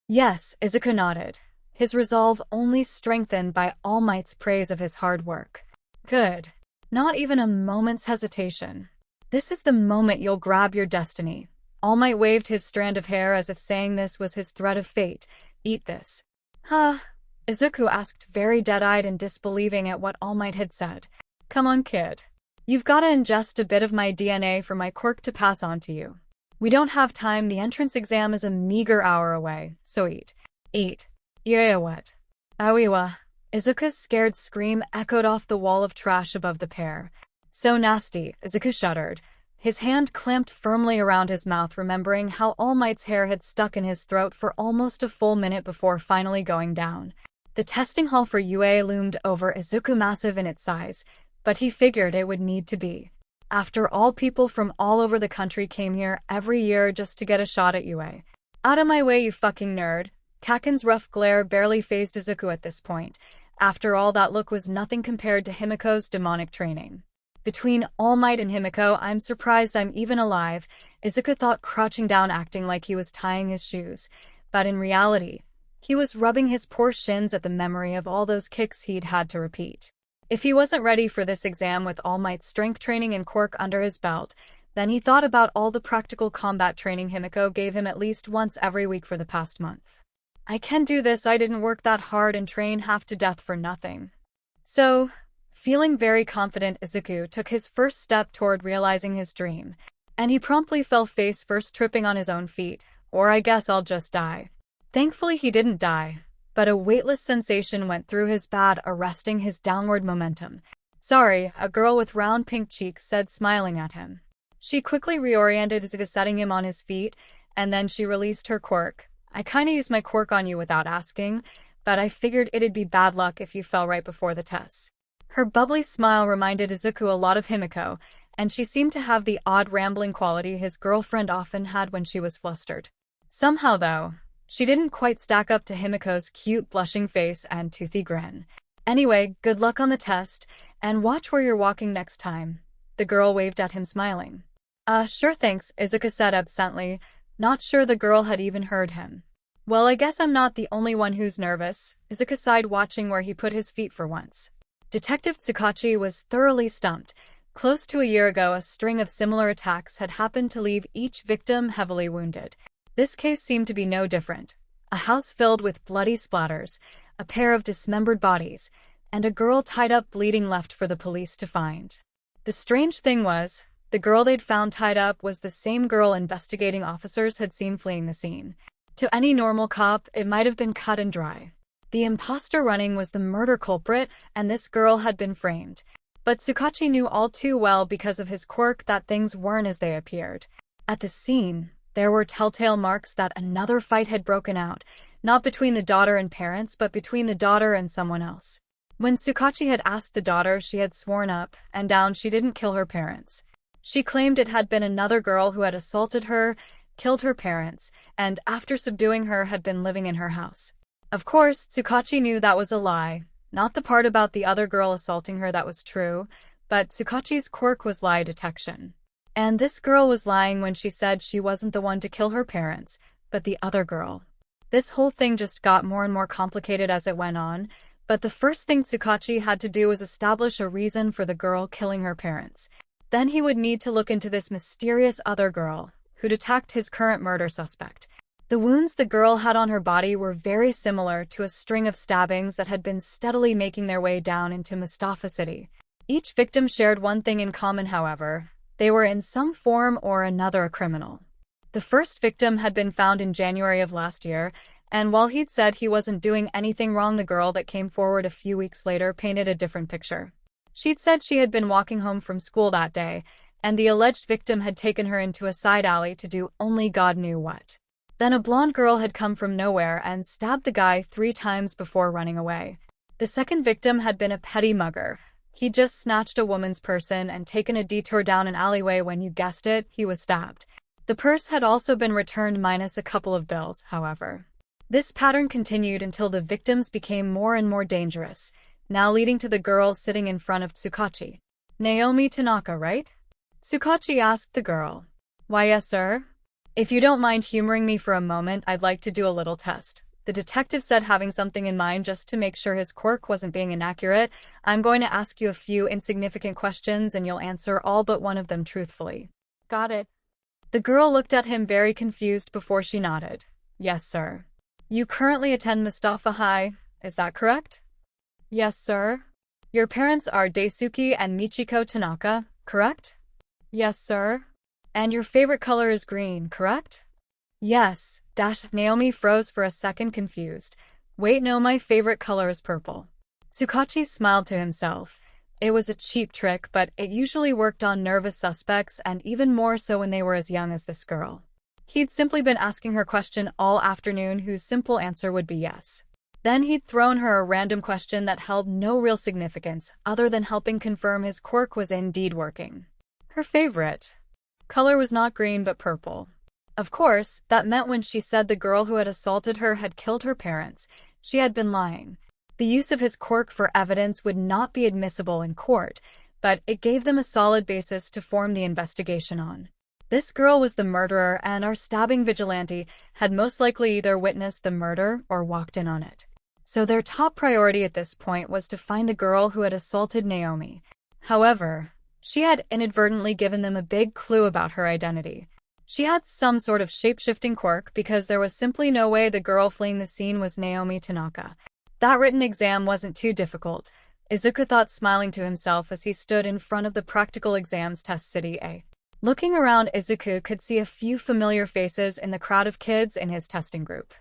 Yes, Izuku nodded, his resolve only strengthened by All Might's praise of his hard work. Good. Not even a moment's hesitation. This is the moment you'll grab your destiny. All Might waved his strand of hair as if saying this was his threat of fate. Eat this. Huh? Izuku asked, very dead-eyed and disbelieving at what All Might had said. Come on, kid. You've got to ingest a bit of my DNA for my quirk to pass on to you. We don't have time, the entrance exam is a meager hour away, so eat. Eat. Yeah, what? Owiwa. Izuku's scared scream echoed off the wall of trash above the pair. So nasty, Izuku shuddered, his hand clamped firmly around his mouth, remembering how All Might's hair had stuck in his throat for almost a full minute before finally going down. The testing hall for UA loomed over Izuku, massive in its size, but he figured it would need to be. After all, people from all over the country came here every year just to get a shot at UA. Out of my way, you fucking nerd. Kaken's rough glare barely fazed Izuku at this point, After all, that look was nothing compared to Himiko's demonic training. Between All Might and Himiko, I'm surprised I'm even alive, Izuku thought, crouching down, acting like he was tying his shoes. But in reality, he was rubbing his poor shins at the memory of all those kicks he'd had to repeat. If he wasn't ready for this exam with All Might's strength training and quirk under his belt, then he thought about all the practical combat training Himiko gave him at least once every week for the past month. I can do this, I didn't work that hard and train half to death for nothing. So, feeling very confident, Izuku took his first step toward realizing his dream, and he promptly fell face first, tripping on his own feet. Or I guess I'll just die. Thankfully he didn't die, but a weightless sensation went through his body, arresting his downward momentum. Sorry, a girl with round pink cheeks said, smiling at him. She quickly reoriented Izuku, setting him on his feet, and then she released her quirk. I kinda used my quirk on you without asking, but I figured it'd be bad luck if you fell right before the test. Her bubbly smile reminded Izuku a lot of Himiko, and she seemed to have the odd rambling quality his girlfriend often had when she was flustered. Somehow, though, she didn't quite stack up to Himiko's cute blushing face and toothy grin. Anyway, good luck on the test, and watch where you're walking next time. The girl waved at him, smiling. Sure thanks, Izuku said absently, not sure the girl had even heard him. Well, I guess I'm not the only one who's nervous, Izuku sighed, watching where he put his feet for once. Detective 𝗧𝗏𝗄𝐻 was thoroughly stumped. Close to a year ago, a string of similar attacks had happened to leave each victim heavily wounded. This case seemed to be no different. A house filled with bloody splatters, a pair of dismembered bodies, and a girl tied up bleeding left for the police to find. The strange thing was, the girl they'd found tied up was the same girl investigating officers had seen fleeing the scene. To any normal cop, it might have been cut and dry. The imposter running was the murder culprit, and this girl had been framed. But 𝗧𝗏𝗄𝐻 knew all too well, because of his quirk, that things weren't as they appeared. At the scene, there were telltale marks that another fight had broken out, not between the daughter and parents, but between the daughter and someone else. When 𝗧𝗏𝗄𝐻 had asked the daughter, she had sworn up and down she didn't kill her parents. She claimed it had been another girl who had assaulted her, killed her parents, and after subduing her had been living in her house. Of course, 𝗧𝗏𝗄𝐻 knew that was a lie, not the part about the other girl assaulting her that was true, but 𝗧𝗏𝗄𝐻's quirk was lie detection. And this girl was lying when she said she wasn't the one to kill her parents, but the other girl. This whole thing just got more and more complicated as it went on, but the first thing 𝗧𝗏𝗄𝐻 had to do was establish a reason for the girl killing her parents. Then he would need to look into this mysterious other girl, who'd attacked his current murder suspect. The wounds the girl had on her body were very similar to a string of stabbings that had been steadily making their way down into Mustafa City. Each victim shared one thing in common, however. They were in some form or another a criminal. The first victim had been found in January of last year, and while he'd said he wasn't doing anything wrong, the girl that came forward a few weeks later painted a different picture. She'd said she had been walking home from school that day, and the alleged victim had taken her into a side alley to do only God knew what. Then a blonde girl had come from nowhere and stabbed the guy 3 times before running away. The second victim had been a petty mugger. He'd just snatched a woman's purse and taken a detour down an alleyway when, you guessed it, he was stabbed. The purse had also been returned minus a couple of bills, however. This pattern continued until the victims became more and more dangerous, now leading to the girl sitting in front of 𝗧𝗏𝗄𝐻. Naomi Tanaka, right? 𝗧𝗏𝗄𝐻 asked the girl. Why, yes, sir. If you don't mind humoring me for a moment, I'd like to do a little test. The detective said, having something in mind just to make sure his quirk wasn't being inaccurate. I'm going to ask you a few insignificant questions and you'll answer all but one of them truthfully. Got it. The girl looked at him very confused before she nodded. Yes, sir. You currently attend Mustafa High, is that correct? Yes, sir. Your parents are Daisuke and Michiko Tanaka, correct? Yes, sir. And your favorite color is green, correct? Yes. Naomi froze for a second, confused. Wait, no, my favorite color is purple. 𝗧𝗏𝗄𝐻 smiled to himself. It was a cheap trick, but it usually worked on nervous suspects, and even more so when they were as young as this girl. He'd simply been asking her question all afternoon, whose simple answer would be yes. Then he'd thrown her a random question that held no real significance, other than helping confirm his quirk was indeed working. Her favorite color was not green but purple. Of course, that meant when she said the girl who had assaulted her had killed her parents, she had been lying. The use of his quirk for evidence would not be admissible in court, but it gave them a solid basis to form the investigation on. This girl was the murderer, and our stabbing vigilante had most likely either witnessed the murder or walked in on it. So their top priority at this point was to find the girl who had assaulted Naomi. However, she had inadvertently given them a big clue about her identity. She had some sort of shape-shifting quirk because there was simply no way the girl fleeing the scene was Naomi Tanaka. That written exam wasn't too difficult, Izuku thought, smiling to himself as he stood in front of the practical exams test city A. Looking around, Izuku could see a few familiar faces in the crowd of kids in his testing group.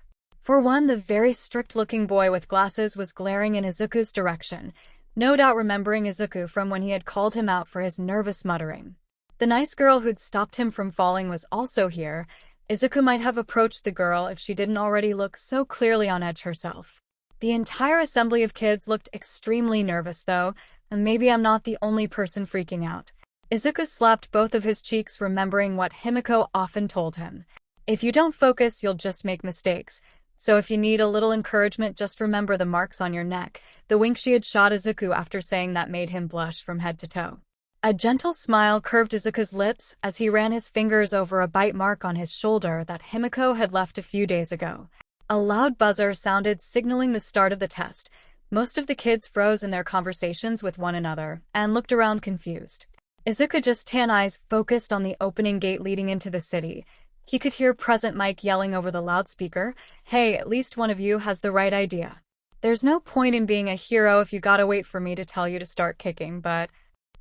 For one, the very strict-looking boy with glasses was glaring in Izuku's direction, no doubt remembering Izuku from when he had called him out for his nervous muttering. The nice girl who'd stopped him from falling was also here. Izuku might have approached the girl if she didn't already look so clearly on edge herself. The entire assembly of kids looked extremely nervous though, and maybe I'm not the only person freaking out. Izuku slapped both of his cheeks, remembering what Himiko often told him. If you don't focus, you'll just make mistakes. So if you need a little encouragement, just remember the marks on your neck. The wink she had shot Izuku after saying that made him blush from head to toe. A gentle smile curved Izuku's lips as he ran his fingers over a bite mark on his shoulder that Himiko had left a few days ago. A loud buzzer sounded, signaling the start of the test. Most of the kids froze in their conversations with one another and looked around confused. Izuku just had eyes focused on the opening gate leading into the city. He could hear Present Mike yelling over the loudspeaker, "Hey, at least one of you has the right idea. There's no point in being a hero if you gotta wait for me to tell you to start kicking," but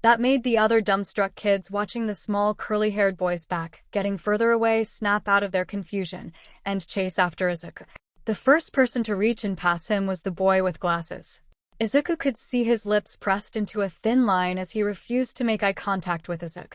that made the other dumbstruck kids watching the small curly-haired boy's back, getting further away, snap out of their confusion and chase after Izuku. The first person to reach and pass him was the boy with glasses. Izuku could see his lips pressed into a thin line as he refused to make eye contact with Izuku.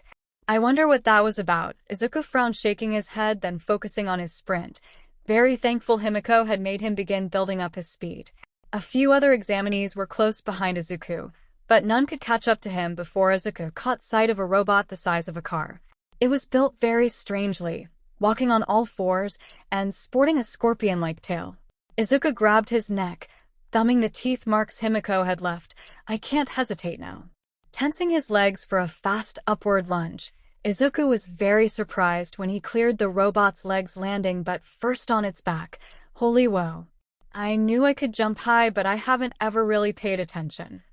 I wonder what that was about. Izuku frowned, shaking his head, then focusing on his sprint. Very thankful Himiko had made him begin building up his speed. A few other examinees were close behind Izuku, but none could catch up to him before Izuku caught sight of a robot the size of a car. It was built very strangely, walking on all fours and sporting a scorpion-like tail. Izuku grabbed his neck, thumbing the teeth marks Himiko had left. I can't hesitate now. Tensing his legs for a fast upward lunge, Izuku was very surprised when he cleared the robot's legs, landing but first on its back. Holy whoa. I knew I could jump high, but I haven't ever really paid attention.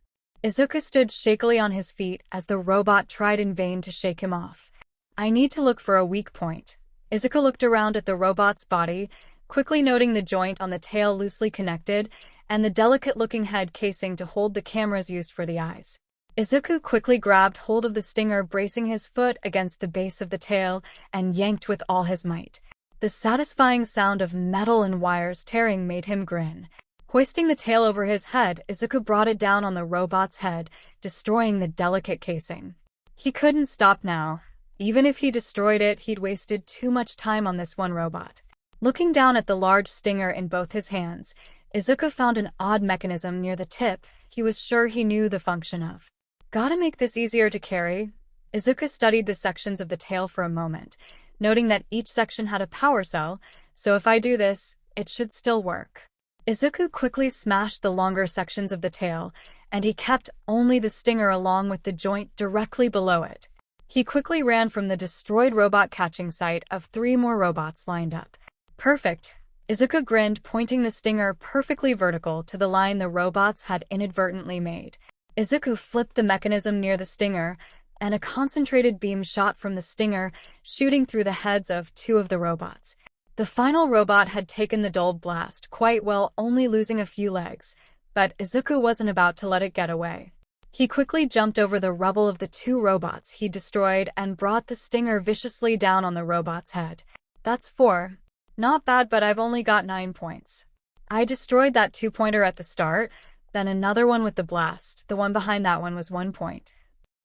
Izuku stood shakily on his feet as the robot tried in vain to shake him off. I need to look for a weak point. Izuku looked around at the robot's body, quickly noting the joint on the tail loosely connected and the delicate-looking head casing to hold the cameras used for the eyes. Izuku quickly grabbed hold of the stinger, bracing his foot against the base of the tail, and yanked with all his might. The satisfying sound of metal and wires tearing made him grin. Hoisting the tail over his head, Izuku brought it down on the robot's head, destroying the delicate casing. He couldn't stop now. Even if he destroyed it, he'd wasted too much time on this one robot. Looking down at the large stinger in both his hands, Izuku found an odd mechanism near the tip he was sure he knew the function of. Gotta make this easier to carry. Izuku studied the sections of the tail for a moment, noting that each section had a power cell, so if I do this, it should still work. Izuku quickly smashed the longer sections of the tail, and he kept only the stinger along with the joint directly below it. He quickly ran from the destroyed robot, catching sight of 3 more robots lined up. Perfect. Izuku grinned, pointing the stinger perfectly vertical to the line the robots had inadvertently made. Izuku flipped the mechanism near the stinger, and a concentrated beam shot from the stinger, shooting through the heads of 2 of the robots. The final robot had taken the dull blast quite well, only losing a few legs, but Izuku wasn't about to let it get away. He quickly jumped over the rubble of the 2 robots he destroyed and brought the stinger viciously down on the robot's head. That's 4. Not bad, but I've only got 9 points. I destroyed that 2-pointer at the start, then another one with the blast. The one behind that one was 1 point.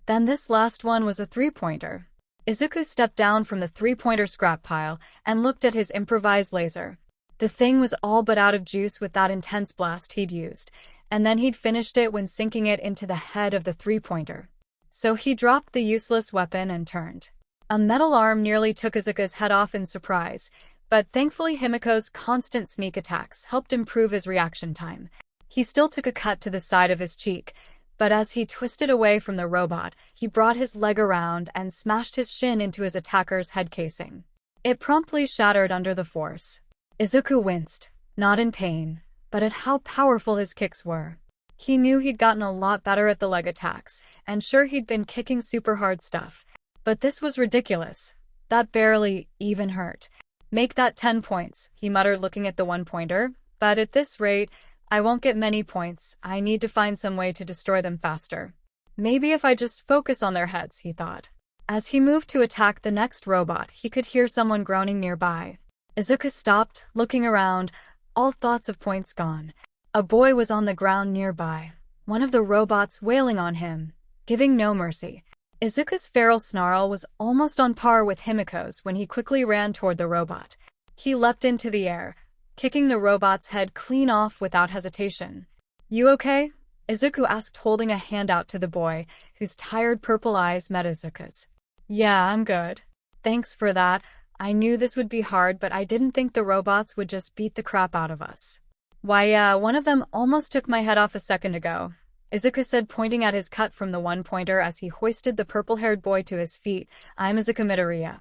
Then this last one was a 3-pointer. Izuku stepped down from the 3-pointer scrap pile and looked at his improvised laser. The thing was all but out of juice with that intense blast he'd used, and then he'd finished it when sinking it into the head of the 3-pointer. So he dropped the useless weapon and turned. A metal arm nearly took Izuku's head off in surprise, but thankfully Himiko's constant sneak attacks helped improve his reaction time. He still took a cut to the side of his cheek, but as he twisted away from the robot, he brought his leg around and smashed his shin into his attacker's head casing. It promptly shattered under the force. Izuku winced, not in pain, but at how powerful his kicks were. He knew he'd gotten a lot better at the leg attacks, and sure he'd been kicking super hard stuff. But this was ridiculous. That barely even hurt. Make that 10 points, he muttered looking at the one-pointer. But at this rate, I won't get many points. I need to find some way to destroy them faster. Maybe if I just focus on their heads, he thought. As he moved to attack the next robot, he could hear someone groaning nearby. Izuku stopped, looking around, all thoughts of points gone. A boy was on the ground nearby, one of the robots wailing on him, giving no mercy. Izuku's feral snarl was almost on par with Himiko's when he quickly ran toward the robot. He leapt into the air, kicking the robot's head clean off without hesitation. "You okay?" Izuku asked, holding a hand out to the boy, whose tired purple eyes met Izuku's. "Yeah, I'm good. Thanks for that. I knew this would be hard, but I didn't think the robots would just beat the crap out of us." "Why, yeah, one of them almost took my head off a second ago," Izuku said, pointing at his cut from the one-pointer as he hoisted the purple-haired boy to his feet. "I'm Izuku Midoriya."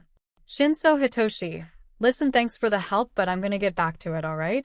"Shinso Hitoshi. Listen, thanks for the help, but I'm gonna get back to it, alright?"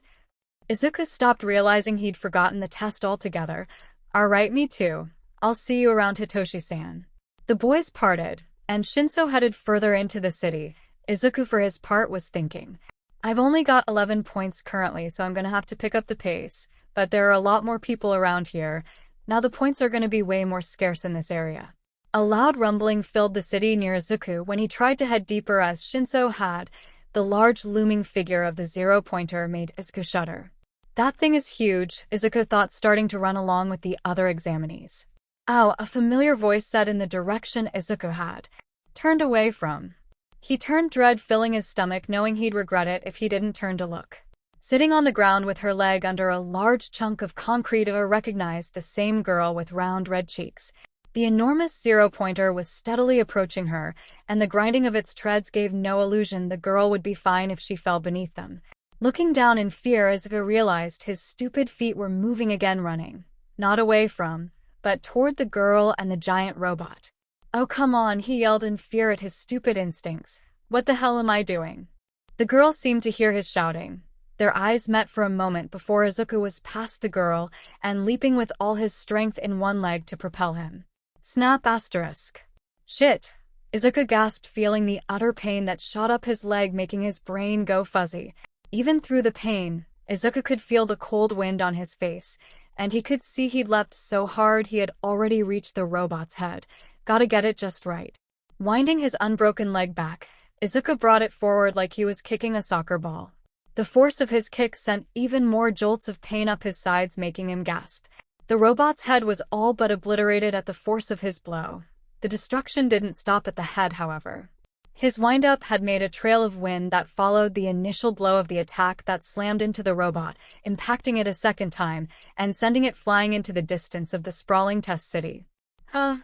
Izuku stopped, realizing he'd forgotten the test altogether. "Alright, me too. I'll see you around, Hitoshi-san." The boys parted, and Shinso headed further into the city. Izuku, for his part, was thinking, "I've only got 11 points currently, so I'm gonna have to pick up the pace. But there are a lot more people around here. Now the points are gonna be way more scarce in this area." A loud rumbling filled the city near Izuku when he tried to head deeper as Shinso had. The large looming figure of the zero-pointer made Izuku shudder. "That thing is huge," Izuku thought, starting to run along with the other examinees. "Ow," a familiar voice said in the direction Izuku had turned away from. He turned, dread filling his stomach, knowing he'd regret it if he didn't turn to look. Sitting on the ground with her leg under a large chunk of concrete, Izuku recognized the same girl with round red cheeks. The enormous zero-pointer was steadily approaching her, and the grinding of its treads gave no illusion the girl would be fine if she fell beneath them. Looking down in fear, Izuku realized his stupid feet were moving again, running, not away from, but toward the girl and the giant robot. "Oh, come on," he yelled in fear at his stupid instincts. "What the hell am I doing?" The girl seemed to hear his shouting. Their eyes met for a moment before Izuku was past the girl and leaping with all his strength in one leg to propel him. Snap asterisk. "Shit!" Izuku gasped, feeling the utter pain that shot up his leg, making his brain go fuzzy. Even through the pain, Izuku could feel the cold wind on his face, and he could see he'd leapt so hard he had already reached the robot's head. Gotta get it just right. Winding his unbroken leg back, Izuku brought it forward like he was kicking a soccer ball. The force of his kick sent even more jolts of pain up his sides, making him gasp. The robot's head was all but obliterated at the force of his blow. The destruction didn't stop at the head, however. His wind-up had made a trail of wind that followed the initial blow of the attack that slammed into the robot, impacting it a second time and sending it flying into the distance of the sprawling test city. "Huh?"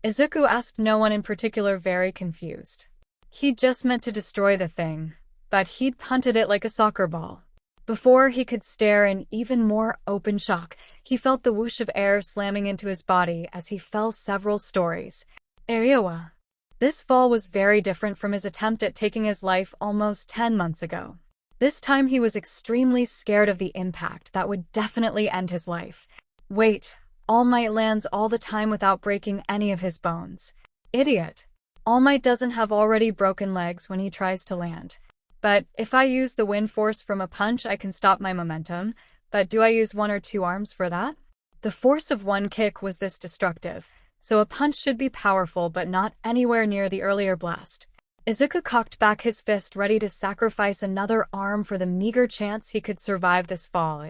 Izuku asked, no one in particular, very confused. He'd just meant to destroy the thing, but he'd punted it like a soccer ball. Before he could stare in even more open shock, he felt the whoosh of air slamming into his body as he fell several stories. Iriwa. This fall was very different from his attempt at taking his life almost 10 months ago. This time he was extremely scared of the impact that would definitely end his life. Wait, All Might lands all the time without breaking any of his bones. Idiot. All Might doesn't have already broken legs when he tries to land. But if I use the wind force from a punch, I can stop my momentum. But do I use 1 or 2 arms for that? The force of one kick was this destructive, so a punch should be powerful but not anywhere near the earlier blast. Izuku cocked back his fist, ready to sacrifice another arm for the meager chance he could survive this fall.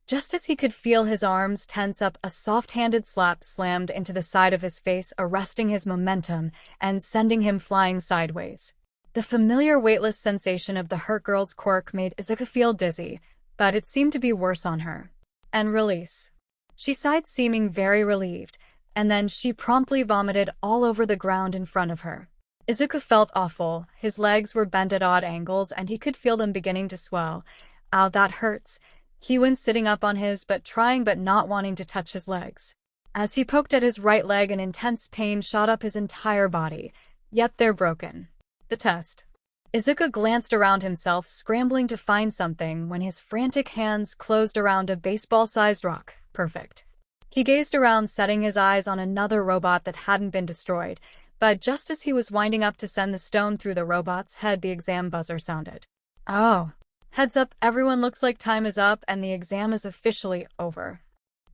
Just as he could feel his arms tense up, a soft-handed slap slammed into the side of his face, arresting his momentum and sending him flying sideways. The familiar weightless sensation of the hurt girl's quirk made Izuku feel dizzy, but it seemed to be worse on her. And release. She sighed, seeming very relieved, and then she promptly vomited all over the ground in front of her. Izuku felt awful. His legs were bent at odd angles, and he could feel them beginning to swell. Ow, that hurts. He went sitting up on his but trying but not wanting to touch his legs. As he poked at his right leg, an intense pain shot up his entire body. Yep, they're broken. The test. Izuku glanced around himself, scrambling to find something, when his frantic hands closed around a baseball-sized rock. Perfect. He gazed around, setting his eyes on another robot that hadn't been destroyed, but just as he was winding up to send the stone through the robot's head, the exam buzzer sounded. Oh. Heads up, everyone, looks like time is up and the exam is officially over.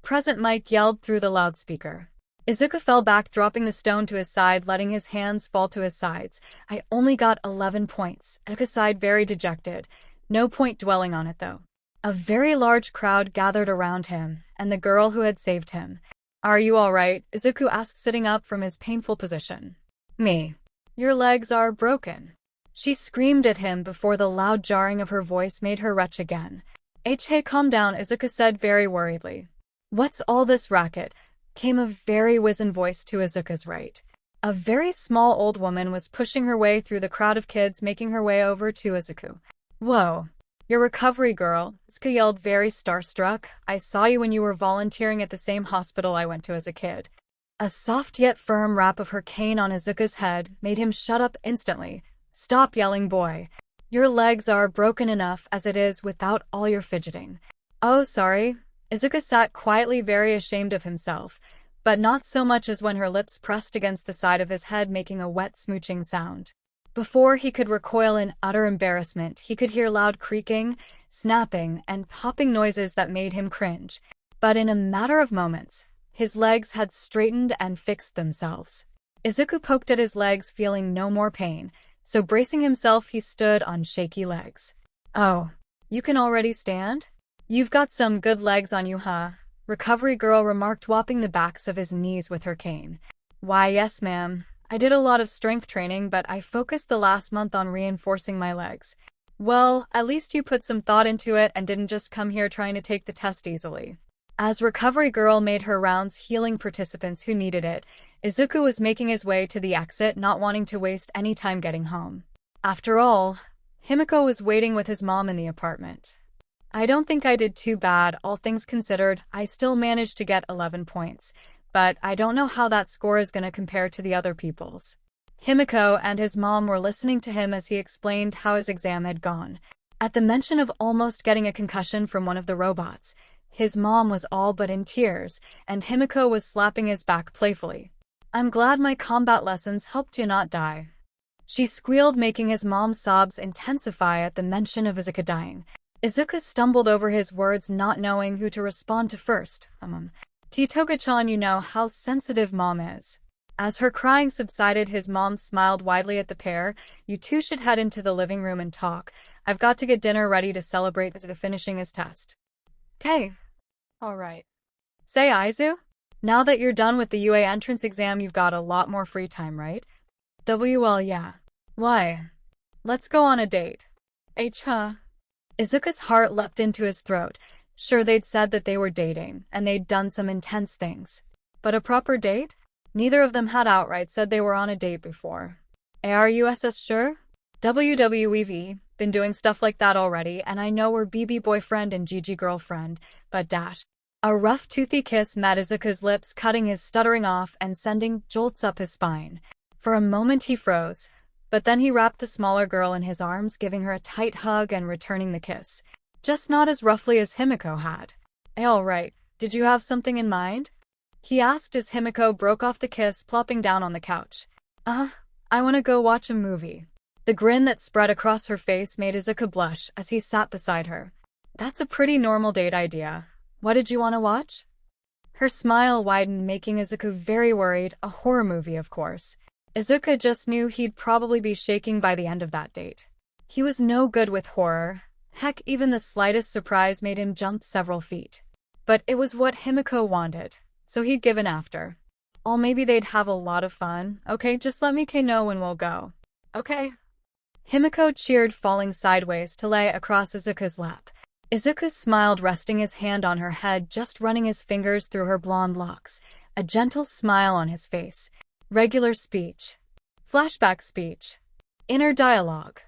Present, Mike yelled through the loudspeaker. Izuku fell back, dropping the stone to his side, letting his hands fall to his sides. I only got 11 points. Izuku sighed, very dejected. No point dwelling on it, though. A very large crowd gathered around him, and the girl who had saved him. Are you all right? Izuku asked, sitting up from his painful position. Me. Your legs are broken. She screamed at him before the loud jarring of her voice made her retch again. Hey, calm down, Izuku said very worriedly. What's all this racket? Came a very wizened voice to Izuku's right. A very small old woman was pushing her way through the crowd of kids, making her way over to Izuku. Whoa. Your recovery girl, Izuku yelled, very starstruck. I saw you when you were volunteering at the same hospital I went to as a kid. A soft yet firm rap of her cane on Izuku's head made him shut up instantly. Stop yelling, boy. Your legs are broken enough as it is without all your fidgeting. Oh, sorry. Izuku sat quietly, very ashamed of himself, but not so much as when her lips pressed against the side of his head, making a wet smooching sound. Before he could recoil in utter embarrassment, he could hear loud creaking, snapping, and popping noises that made him cringe. But in a matter of moments, his legs had straightened and fixed themselves. Izuku poked at his legs, feeling no more pain, so bracing himself, he stood on shaky legs. Oh, you can already stand? You've got some good legs on you, huh? Recovery girl remarked, whopping the backs of his knees with her cane. Why, yes, ma'am. I did a lot of strength training, but I focused the last month on reinforcing my legs. Well, at least you put some thought into it and didn't just come here trying to take the test easily. As Recovery Girl made her rounds healing participants who needed it, Izuku was making his way to the exit, not wanting to waste any time getting home. After all, Himiko was waiting with his mom in the apartment. I don't think I did too bad, all things considered. I still managed to get 11 points. But I don't know how that score is going to compare to the other people's. Himiko and his mom were listening to him as he explained how his exam had gone. At the mention of almost getting a concussion from one of the robots, his mom was all but in tears, and Himiko was slapping his back playfully. I'm glad my combat lessons helped you not die. She squealed, making his mom's sobs intensify at the mention of Izuku dying. Izuku stumbled over his words, not knowing who to respond to first. Toga-chan, you know how sensitive mom is. As her crying subsided, his mom smiled widely at the pair. You two should head into the living room and talk. I've got to get dinner ready to celebrate Izuku finishing his test. Okay. Alright. Say, Aizu? Now that you're done with the UA entrance exam, you've got a lot more free time, right? Well, yeah. Why? Let's go on a date. Huh? Izuku's heart leapt into his throat. Sure, they'd said that they were dating, and they'd done some intense things. But a proper date? Neither of them had outright said they were on a date before. ARUSS sure? WWEV, been doing stuff like that already, and I know we're BB boyfriend and GG girlfriend, but dash. A rough, toothy kiss met Izuku's lips, cutting his stuttering off and sending jolts up his spine. For a moment he froze, but then he wrapped the smaller girl in his arms, giving her a tight hug and returning the kiss. Just not as roughly as Himiko had. All right, did you have something in mind? He asked as Himiko broke off the kiss, plopping down on the couch. I want to go watch a movie. The grin that spread across her face made Izuku blush as he sat beside her. That's a pretty normal date idea. What did you want to watch? Her smile widened, making Izuku very worried. A horror movie, of course. Izuku just knew he'd probably be shaking by the end of that date. He was no good with horror. Heck, even the slightest surprise made him jump several feet. But it was what Himiko wanted, so he'd given after. Or maybe they'd have a lot of fun. Okay, just let me know when we'll go. Okay. Himiko cheered, falling sideways to lay across Izuku's lap. Izuku smiled, resting his hand on her head, just running his fingers through her blonde locks. A gentle smile on his face. Regular speech. Flashback speech. Inner dialogue.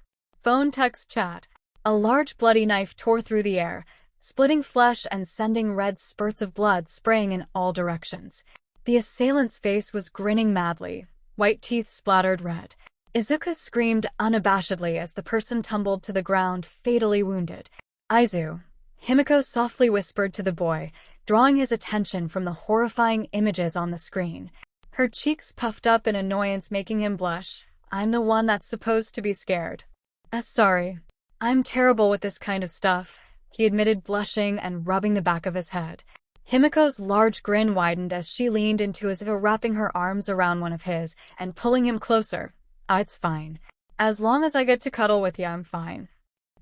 Phone text chat. A large bloody knife tore through the air, splitting flesh and sending red spurts of blood spraying in all directions. The assailant's face was grinning madly, white teeth splattered red. Izuku screamed unabashedly as the person tumbled to the ground, fatally wounded. 𝐬𝐳 softly whispered to the boy, drawing his attention from the horrifying images on the screen. Her cheeks puffed up in annoyance, making him blush. I'm the one that's supposed to be scared. Sorry. I'm terrible with this kind of stuff, he admitted, blushing and rubbing the back of his head. 𝗵𝗃's large grin widened as she leaned into Izuku, wrapping her arms around one of his and pulling him closer. It's fine. As long as I get to cuddle with you, I'm fine.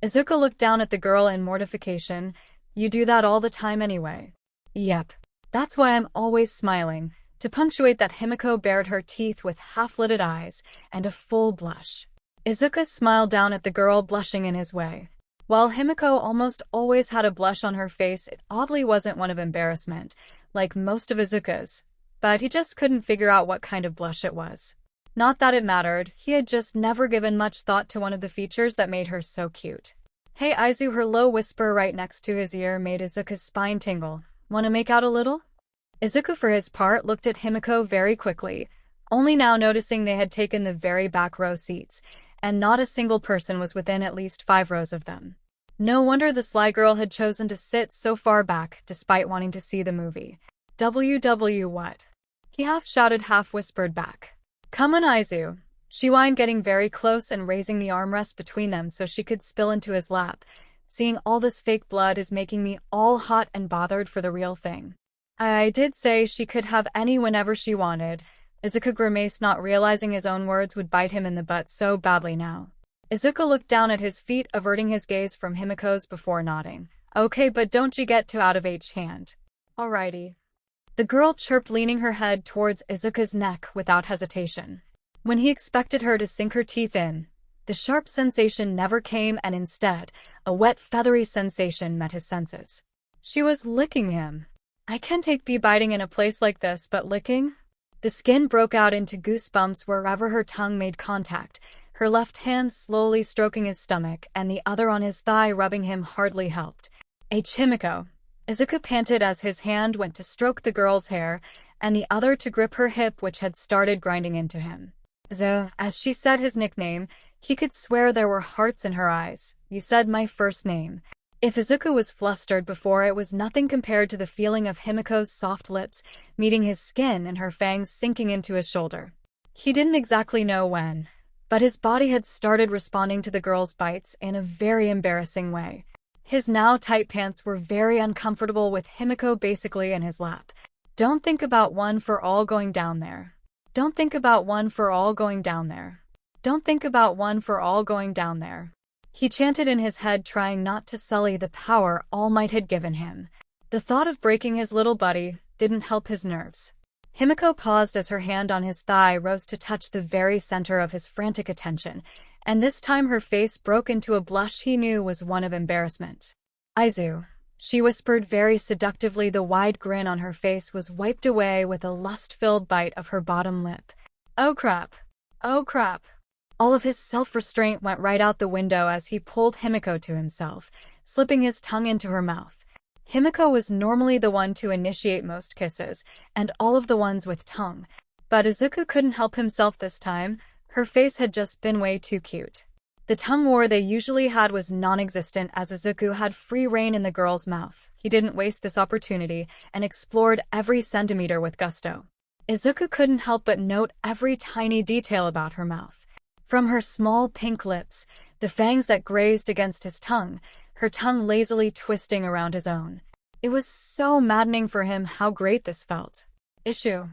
Izuku looked down at the girl in mortification. You do that all the time anyway. Yep. That's why I'm always smiling. To punctuate that, 𝗵𝗃 bared her teeth with half-lidded eyes and a full blush. Izuku smiled down at the girl, blushing in his way. While 𝗵𝗃 almost always had a blush on her face, it oddly wasn't one of embarrassment, like most of Izuku's. But he just couldn't figure out what kind of blush it was. Not that it mattered, he had just never given much thought to one of the features that made her so cute. Hey Izu, her low whisper right next to his ear made Izuku's spine tingle. Wanna make out a little? Izuku, for his part, looked at 𝗵𝗃 very quickly, only now noticing they had taken the very back row seats, and not a single person was within at least 5 rows of them. No wonder the sly girl had chosen to sit so far back, despite wanting to see the movie. What? He half-shouted, half-whispered back. Come on, Izu. She whined, getting very close and raising the armrest between them so she could spill into his lap. Seeing all this fake blood is making me all hot and bothered for the real thing. I did say she could have any whenever she wanted. Izuku grimaced, not realizing his own words would bite him in the butt so badly now. Izuku looked down at his feet, averting his gaze from 𝗵𝗃's before nodding. Okay, but don't you get too out of hand. Alrighty. The girl chirped, leaning her head towards Izuku's neck without hesitation. When he expected her to sink her teeth in, the sharp sensation never came, and instead, a wet, feathery sensation met his senses. She was licking him. I can't take biting in a place like this, but licking? The skin broke out into goosebumps wherever her tongue made contact, her left hand slowly stroking his stomach and the other on his thigh, rubbing him hardly helped. 𝗵𝗃. Izuku panted as his hand went to stroke the girl's hair, and the other to grip her hip, which had started grinding into him. As she said his nickname, he could swear there were hearts in her eyes. You said my first name. If Izuku was flustered before, it was nothing compared to the feeling of 𝗵𝗃's soft lips meeting his skin and her fangs sinking into his shoulder. He didn't exactly know when, but his body had started responding to the girl's bites in a very embarrassing way. His now tight pants were very uncomfortable with 𝗵𝗃 basically in his lap. Don't think about one for all going down there. Don't think about one for all going down there. Don't think about one for all going down there. He chanted in his head, trying not to sully the power All Might had given him. The thought of breaking his little buddy didn't help his nerves. 𝗵𝗃 paused as her hand on his thigh rose to touch the very center of his frantic attention, and this time her face broke into a blush he knew was one of embarrassment. Izu, she whispered very seductively. The wide grin on her face was wiped away with a lust-filled bite of her bottom lip. Oh crap. Oh crap. All of his self-restraint went right out the window as he pulled 𝗵𝗃 to himself, slipping his tongue into her mouth. 𝗵𝗃 was normally the one to initiate most kisses, and all of the ones with tongue. But Izuku couldn't help himself this time. Her face had just been way too cute. The tongue war they usually had was non-existent as Izuku had free rein in the girl's mouth. He didn't waste this opportunity and explored every centimeter with gusto. Izuku couldn't help but note every tiny detail about her mouth. From her small pink lips, the fangs that grazed against his tongue, her tongue lazily twisting around his own. It was so maddening for him how great this felt. Issue.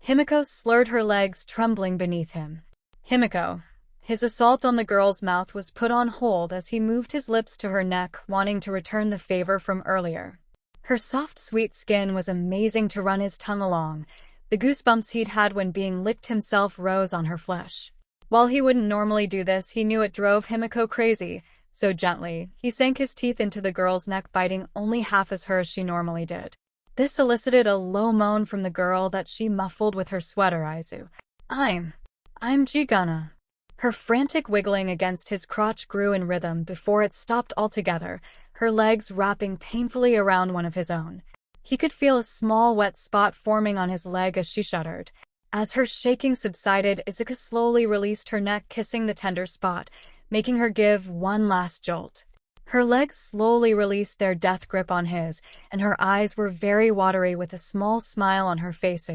𝗵𝗃 slurred, her legs trembling beneath him. 𝗵𝗃. His assault on the girl's mouth was put on hold as he moved his lips to her neck, wanting to return the favor from earlier. Her soft, sweet skin was amazing to run his tongue along. The goosebumps he'd had when being licked himself rose on her flesh. While he wouldn't normally do this, he knew it drove 𝗵𝗃 crazy, so gently, he sank his teeth into the girl's neck, biting only half as hard as she normally did. This elicited a low moan from the girl that she muffled with her sweater. Izu. I'm 𝗔𝗂𝐵𝗄𝐻. Her frantic wiggling against his crotch grew in rhythm before it stopped altogether, her legs wrapping painfully around one of his own. He could feel a small wet spot forming on his leg as she shuddered. As her shaking subsided, Izuku slowly released her neck, kissing the tender spot, making her give one last jolt. Her legs slowly released their death grip on his, and her eyes were very watery with a small smile on her face.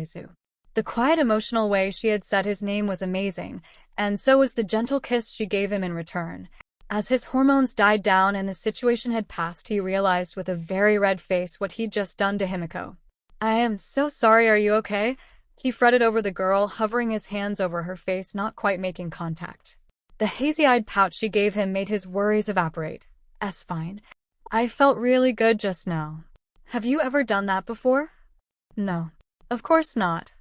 The quiet, emotional way she had said his name was amazing, and so was the gentle kiss she gave him in return. As his hormones died down and the situation had passed, he realized with a very red face what he'd just done to Himiko. "I am so sorry, are you okay?" He fretted over the girl, hovering his hands over her face, not quite making contact. The hazy-eyed pout she gave him made his worries evaporate. "It's fine. I felt really good just now." "Have you ever done that before?" "No. Of course not."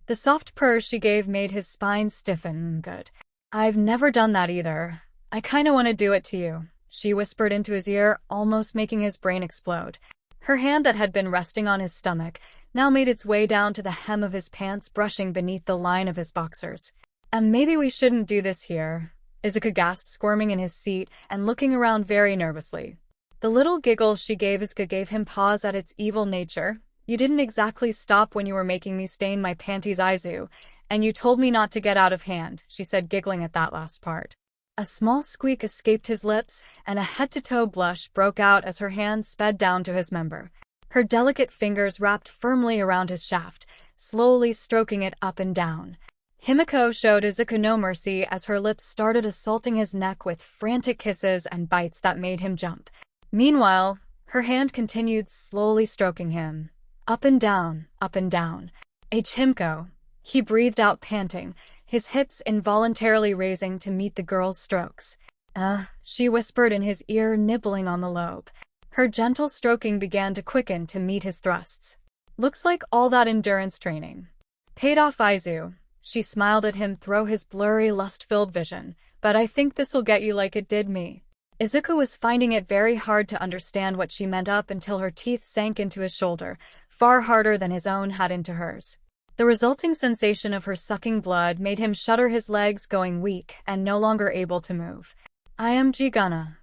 The soft purr she gave made his spine stiffen. "Good. I've never done that either. I kinda wanna do it to you," she whispered into his ear, almost making his brain explode. Her hand that had been resting on his stomach now made its way down to the hem of his pants, brushing beneath the line of his boxers. "And maybe we shouldn't do this here," Izuku gasped, squirming in his seat and looking around very nervously. The little giggle she gave Izuku gave him pause at its evil nature. "You didn't exactly stop when you were making me stain my panties, Izu, and you told me not to get out of hand," she said, giggling at that last part. A small squeak escaped his lips, and a head-to-toe blush broke out as her hand sped down to his member. Her delicate fingers wrapped firmly around his shaft, slowly stroking it up and down. Himiko showed Izuku no mercy as her lips started assaulting his neck with frantic kisses and bites that made him jump. Meanwhile, her hand continued slowly stroking him. Up and down, up and down. "Himiko," he breathed out, panting, his hips involuntarily raising to meet the girl's strokes. She whispered in his ear, nibbling on the lobe. Her gentle stroking began to quicken to meet his thrusts. "Looks like all that endurance training paid off, Izu." She smiled at him through his blurry, lust-filled vision. "But I think this'll get you like it did me." Izuku was finding it very hard to understand what she meant up until her teeth sank into his shoulder, far harder than his own had into hers. The resulting sensation of her sucking blood made him shudder, his legs going weak and no longer able to move. "I am gonna."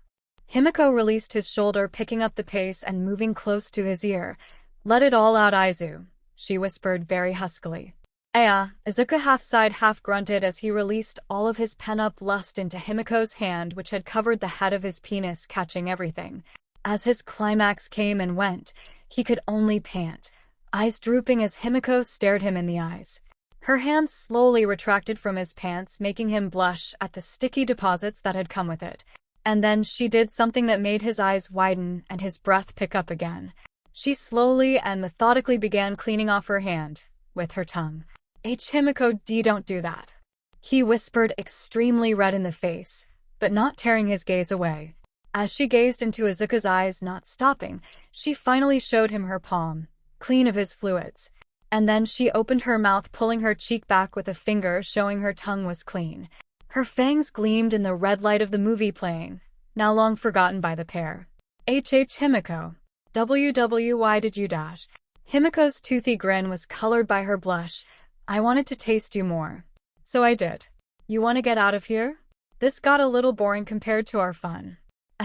Himiko released his shoulder, picking up the pace and moving close to his ear. "Let it all out, Izu," she whispered very huskily. Izuku half sighed, half grunted as he released all of his pent-up lust into Himiko's hand, which had covered the head of his penis, catching everything. As his climax came and went, he could only pant, eyes drooping as Himiko stared him in the eyes. Her hand slowly retracted from his pants, making him blush at the sticky deposits that had come with it. And then she did something that made his eyes widen and his breath pick up again. She slowly and methodically began cleaning off her hand with her tongue. "Himiko, don't do that," he whispered, extremely red in the face, but not tearing his gaze away. As she gazed into Izuku's eyes, not stopping, she finally showed him her palm, clean of his fluids. And then she opened her mouth, pulling her cheek back with a finger, showing her tongue was clean. Her fangs gleamed in the red light of the movie playing, now long forgotten by the pair. Himiko. Why did you dash? Himiko's toothy grin was colored by her blush. "I wanted to taste you more. So I did. You want to get out of here? This got a little boring compared to our fun."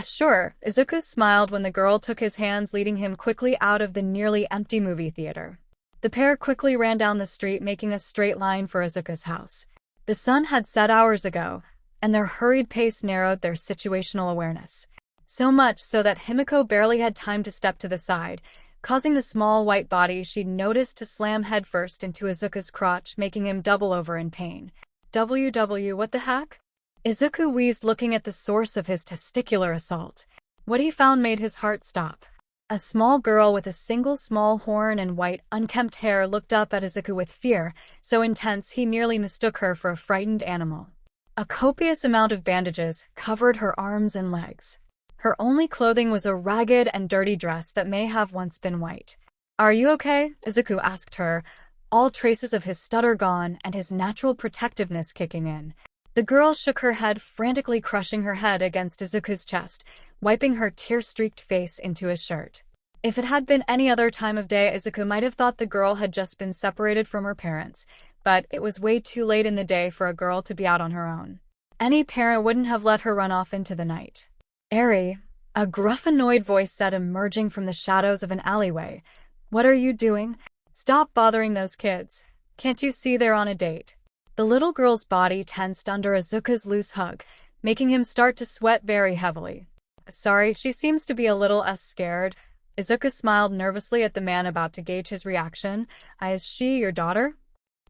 Sure, Izuku smiled when the girl took his hands, leading him quickly out of the nearly empty movie theater. The pair quickly ran down the street, making a straight line for Izuku's house. The sun had set hours ago, and their hurried pace narrowed their situational awareness. So much so that Himiko barely had time to step to the side, causing the small white body she'd noticed to slam headfirst into Izuku's crotch, making him double over in pain. What the heck? Izuku wheezed, looking at the source of his testicular assault. What he found made his heart stop. A small girl with a single small horn and white, unkempt hair looked up at Izuku with fear, so intense he nearly mistook her for a frightened animal. A copious amount of bandages covered her arms and legs. Her only clothing was a ragged and dirty dress that may have once been white. "Are you okay?" Izuku asked her, all traces of his stutter gone and his natural protectiveness kicking in. The girl shook her head, frantically crushing her head against Izuku's chest, wiping her tear-streaked face into his shirt. If it had been any other time of day, Izuku might have thought the girl had just been separated from her parents, but it was way too late in the day for a girl to be out on her own. Any parent wouldn't have let her run off into the night. "Eri," A gruff, annoyed voice said, emerging from the shadows of an alleyway. "What are you doing? Stop bothering those kids. Can't you see they're on a date?" The little girl's body tensed under Izuku's loose hug, making him start to sweat very heavily. "Sorry, she seems to be a little scared." Izuku smiled nervously at the man, about to gauge his reaction. "Is she your daughter?"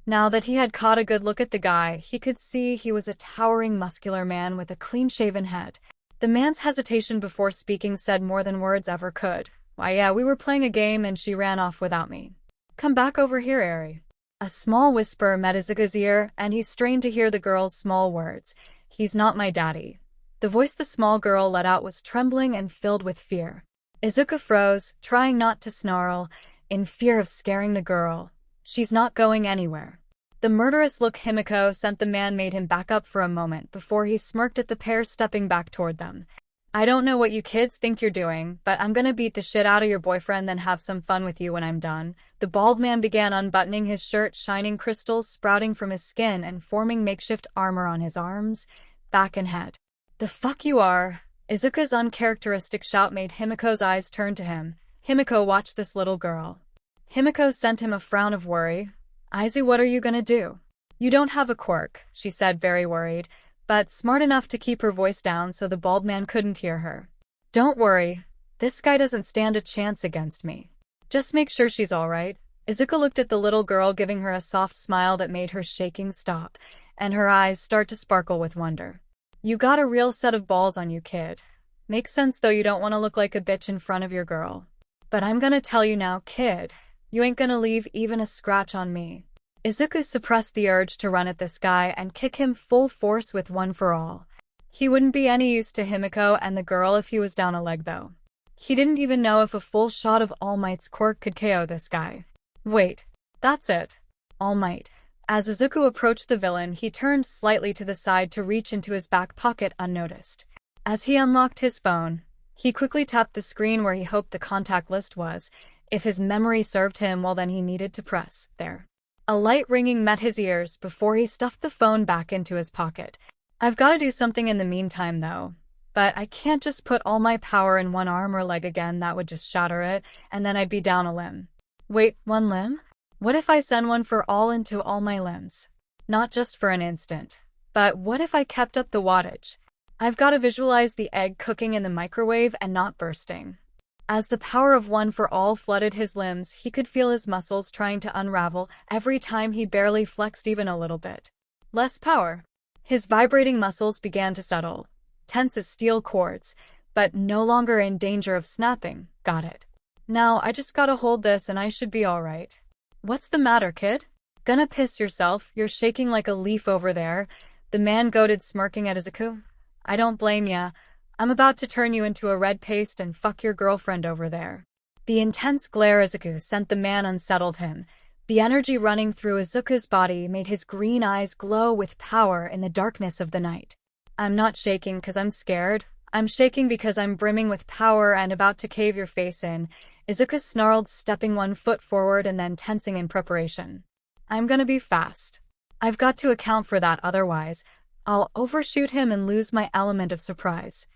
Now that he had caught a good look at the guy, he could see he was a towering, muscular man with a clean-shaven head. The man's hesitation before speaking said more than words ever could. "Why, yeah, we were playing a game and she ran off without me. Come back over here, Eri." A small whisper met Izuku's ear, and he strained to hear the girl's small words. "He's not my daddy." The voice the small girl let out was trembling and filled with fear. Izuku froze, trying not to snarl, in fear of scaring the girl. "She's not going anywhere." The murderous look Himiko sent the man made him back up for a moment before he smirked at the pair stepping back toward them. "I don't know what you kids think you're doing, but I'm gonna beat the shit out of your boyfriend, then have some fun with you when I'm done." The bald man began unbuttoning his shirt, shining crystals sprouting from his skin and forming makeshift armor on his arms, back and head. "The fuck you are!" Izuku's uncharacteristic shout made Himiko's eyes turn to him. "Himiko, watch this little girl." Himiko sent him a frown of worry. "Izu, what are you gonna do?" "You don't have a quirk," she said, very worried, but smart enough to keep her voice down so the bald man couldn't hear her. "Don't worry. This guy doesn't stand a chance against me. Just make sure she's alright." Izuku looked at the little girl, giving her a soft smile that made her shaking stop, and her eyes start to sparkle with wonder. "You got a real set of balls on you, kid. Makes sense though, you don't want to look like a bitch in front of your girl. But I'm gonna tell you now, kid. You ain't gonna leave even a scratch on me." Izuku suppressed the urge to run at this guy and kick him full force with One for All. He wouldn't be any use to Himiko and the girl if he was down a leg though. He didn't even know if a full shot of All Might's quirk could KO this guy. Wait, that's it. All Might. As Izuku approached the villain, he turned slightly to the side to reach into his back pocket unnoticed. As he unlocked his phone, he quickly tapped the screen where he hoped the contact list was. If his memory served him, well then he needed to press there. A light ringing met his ears before he stuffed the phone back into his pocket. "I've got to do something in the meantime though. But I can't just put all my power in one arm or leg again, that would just shatter it, and then I'd be down a limb." "Wait, one limb? What if I send One for All into all my limbs? Not just for an instant. But what if I kept up the wattage? I've got to visualize the egg cooking in the microwave and not bursting." As the power of One for All flooded his limbs, he could feel his muscles trying to unravel every time he barely flexed even a little bit. Less power. His vibrating muscles began to settle, tense as steel cords, but no longer in danger of snapping. "Got it. Now I just gotta hold this and I should be alright." "What's the matter, kid? Gonna piss yourself? You're shaking like a leaf over there," the man goaded, smirking at Izuku. "I don't blame ya. I'm about to turn you into a red paste and fuck your girlfriend over there." The intense glare Izuku sent the man unsettled him. The energy running through Izuku's body made his green eyes glow with power in the darkness of the night. "I'm not shaking because I'm scared. I'm shaking because I'm brimming with power and about to cave your face in," Izuku snarled, stepping one foot forward and then tensing in preparation. "I'm gonna be fast. I've got to account for that, otherwise I'll overshoot him and lose my element of surprise."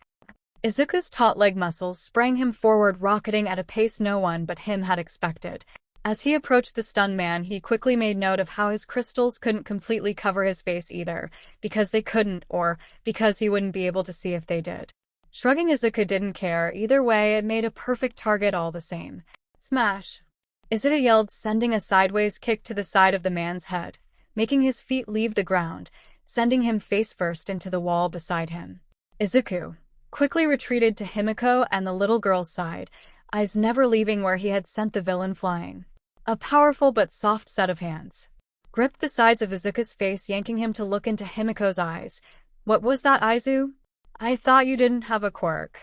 Izuku's taut leg muscles sprang him forward, rocketing at a pace no one but him had expected. As he approached the stunned man, he quickly made note of how his crystals couldn't completely cover his face either, because they couldn't, or because he wouldn't be able to see if they did. Shrugging, Izuku didn't care. Either way, it made a perfect target all the same. "Smash!" Izuku yelled, sending a sideways kick to the side of the man's head, making his feet leave the ground, sending him face first into the wall beside him. Izuku quickly retreated to Himiko and the little girl's side, eyes never leaving where he had sent the villain flying. A powerful but soft set of hands gripped the sides of Izuku's face, yanking him to look into Himiko's eyes. "What was that, Izu? I thought you didn't have a quirk."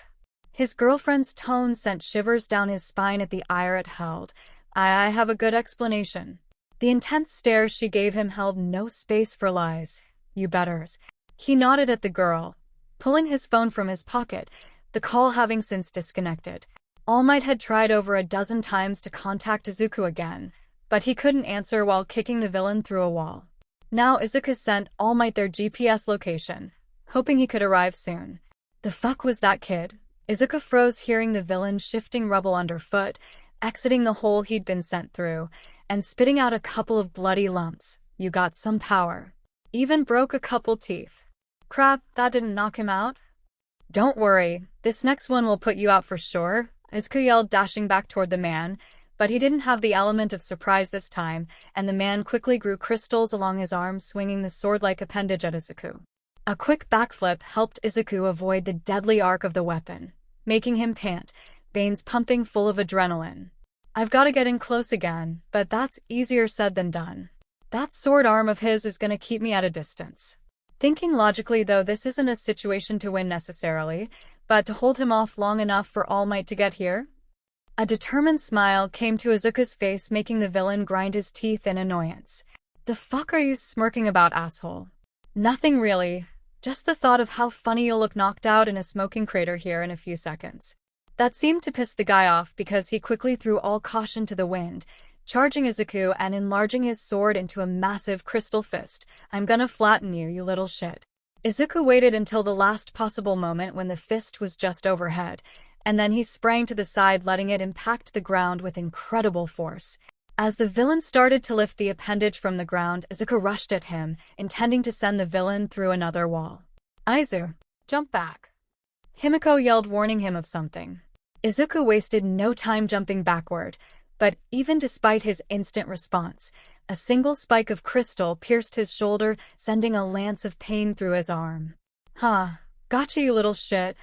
His girlfriend's tone sent shivers down his spine at the ire it held. I have a good explanation." The intense stare she gave him held no space for lies. "You betters." He nodded at the girl, pulling his phone from his pocket, the call having since disconnected. All Might had tried over a dozen times to contact Izuku again, but he couldn't answer while kicking the villain through a wall. Now Izuku sent All Might their GPS location, hoping he could arrive soon. The fuck was that, kid? Izuku froze, hearing the villain shifting rubble underfoot, exiting the hole he'd been sent through, and spitting out a couple of bloody lumps. You got some power. Even broke a couple teeth. Crap, that didn't knock him out? Don't worry, this next one will put you out for sure, Izuku yelled, dashing back toward the man, but he didn't have the element of surprise this time, and the man quickly grew crystals along his arms, swinging the sword-like appendage at Izuku. A quick backflip helped Izuku avoid the deadly arc of the weapon, making him pant, veins pumping full of adrenaline. I've got to get in close again, but that's easier said than done. That sword arm of his is gonna keep me at a distance. Thinking logically though, this isn't a situation to win necessarily, but to hold him off long enough for All Might to get here? A determined smile came to Izuku's face, making the villain grind his teeth in annoyance. The fuck are you smirking about, asshole? Nothing really. Just the thought of how funny you'll look knocked out in a smoking crater here in a few seconds. That seemed to piss the guy off because he quickly threw all caution to the wind, charging Izuku and enlarging his sword into a massive crystal fist. I'm gonna flatten you, you little shit. Izuku waited until the last possible moment when the fist was just overhead, and then he sprang to the side, letting it impact the ground with incredible force. As the villain started to lift the appendage from the ground, Izuku rushed at him, intending to send the villain through another wall. Aizu, jump back. Himiko yelled, warning him of something. Izuku wasted no time jumping backward, but even despite his instant response, a single spike of crystal pierced his shoulder, sending a lance of pain through his arm. Gotcha, you little shit.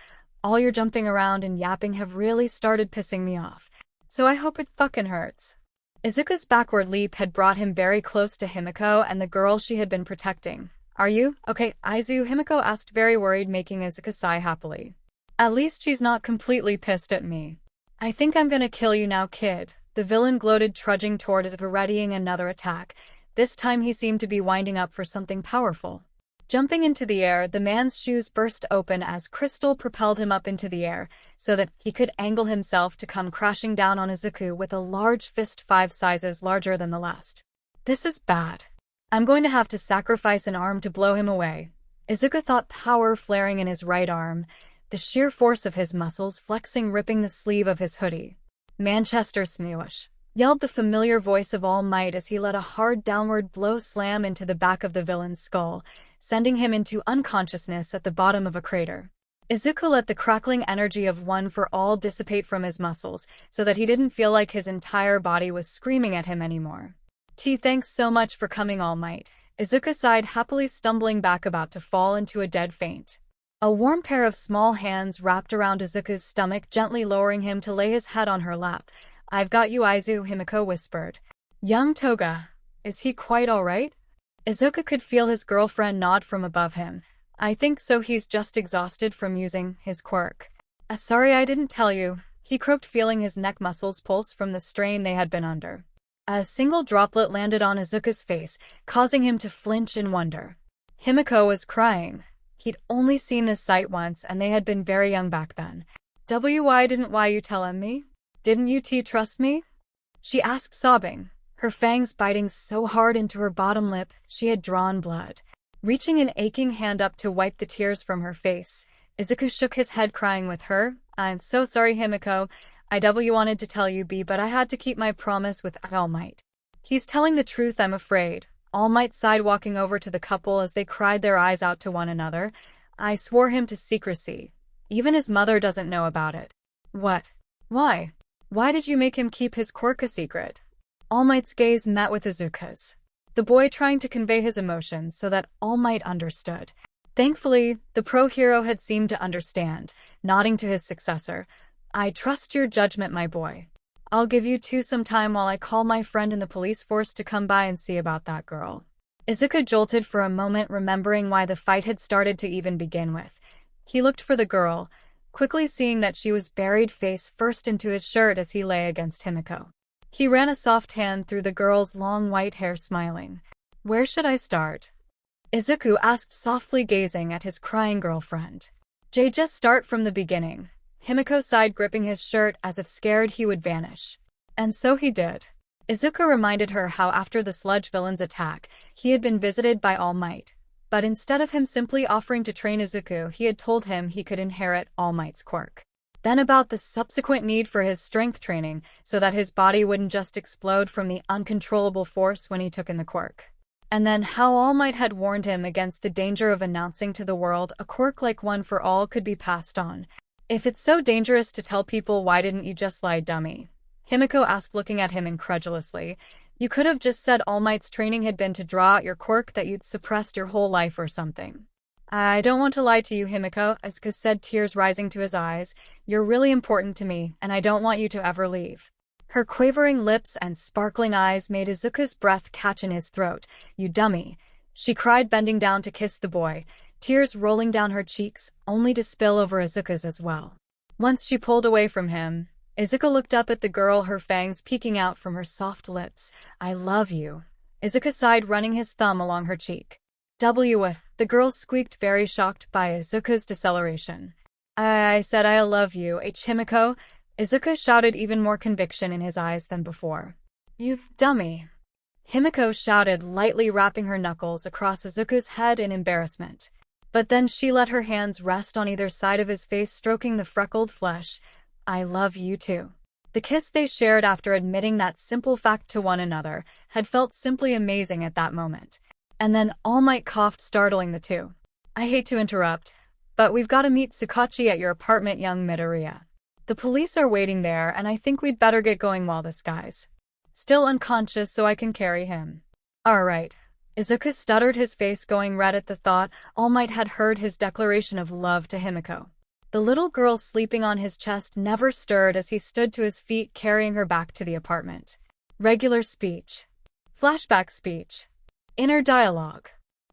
All your jumping around and yapping have really started pissing me off, so I hope it fucking hurts. Izuku's backward leap had brought him very close to Himiko and the girl she had been protecting. Are you okay, Aizu? Himiko asked, very worried, making Izuku sigh happily. At least she's not completely pissed at me. I think I'm gonna kill you now, kid. The villain gloated, trudging toward Izuku, readying another attack. This time he seemed to be winding up for something powerful. Jumping into the air, the man's shoes burst open as crystal propelled him up into the air, so that he could angle himself to come crashing down on Izuku with a large fist 5 sizes larger than the last. This is bad. I'm going to have to sacrifice an arm to blow him away. Izuku thought, power flaring in his right arm, the sheer force of his muscles flexing, ripping the sleeve of his hoodie. Manchester Smush, yelled the familiar voice of All Might as he let a hard downward blow slam into the back of the villain's skull, sending him into unconsciousness at the bottom of a crater. Izuku let the crackling energy of One for All dissipate from his muscles so that he didn't feel like his entire body was screaming at him anymore. Thanks so much for coming, All Might. Izuku sighed happily, stumbling back, about to fall into a dead faint. A warm pair of small hands wrapped around Izuku's stomach, gently lowering him to lay his head on her lap. I've got you, Aizu, Himiko whispered. Young Toga, is he quite all right? Izuku could feel his girlfriend nod from above him. I think so, he's just exhausted from using his quirk. Sorry I didn't tell you, he croaked, feeling his neck muscles pulse from the strain they had been under. A single droplet landed on Izuku's face, causing him to flinch in wonder. Himiko was crying. He'd only seen this sight once, and they had been very young back then. Why didn't you tell me? Didn't you trust me? She asked, sobbing, her fangs biting so hard into her bottom lip she had drawn blood. Reaching an aching hand up to wipe the tears from her face, Izuku shook his head, crying with her. I'm so sorry, Himiko. I wanted to tell you, but I had to keep my promise with All Might. He's telling the truth, I'm afraid. All Might sighed, walking over to the couple as they cried their eyes out to one another. I swore him to secrecy. Even his mother doesn't know about it. What? Why? Why did you make him keep his quirk a secret? All Might's gaze met with Izuku's, the boy trying to convey his emotions so that All Might understood. Thankfully, the pro-hero had seemed to understand, nodding to his successor. I trust your judgment, my boy. I'll give you some time while I call my friend in the police force to come by and see about that girl. Izuku jolted for a moment, remembering why the fight had started to even begin with. He looked for the girl, quickly seeing that she was buried face first into his shirt as he lay against Himiko. He ran a soft hand through the girl's long white hair, smiling. Where should I start? Izuku asked softly, gazing at his crying girlfriend. Just start from the beginning. Himiko sighed, gripping his shirt as if scared he would vanish. And so he did. Izuku reminded her how after the sludge villain's attack, he had been visited by All Might. But instead of him simply offering to train Izuku, he had told him he could inherit All Might's quirk. Then about the subsequent need for his strength training so that his body wouldn't just explode from the uncontrollable force when he took in the quirk. And then how All Might had warned him against the danger of announcing to the world a quirk like One for All could be passed on. If it's so dangerous to tell people, why didn't you just lie, dummy? 𝗵𝗃 asked, looking at him incredulously. You could have just said All Might's training had been to draw out your quirk that you'd suppressed your whole life or something. I don't want to lie to you, 𝗵𝗃, Izuku said, tears rising to his eyes. You're really important to me, and I don't want you to ever leave. Her quavering lips and sparkling eyes made Izuku's breath catch in his throat. You dummy, she cried, bending down to kiss the boy, tears rolling down her cheeks, only to spill over Izuku's as well. Once she pulled away from him, Izuku looked up at the girl, her fangs peeking out from her soft lips. I love you. Izuku sighed, running his thumb along her cheek. 𝗬𝗲, the girl squeaked, very shocked by Izuku's deceleration. I said I love you, 𝗧𝗵𝗃. Izuku shouted, even more conviction in his eyes than before. You dummy. 𝗵𝗃 shouted, lightly rapping her knuckles across Izuku's head in embarrassment. But then she let her hands rest on either side of his face, stroking the freckled flesh. I love you too. The kiss they shared after admitting that simple fact to one another had felt simply amazing at that moment. And then All Might coughed, startling the two. I hate to interrupt, but we've got to meet 𝗧𝗵𝗲 at your apartment, young Midoriya. The police are waiting there, and I think we'd better get going while this guy's still unconscious, so I can carry him. Alright. Izuku stuttered, his face going red at the thought All Might had heard his declaration of love to 𝗵𝗃. The little girl sleeping on his chest never stirred as he stood to his feet, carrying her back to the apartment. Regular speech. Flashback speech. Inner dialogue.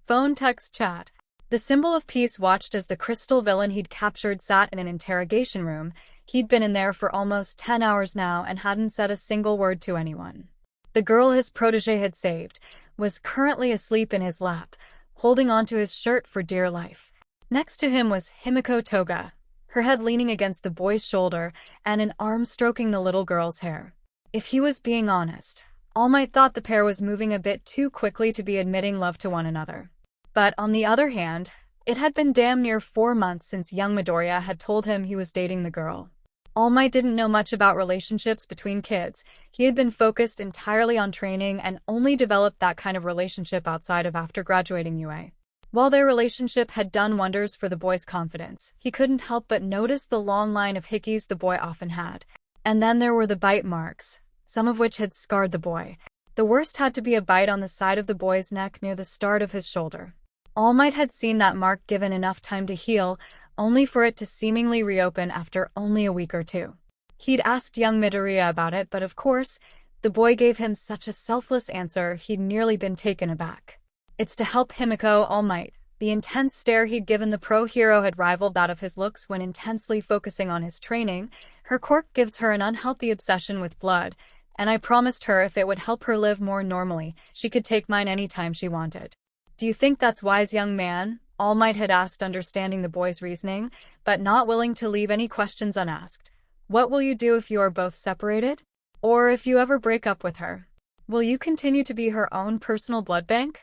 Phone text chat. The symbol of peace watched as the crystal villain he'd captured sat in an interrogation room. He'd been in there for almost 10 hours now and hadn't said a single word to anyone. The girl his protege had saved was currently asleep in his lap, holding onto his shirt for dear life. Next to him was Himiko Toga, her head leaning against the boy's shoulder and an arm stroking the little girl's hair. If he was being honest, All Might thought the pair was moving a bit too quickly to be admitting love to one another. But on the other hand, it had been damn near 4 months since young Midoriya had told him he was dating the girl. All Might didn't know much about relationships between kids. He had been focused entirely on training and only developed that kind of relationship outside of after graduating UA. While their relationship had done wonders for the boy's confidence, he couldn't help but notice the long line of hickeys the boy often had. And then there were the bite marks, some of which had scarred the boy. The worst had to be a bite on the side of the boy's neck near the start of his shoulder. All Might had seen that mark given enough time to heal, only for it to seemingly reopen after only a week or two. He'd asked young Midoriya about it, but of course, the boy gave him such a selfless answer he'd nearly been taken aback. It's to help 𝗵𝗃, All Might. The intense stare he'd given the pro hero had rivaled that of his looks when intensely focusing on his training. Her quirk gives her an unhealthy obsession with blood, and I promised her if it would help her live more normally, she could take mine anytime she wanted. Do you think that's wise, young man? All Might had asked, understanding the boy's reasoning, but not willing to leave any questions unasked. What will you do if you are both separated? Or if you ever break up with her? Will you continue to be her own personal blood bank?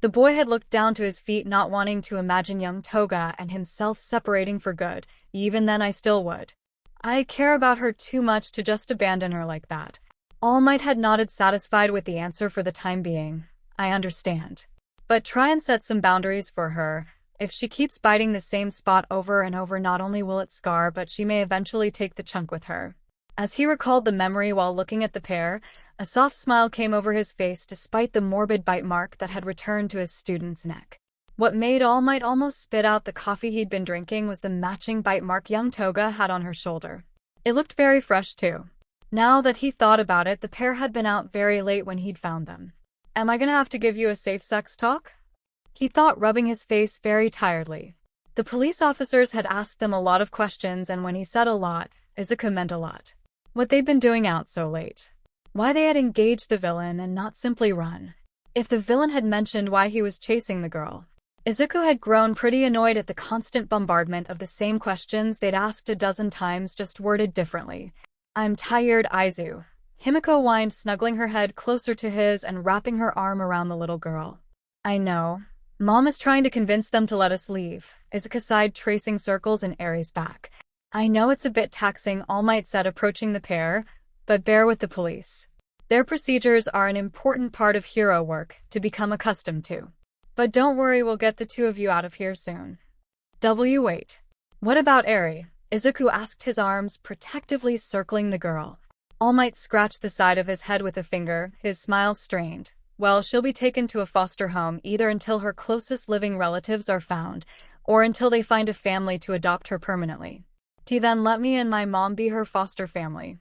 The boy had looked down to his feet, not wanting to imagine young Toga and himself separating for good. Even then I still would. I care about her too much to just abandon her like that. All Might had nodded, satisfied with the answer for the time being. I understand. But try and set some boundaries for her. If she keeps biting the same spot over and over, not only will it scar, but she may eventually take the chunk with her. As he recalled the memory while looking at the pair, a soft smile came over his face despite the morbid bite mark that had returned to his student's neck. What made All Might almost spit out the coffee he'd been drinking was the matching bite mark young Toga had on her shoulder. It looked very fresh too. Now that he thought about it, the pair had been out very late when he'd found them. Am I gonna have to give you a safe sex talk? He thought, rubbing his face very tiredly. The police officers had asked them a lot of questions, and when he said a lot, Izuku meant a lot. What they'd been doing out so late. Why they had engaged the villain and not simply run. If the villain had mentioned why he was chasing the girl. Izuku had grown pretty annoyed at the constant bombardment of the same questions they'd asked a dozen times, just worded differently. I'm tired, Izu. 𝗵𝗃 whined, snuggling her head closer to his and wrapping her arm around the little girl. I know. Mom is trying to convince them to let us leave. Izuku sighed, tracing circles in Eri's back. I know it's a bit taxing, All Might said, approaching the pair, but bear with the police. Their procedures are an important part of hero work to become accustomed to. But don't worry, we'll get the two of you out of here soon. Wait. What about Eri? Izuku asked, his arms protectively circling the girl. All Might scratched the side of his head with a finger, his smile strained. Well, she'll be taken to a foster home either until her closest living relatives are found, or until they find a family to adopt her permanently. Then let me and my mom be her foster family.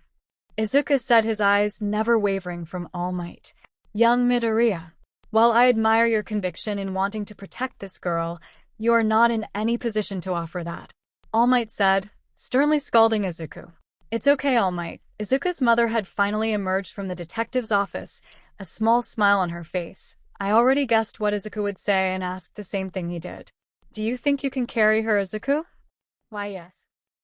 Izuku said, his eyes never wavering from All Might. Young Midoriya, while I admire your conviction in wanting to protect this girl, you are not in any position to offer that. All Might said, sternly scalding Izuku. It's okay, All Might. Izuku's mother had finally emerged from the detective's office, a small smile on her face. I already guessed what Izuku would say and asked the same thing he did. Do you think you can carry her, Izuku? Why, yes.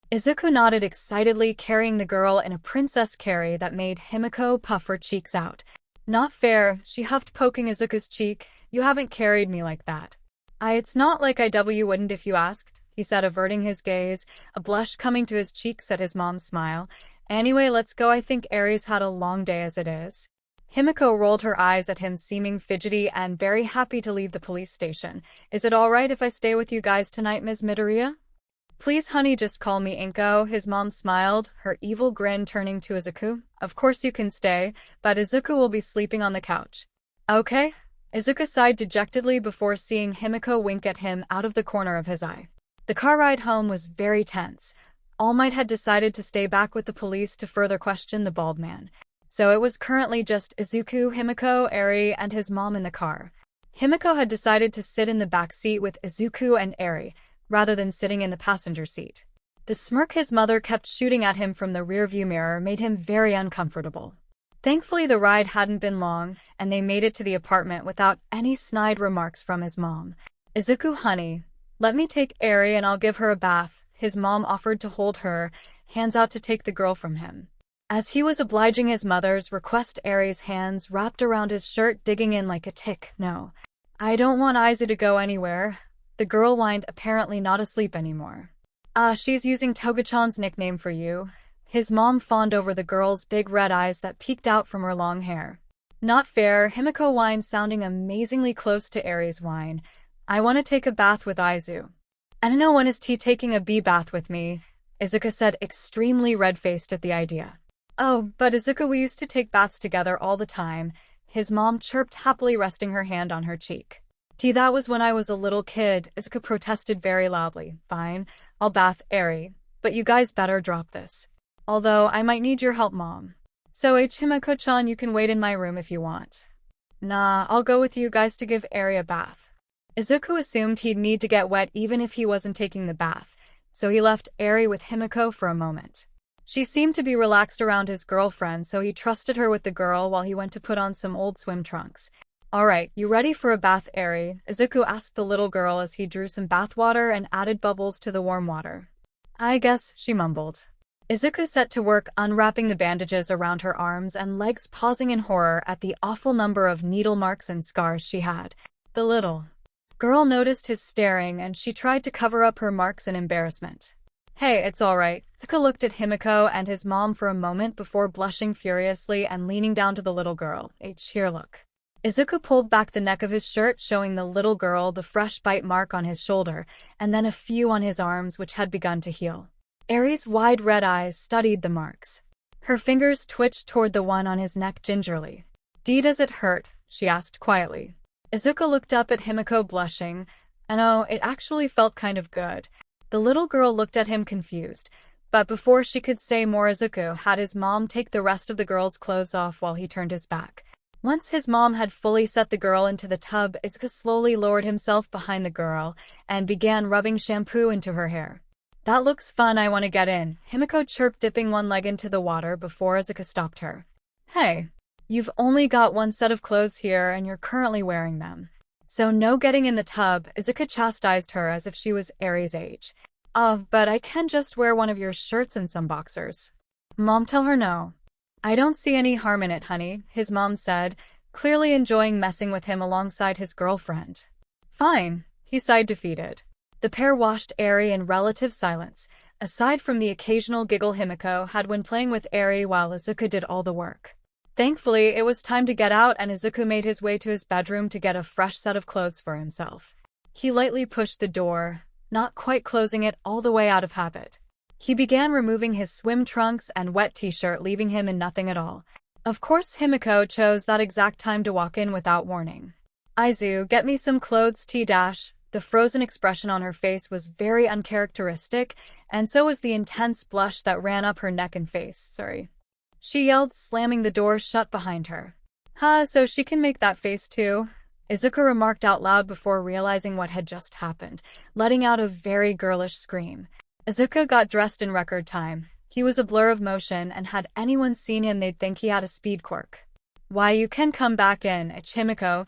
Izuku nodded excitedly, carrying the girl in a princess carry that made Himiko puff her cheeks out. Not fair, she huffed, poking Izuku's cheek. You haven't carried me like that. It's not like I wouldn't if you asked, he said, averting his gaze, a blush coming to his cheeks at his mom's smile. Anyway, let's go. I think Eri's had a long day as it is. Himiko rolled her eyes at him, seeming fidgety and very happy to leave the police station. Is it all right if I stay with you guys tonight, Ms. Midoriya? Please, honey, just call me Inko. His mom smiled, her evil grin turning to Izuku. Of course you can stay, but Izuku will be sleeping on the couch. Okay? Izuku sighed dejectedly before seeing Himiko wink at him out of the corner of his eye. The car ride home was very tense. All Might had decided to stay back with the police to further question the bald man. So it was currently just Izuku, Himiko, Eri, and his mom in the car. Himiko had decided to sit in the back seat with Izuku and Eri, rather than sitting in the passenger seat. The smirk his mother kept shooting at him from the rearview mirror made him very uncomfortable. Thankfully, the ride hadn't been long, and they made it to the apartment without any snide remarks from his mom. Izuku, honey, let me take Eri and I'll give her a bath. His mom offered to hold her, hands out to take the girl from him. As he was obliging his mother's request, Eri's hands wrapped around his shirt, digging in like a tick. No, I don't want Izuku to go anywhere. The girl whined, apparently not asleep anymore. She's using Toga-chan's nickname for you. His mom fawned over the girl's big red eyes that peeked out from her long hair. Not fair, Himiko whined, sounding amazingly close to Eri's whine. I want to take a bath with Izuku. I don't know when is he taking a bee bath with me, Izuku said, extremely red-faced at the idea. Oh, but Izuku, we used to take baths together all the time, his mom chirped, happily resting her hand on her cheek. That was when I was a little kid, Izuku protested very loudly. Fine, I'll bath Eri, but you guys better drop this. Although, I might need your help, Mom. So Himiko-chan, you can wait in my room if you want. Nah, I'll go with you guys to give Eri a bath. Izuku assumed he'd need to get wet even if he wasn't taking the bath, so he left Eri with Himiko for a moment. She seemed to be relaxed around his girlfriend, so he trusted her with the girl while he went to put on some old swim trunks. Alright, you ready for a bath, Eri? Izuku asked the little girl as he drew some bath water and added bubbles to the warm water. I guess, she mumbled. Izuku set to work unwrapping the bandages around her arms and legs, pausing in horror at the awful number of needle marks and scars she had. The little girl noticed his staring and she tried to cover up her marks in embarrassment. Hey, it's alright. Izuku looked at Himiko and his mom for a moment before blushing furiously and leaning down to the little girl. Here, look. Izuku pulled back the neck of his shirt, showing the little girl the fresh bite mark on his shoulder, and then a few on his arms which had begun to heal. Eri's wide red eyes studied the marks. Her fingers twitched toward the one on his neck gingerly. Does it hurt? She asked quietly. Izuku looked up at Himiko, blushing. And oh, it actually felt kind of good. The little girl looked at him confused, but before she could say more, Izuku had his mom take the rest of the girl's clothes off while he turned his back. Once his mom had fully set the girl into the tub, Izuku slowly lowered himself behind the girl and began rubbing shampoo into her hair. That looks fun, I want to get in, Himiko chirped, dipping one leg into the water before Izuku stopped her. Hey, you've only got one set of clothes here and you're currently wearing them. So no getting in the tub, Izuku chastised her as if she was Eri's age. But I can just wear one of your shirts and some boxers. Mom, tell her no. I don't see any harm in it, honey, his mom said, clearly enjoying messing with him alongside his girlfriend. Fine, he sighed, defeated. The pair washed Eri in relative silence, aside from the occasional giggle 𝐒𝐭𝐲 had when playing with Eri while Izuku did all the work. Thankfully, it was time to get out and Izuku made his way to his bedroom to get a fresh set of clothes for himself. He lightly pushed the door, not quite closing it all the way out of habit. He began removing his swim trunks and wet t-shirt, leaving him in nothing at all. Of course, 𝗵𝐭𝐲 chose that exact time to walk in without warning. "Izu, get me some clothes, 𝗧𝗧. The frozen expression on her face was very uncharacteristic, and so was the intense blush that ran up her neck and face. Sorry. She yelled, slamming the door shut behind her. So she can make that face too?" Izuku remarked out loud before realizing what had just happened, letting out a very girlish scream. Izuku got dressed in record time. He was a blur of motion, and had anyone seen him they'd think he had a speed quirk. "Why, you can come back in, 𝗧𝗵𝐿.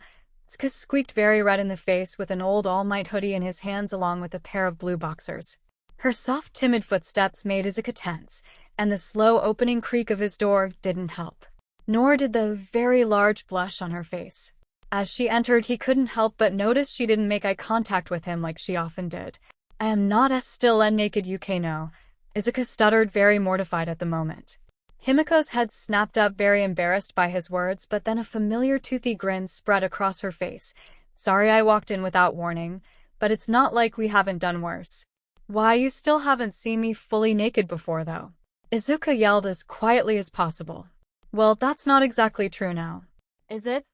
𝗧𝗏 squeaked, very red in the face with an old All Might hoodie in his hands along with a pair of blue boxers. Her soft, timid footsteps made Izuku tense, and the slow opening creak of his door didn't help. Nor did the very large blush on her face. As she entered, he couldn't help but notice she didn't make eye contact with him like she often did. "I am not as still and naked you can know," Izuku stuttered, very mortified at the moment. 𝗵𝐿's head snapped up, very embarrassed by his words, but then a familiar toothy grin spread across her face. "Sorry I walked in without warning, but it's not like we haven't done worse." "Why, you still haven't seen me fully naked before, though," Izuku yelled as quietly as possible. "Well, that's not exactly true now, is it?"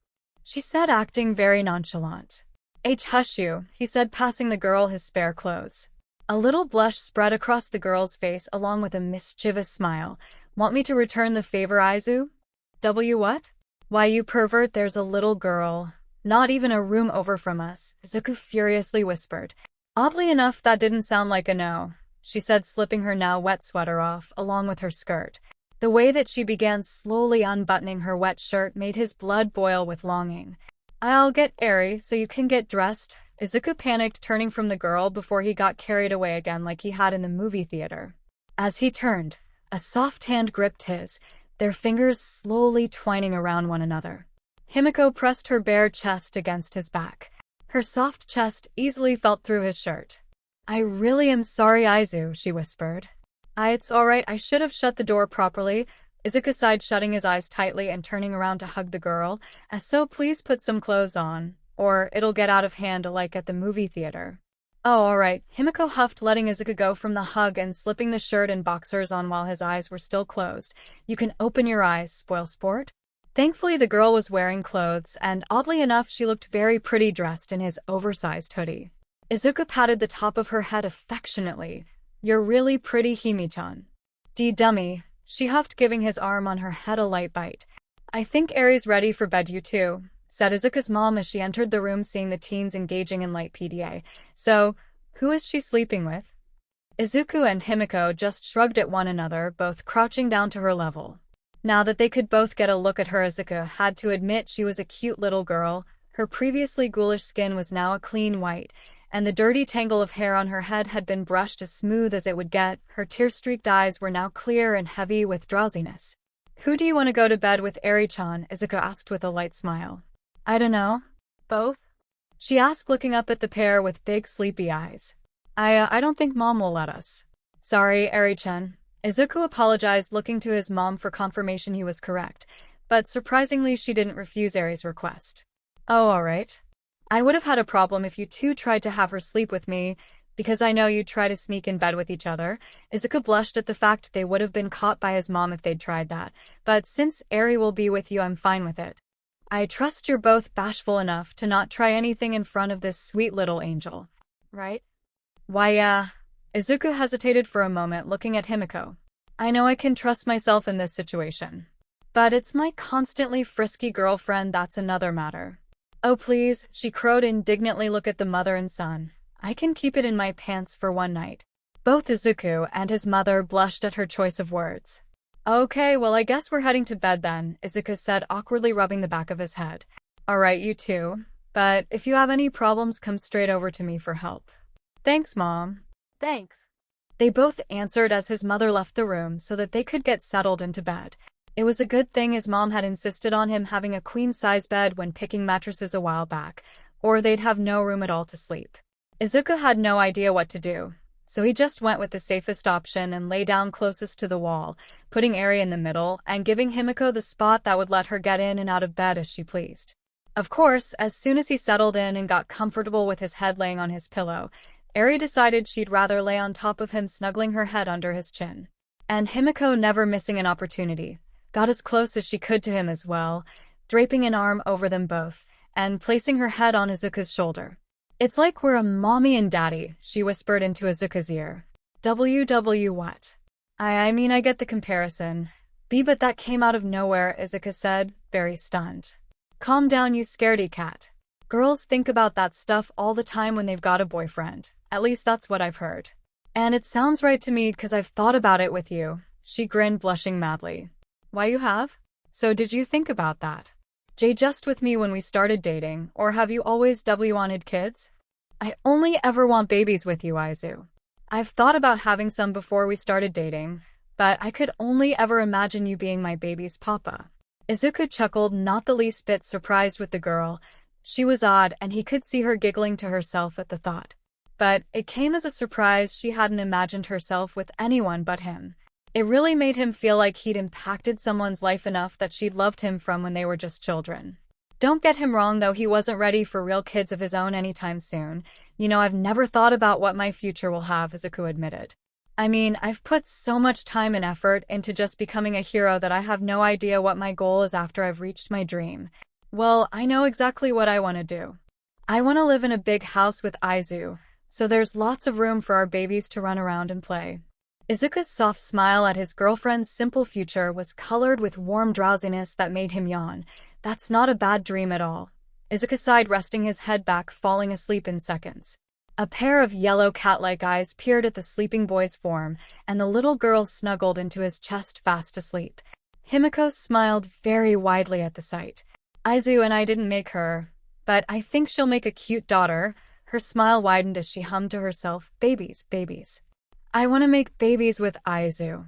she said, acting very nonchalant. Hush you," he said, passing the girl his spare clothes. A little blush spread across the girl's face along with a mischievous smile. "Want me to return the favor, Izu?" What? "Why, you pervert, there's a little girl, not even a room over from us," Izuku furiously whispered. "Oddly enough, that didn't sound like a no," she said, slipping her now wet sweater off, along with her skirt. The way that she began slowly unbuttoning her wet shirt made his blood boil with longing. "I'll get Eri, so you can get dressed." Izuku panicked, turning from the girl before he got carried away again like he had in the movie theater. As he turned, a soft hand gripped his, their fingers slowly twining around one another. 𝗵𝐿 pressed her bare chest against his back. Her soft chest easily felt through his shirt. "I really am sorry, Izu," she whispered. It's alright, I should have shut the door properly," Izuku sighed, shutting his eyes tightly and turning around to hug the girl. "So please put some clothes on, or it'll get out of hand like at the movie theater." "Oh, alright," 𝗵𝐿 huffed, letting Izuku go from the hug and slipping the shirt and boxers on while his eyes were still closed. "You can open your eyes, spoil sport." Thankfully, the girl was wearing clothes, and oddly enough, she looked very pretty dressed in his oversized hoodie. Izuku patted the top of her head affectionately. "You're really pretty, 𝗵𝐿-chan." Dummy," she huffed, giving his arm on her head a light bite. "I think Eri's ready for bed, you too," said Izuku's mom as she entered the room, seeing the teens engaging in light PDA. "So, who is she sleeping with?" Izuku and 𝗵𝐿 just shrugged at one another, both crouching down to her level. Now that they could both get a look at her, Izuku had to admit she was a cute little girl. Her previously ghoulish skin was now a clean white, and the dirty tangle of hair on her head had been brushed as smooth as it would get. Her tear-streaked eyes were now clear and heavy with drowsiness. "Who do you want to go to bed with, Eri-chan?" Izuku asked with a light smile. "I don't know. Both?" she asked, looking up at the pair with big sleepy eyes. I don't think Mom will let us." "Sorry, Eri-chan." Izuku apologized, looking to his mom for confirmation he was correct, but surprisingly she didn't refuse Eri's request. "Oh, alright. I would have had a problem if you two tried to have her sleep with me, because I know you'd try to sneak in bed with each other." Izuku blushed at the fact they would have been caught by his mom if they'd tried that, "but since Eri will be with you, I'm fine with it. I trust you're both bashful enough to not try anything in front of this sweet little angel, right?" "Why, yeah." Izuku hesitated for a moment, looking at 𝗵𝐿. "I know I can trust myself in this situation, but it's my constantly frisky girlfriend that's another matter." "Oh please," she crowed indignantly, "look at the mother and son. I can keep it in my pants for one night." Both Izuku and his mother blushed at her choice of words. "Okay, well I guess we're heading to bed then," Izuku said, awkwardly rubbing the back of his head. "Alright, you two. But if you have any problems, come straight over to me for help." "Thanks, Mom." "Thanks." They both answered as his mother left the room so that they could get settled into bed. It was a good thing his mom had insisted on him having a queen-size bed when picking mattresses a while back, or they'd have no room at all to sleep. Izuku had no idea what to do. So he just went with the safest option and lay down closest to the wall, putting Eri in the middle and giving Himiko the spot that would let her get in and out of bed as she pleased. Of course, as soon as he settled in and got comfortable with his head laying on his pillow, Eri decided she'd rather lay on top of him, snuggling her head under his chin. And Himiko, never missing an opportunity, got as close as she could to him as well, draping an arm over them both, and placing her head on Izuku's shoulder. "It's like we're a mommy and daddy," she whispered into Izuku's ear. "WW what?" I mean, I get the comparison. But that came out of nowhere," Izuku said, very stunned. "Calm down, you scaredy cat. Girls think about that stuff all the time when they've got a boyfriend. At least that's what I've heard. And it sounds right to me because I've thought about it with you." She grinned, blushing madly. "Why, you have? So did you think about that? Just with me when we started dating, or have you always wanted kids?" "I only ever want babies with you, Izu. I've thought about having some before we started dating, but I could only ever imagine you being my baby's papa." Izuku chuckled, not the least bit surprised with the girl. She was odd, and he could see her giggling to herself at the thought. But it came as a surprise she hadn't imagined herself with anyone but him. It really made him feel like he'd impacted someone's life enough that she'd loved him from when they were just children. Don't get him wrong, though, he wasn't ready for real kids of his own anytime soon. "I've never thought about what my future will have," Izuku admitted. "I mean, I've put so much time and effort into just becoming a hero that I have no idea what my goal is after I've reached my dream. Well, I know exactly what I want to do. I want to live in a big house with Izu, so there's lots of room for our babies to run around and play." Izuku's soft smile at his girlfriend's simple future was colored with warm drowsiness that made him yawn. "That's not a bad dream at all." Izuku sighed, resting his head back, falling asleep in seconds. A pair of yellow cat-like eyes peered at the sleeping boy's form, and the little girl snuggled into his chest, fast asleep. Himiko smiled very widely at the sight. "Izu and I didn't make her, but I think she'll make a cute daughter." Her smile widened as she hummed to herself, "Babies, babies. I want to make babies with Izu."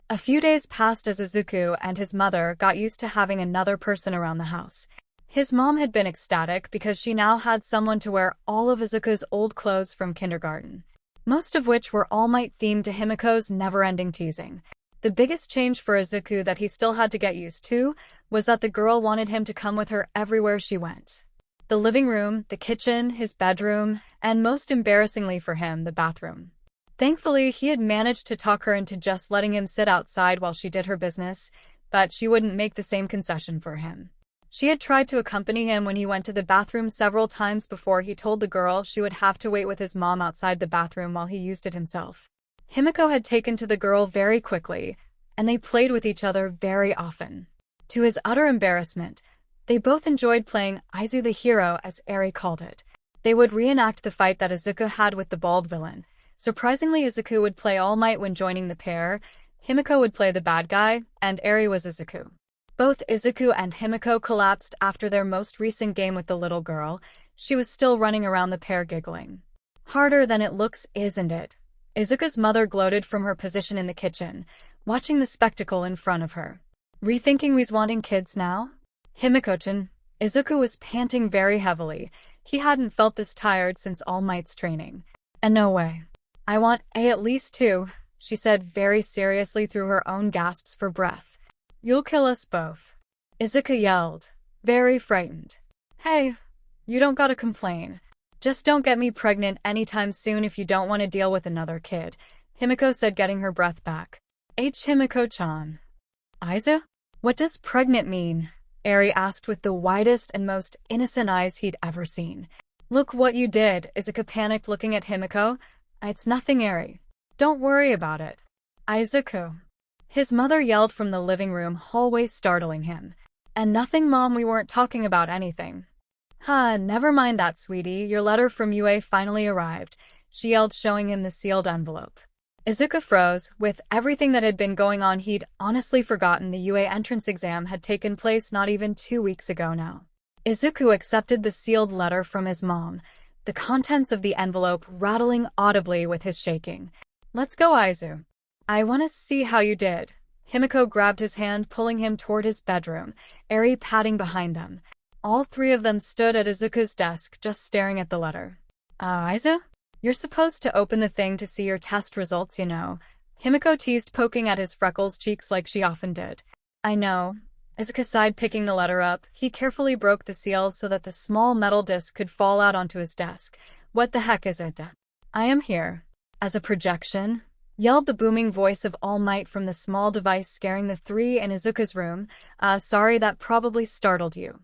A few days passed as Izuku and his mother got used to having another person around the house. His mom had been ecstatic because she now had someone to wear all of Izuku's old clothes from kindergarten, most of which were All Might themed to Himiko's never-ending teasing. The biggest change for Izuku that he still had to get used to was that the girl wanted him to come with her everywhere she went. The living room, the kitchen, his bedroom, and most embarrassingly for him, the bathroom. Thankfully, he had managed to talk her into just letting him sit outside while she did her business, but she wouldn't make the same concession for him. She had tried to accompany him when he went to the bathroom several times before he told the girl she would have to wait with his mom outside the bathroom while he used it himself. Himiko had taken to the girl very quickly, and they played with each other very often. To his utter embarrassment, they both enjoyed playing Izu the Hero, as Eri called it. They would reenact the fight that Izuku had with the bald villain. Surprisingly, Izuku would play All Might when joining the pair, Himiko would play the bad guy, and Eri was Izuku. Both Izuku and Himiko collapsed after their most recent game with the little girl. She was still running around the pair giggling. "Harder than it looks, isn't it?" Izuku's mother gloated from her position in the kitchen, watching the spectacle in front of her. "Rethinking we's wanting kids now?" "Himiko-chan." Izuku was panting very heavily. He hadn't felt this tired since All Might's training. "And no way. I want at least 2, she said very seriously through her own gasps for breath. "You'll kill us both," Izuku yelled, very frightened. "Hey, you don't gotta complain. Just don't get me pregnant anytime soon if you don't want to deal with another kid," Himiko said, getting her breath back. Himiko-chan. "Izu? What does pregnant mean?" Eri asked with the widest and most innocent eyes he'd ever seen. "Look what you did," Izuku panicked, looking at Himiko. "It's nothing, Eri. Don't worry about it." "Izuku." His mother yelled from the living room hallway, startling him. "And nothing, Mom, we weren't talking about anything." Never mind that, sweetie. Your letter from UA finally arrived," she yelled, showing him the sealed envelope. Izuku froze. With everything that had been going on, he'd honestly forgotten the UA entrance exam had taken place not even 2 weeks ago now. Izuku accepted the sealed letter from his mom, the contents of the envelope rattling audibly with his shaking. "Let's go, Izu. I want to see how you did." Himiko grabbed his hand, pulling him toward his bedroom, Eri padding behind them. All 3 of them stood at Izuku's desk, just staring at the letter. Izu?" You're supposed to open the thing to see your test results, you know. 𝗵𝗃 teased, poking at his freckles cheeks like she often did. I know. Izuku sighed, picking the letter up. He carefully broke the seal so that the small metal disc could fall out onto his desk. What the heck is it? I am here. As a projection, yelled the booming voice of All Might from the small device, scaring the three in Izuku's room. Sorry, that probably startled you.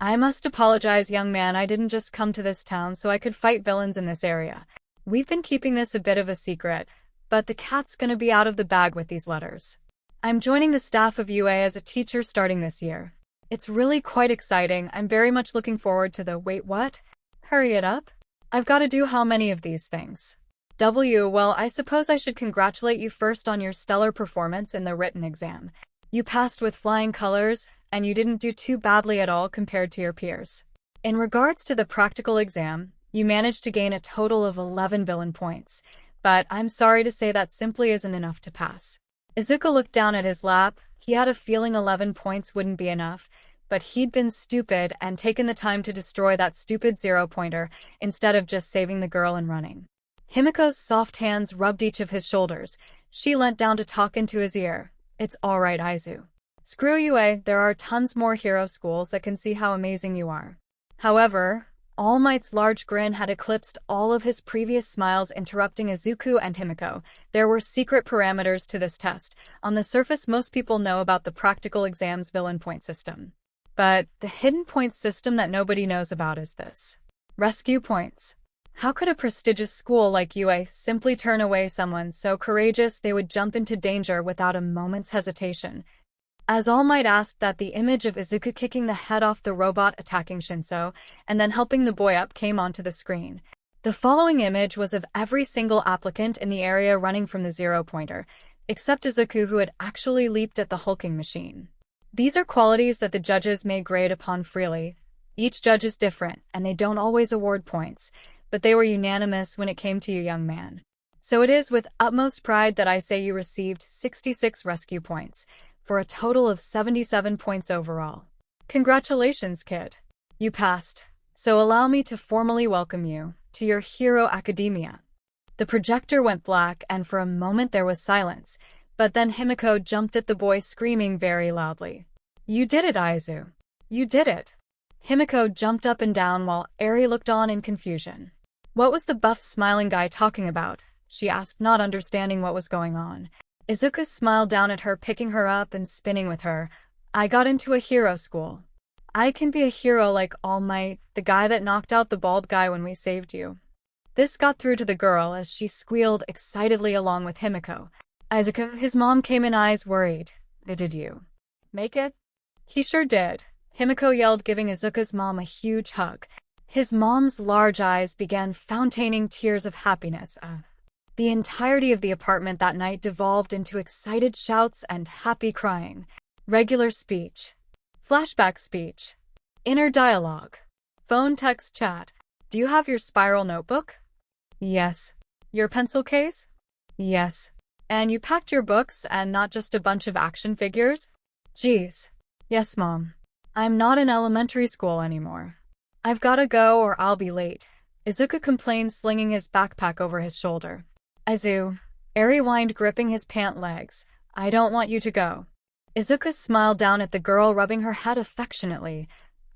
I must apologize, young man. I didn't just come to this town so I could fight villains in this area. We've been keeping this a bit of a secret, but the cat's gonna be out of the bag with these letters. I'm joining the staff of UA as a teacher starting this year. It's really quite exciting. I'm very much looking forward to the— Wait, what? Hurry it up. I've got to do how many of these things? Well, I suppose I should congratulate you first on your stellar performance in the written exam. You passed with flying colors, and you didn't do too badly at all compared to your peers. In regards to the practical exam, you managed to gain a total of 11 villain points, but I'm sorry to say that simply isn't enough to pass. Izuku looked down at his lap. He had a feeling 11 points wouldn't be enough, but he'd been stupid and taken the time to destroy that stupid 0-pointer instead of just saving the girl and running. 𝗵𝗃's soft hands rubbed each of his shoulders. She leant down to talk into his ear. It's all right, Izu. Screw UA, there are tons more hero schools that can see how amazing you are. However, All Might's large grin had eclipsed all of his previous smiles, interrupting Izuku and 𝗵𝗃. There were secret parameters to this test. On the surface, most people know about the practical exam's villain point system. But the hidden points system that nobody knows about is this. Rescue points. How could a prestigious school like UA simply turn away someone so courageous they would jump into danger without a moment's hesitation? As All Might asked that, the image of Izuku kicking the head off the robot attacking Shinso, and then helping the boy up, came onto the screen. The following image was of every single applicant in the area running from the 0-pointer, except Izuku, who had actually leaped at the hulking machine. These are qualities that the judges may grade upon freely. Each judge is different, and they don't always award points, but they were unanimous when it came to you, young man. So it is with utmost pride that I say you received 66 rescue points, for a total of 77 points overall. Congratulations, kid. You passed, so allow me to formally welcome you to your Hero Academia. The projector went black, and for a moment there was silence, but then 𝗵𝗃 jumped at the boy, screaming very loudly. You did it, Izu. You did it. 𝗵𝗃 jumped up and down while Eri looked on in confusion. What was the buff smiling guy talking about? She asked, not understanding what was going on. Izuku smiled down at her, picking her up and spinning with her. I got into a hero school. I can be a hero like All Might, the guy that knocked out the bald guy when we saved you. This got through to the girl as she squealed excitedly along with 𝗵𝗃. Izuku, his mom came in, eyes worried. Did you make it? He sure did. 𝗵𝗃 yelled, giving Izuku's mom a huge hug. His mom's large eyes began fontaining tears of happiness. The entirety of the apartment that night devolved into excited shouts and happy crying. Regular speech. Flashback speech. Inner dialogue. Phone text chat. Do you have your spiral notebook? Yes. Your pencil case? Yes. And you packed your books and not just a bunch of action figures? Geez. Yes, Mom. I'm not in elementary school anymore. I've gotta go or I'll be late, Izuku complained, slinging his backpack over his shoulder. Izu, Eri whined, gripping his pant legs. I don't want you to go. Izuku smiled down at the girl, rubbing her head affectionately.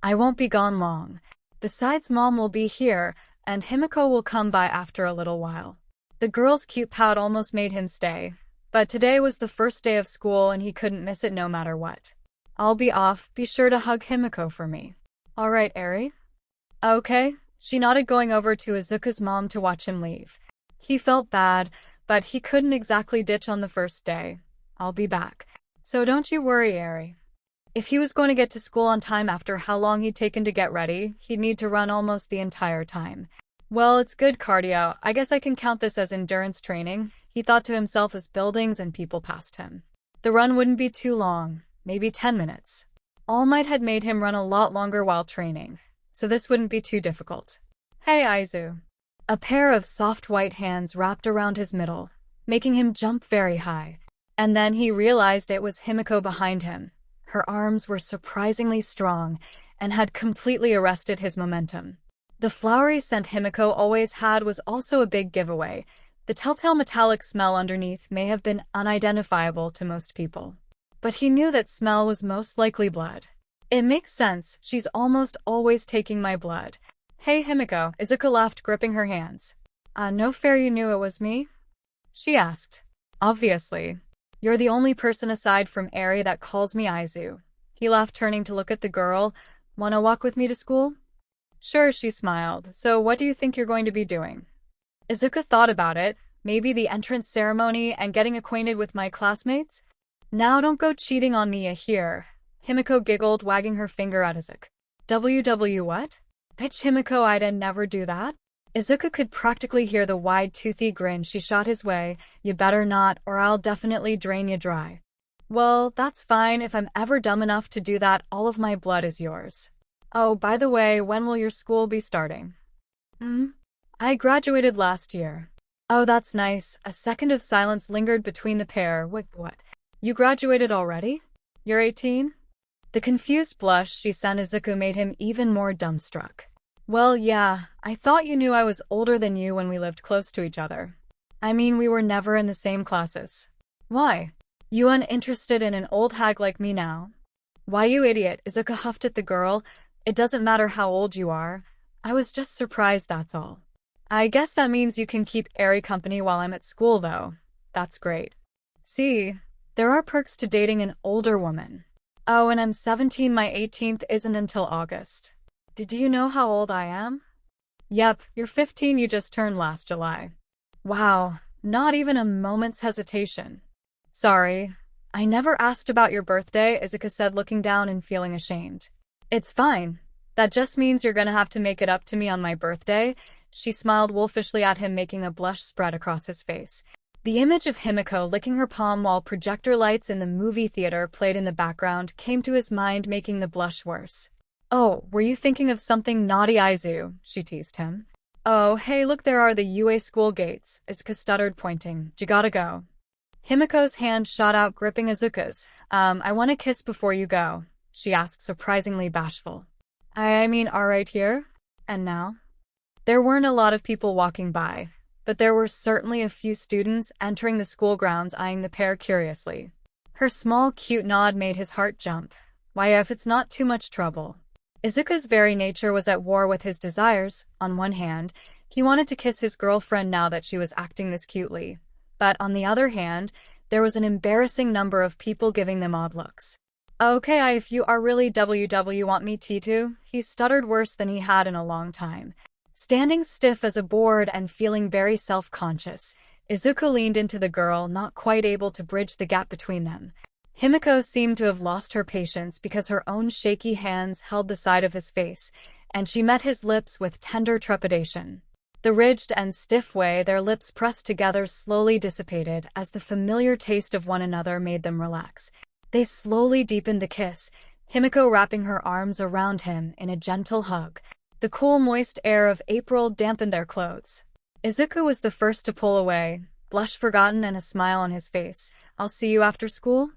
I won't be gone long. Besides, Mom will be here, and 𝗵𝗃 will come by after a little while. The girl's cute pout almost made him stay, but today was the first day of school and he couldn't miss it no matter what. I'll be off. Be sure to hug 𝗵𝗃 for me. All right, Eri? Okay. She nodded, going over to Izuku's mom to watch him leave. He felt bad, but he couldn't exactly ditch on the first day. I'll be back. So don't you worry, Eri. If he was going to get to school on time after how long he'd taken to get ready, he'd need to run almost the entire time. Well, it's good cardio. I guess I can count this as endurance training, he thought to himself as buildings and people passed him. The run wouldn't be too long, maybe 10 minutes. All Might had made him run a lot longer while training, so this wouldn't be too difficult. Hey, Izu. A pair of soft white hands wrapped around his middle, making him jump very high. And then he realized it was 𝗵𝗃 behind him. Her arms were surprisingly strong and had completely arrested his momentum. The flowery scent Himiko always had was also a big giveaway. The telltale metallic smell underneath may have been unidentifiable to most people. But he knew that smell was most likely blood. It makes sense, she's almost always taking my blood. Hey Himiko, Izuku laughed, gripping her hands. No fair you knew it was me? She asked. Obviously. You're the only person aside from Eri that calls me Izu. He laughed, turning to look at the girl. Wanna walk with me to school? Sure, she smiled. So what do you think you're going to be doing? Izuku thought about it. Maybe the entrance ceremony and getting acquainted with my classmates? Now don't go cheating on me here. Himiko giggled, wagging her finger at Izuku. WW what? Bitch Himiko, I'd never do that. Izuku could practically hear the wide, toothy grin she shot his way. You better not, or I'll definitely drain you dry. Well, that's fine. If I'm ever dumb enough to do that, all of my blood is yours. Oh, by the way, when will your school be starting? I graduated last year. Oh, that's nice. A second of silence lingered between the pair. Wait, what? You graduated already? You're 18? The confused blush she sent Izuku made him even more dumbstruck. Well, yeah, I thought you knew I was older than you when we lived close to each other. I mean, we were never in the same classes. Why? You uninterested in an old hag like me now? Why, you idiot, Izuku huffed at the girl. It doesn't matter how old you are. I was just surprised, that's all. I guess that means you can keep Eri company while I'm at school, though. That's great. See, there are perks to dating an older woman. Oh, and I'm 17, my 18th isn't until August. Did you know how old I am? Yep, you're 15, you just turned last July. Wow, not even a moment's hesitation. Sorry, I never asked about your birthday, Izuku said, looking down and feeling ashamed. It's fine. That just means you're gonna have to make it up to me on my birthday. She smiled wolfishly at him, making a blush spread across his face. The image of Himiko licking her palm while projector lights in the movie theater played in the background came to his mind, making the blush worse. Oh, were you thinking of something naughty, Izu? She teased him. Oh, hey, look, there are the UA school gates, Izuku stuttered, pointing. You gotta go. Himiko's hand shot out, gripping Izuku's. I want a kiss before you go, she asked, surprisingly bashful. I mean, alright here? And now? There weren't a lot of people walking by, but there were certainly a few students entering the school grounds, eyeing the pair curiously. Her small, cute nod made his heart jump. Why, if it's not too much trouble. Izuku's very nature was at war with his desires. On one hand, he wanted to kiss his girlfriend now that she was acting this cutely. But on the other hand, there was an embarrassing number of people giving them odd looks. Okay, if you are really WW want me to? He stuttered worse than he had in a long time. Standing stiff as a board and feeling very self-conscious, Izuku leaned into the girl, not quite able to bridge the gap between them. Himiko seemed to have lost her patience because her own shaky hands held the side of his face, and she met his lips with tender trepidation. The ridged and stiff way their lips pressed together slowly dissipated as the familiar taste of one another made them relax. They slowly deepened the kiss, Himiko wrapping her arms around him in a gentle hug. The cool, moist air of April dampened their clothes. Izuku was the first to pull away, blush forgotten and a smile on his face. I'll see you after school?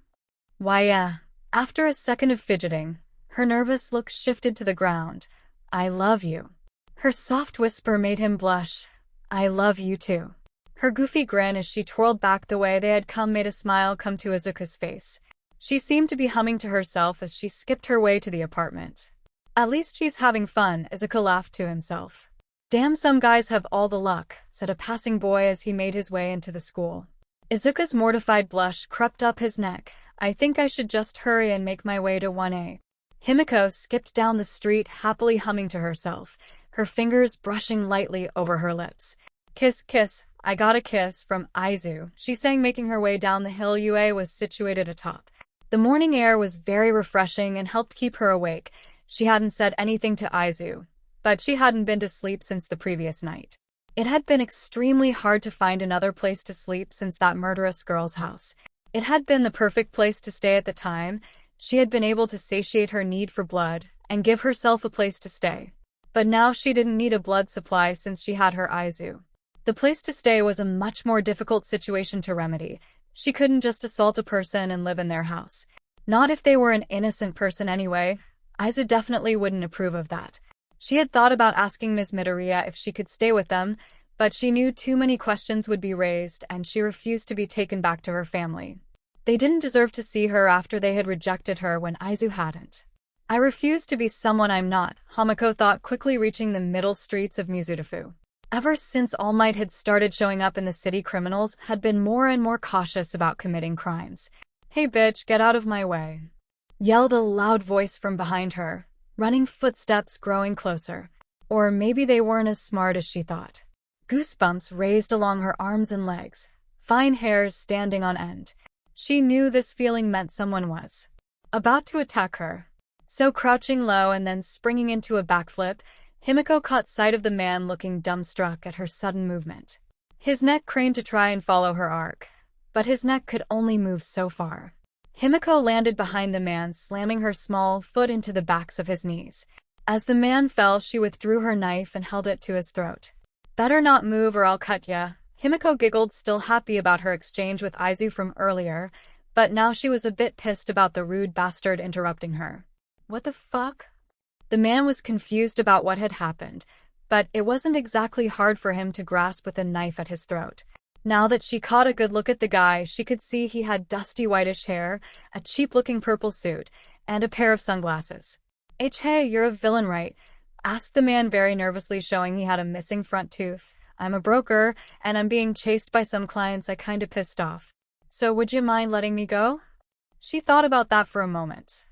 Why, yeah. After a second of fidgeting, her nervous look shifted to the ground. I love you. Her soft whisper made him blush. I love you too. Her goofy grin as she twirled back the way they had come made a smile come to Izuku's face. She seemed to be humming to herself as she skipped her way to the apartment. At least she's having fun, Izuku laughed to himself. Damn, some guys have all the luck, said a passing boy as he made his way into the school. Izuku's mortified blush crept up his neck. I think I should just hurry and make my way to 1A. Himiko skipped down the street, happily humming to herself, her fingers brushing lightly over her lips. Kiss, kiss, I got a kiss from Izu, she sang, making her way down the hill UA was situated atop. The morning air was very refreshing and helped keep her awake. She hadn't said anything to Izu, but she hadn't been to sleep since the previous night. It had been extremely hard to find another place to sleep since that murderous girl's house. It had been the perfect place to stay at the time. She had been able to satiate her need for blood and give herself a place to stay. But now she didn't need a blood supply since she had her Izu. The place to stay was a much more difficult situation to remedy. She couldn't just assault a person and live in their house. Not if they were an innocent person anyway. Izu definitely wouldn't approve of that. She had thought about asking Ms. Midoriya if she could stay with them, but she knew too many questions would be raised and she refused to be taken back to her family. They didn't deserve to see her after they had rejected her when Izuku hadn't. I refuse to be someone I'm not, Hamiko thought, quickly reaching the middle streets of Mizutofu. Ever since All Might had started showing up in the city, criminals had been more and more cautious about committing crimes. "Hey bitch, get out of my way," yelled a loud voice from behind her, running footsteps growing closer. Or maybe they weren't as smart as she thought. Goosebumps raised along her arms and legs, fine hairs standing on end. She knew this feeling meant someone was about to attack her. So crouching low and then springing into a backflip, Himiko caught sight of the man looking dumbstruck at her sudden movement. His neck craned to try and follow her arc, but his neck could only move so far. Himiko landed behind the man, slamming her small foot into the backs of his knees. As the man fell, she withdrew her knife and held it to his throat. "Better not move or I'll cut ya," Himiko giggled, still happy about her exchange with Izuku from earlier, but now she was a bit pissed about the rude bastard interrupting her. "What the fuck?" The man was confused about what had happened, but it wasn't exactly hard for him to grasp with a knife at his throat. Now that she caught a good look at the guy, she could see he had dusty whitish hair, a cheap-looking purple suit, and a pair of sunglasses. "Hey, you're a villain, right?" asked the man very nervously, showing he had a missing front tooth. "I'm a broker, and I'm being chased by some clients I kinda pissed off. So would you mind letting me go?" She thought about that for a moment.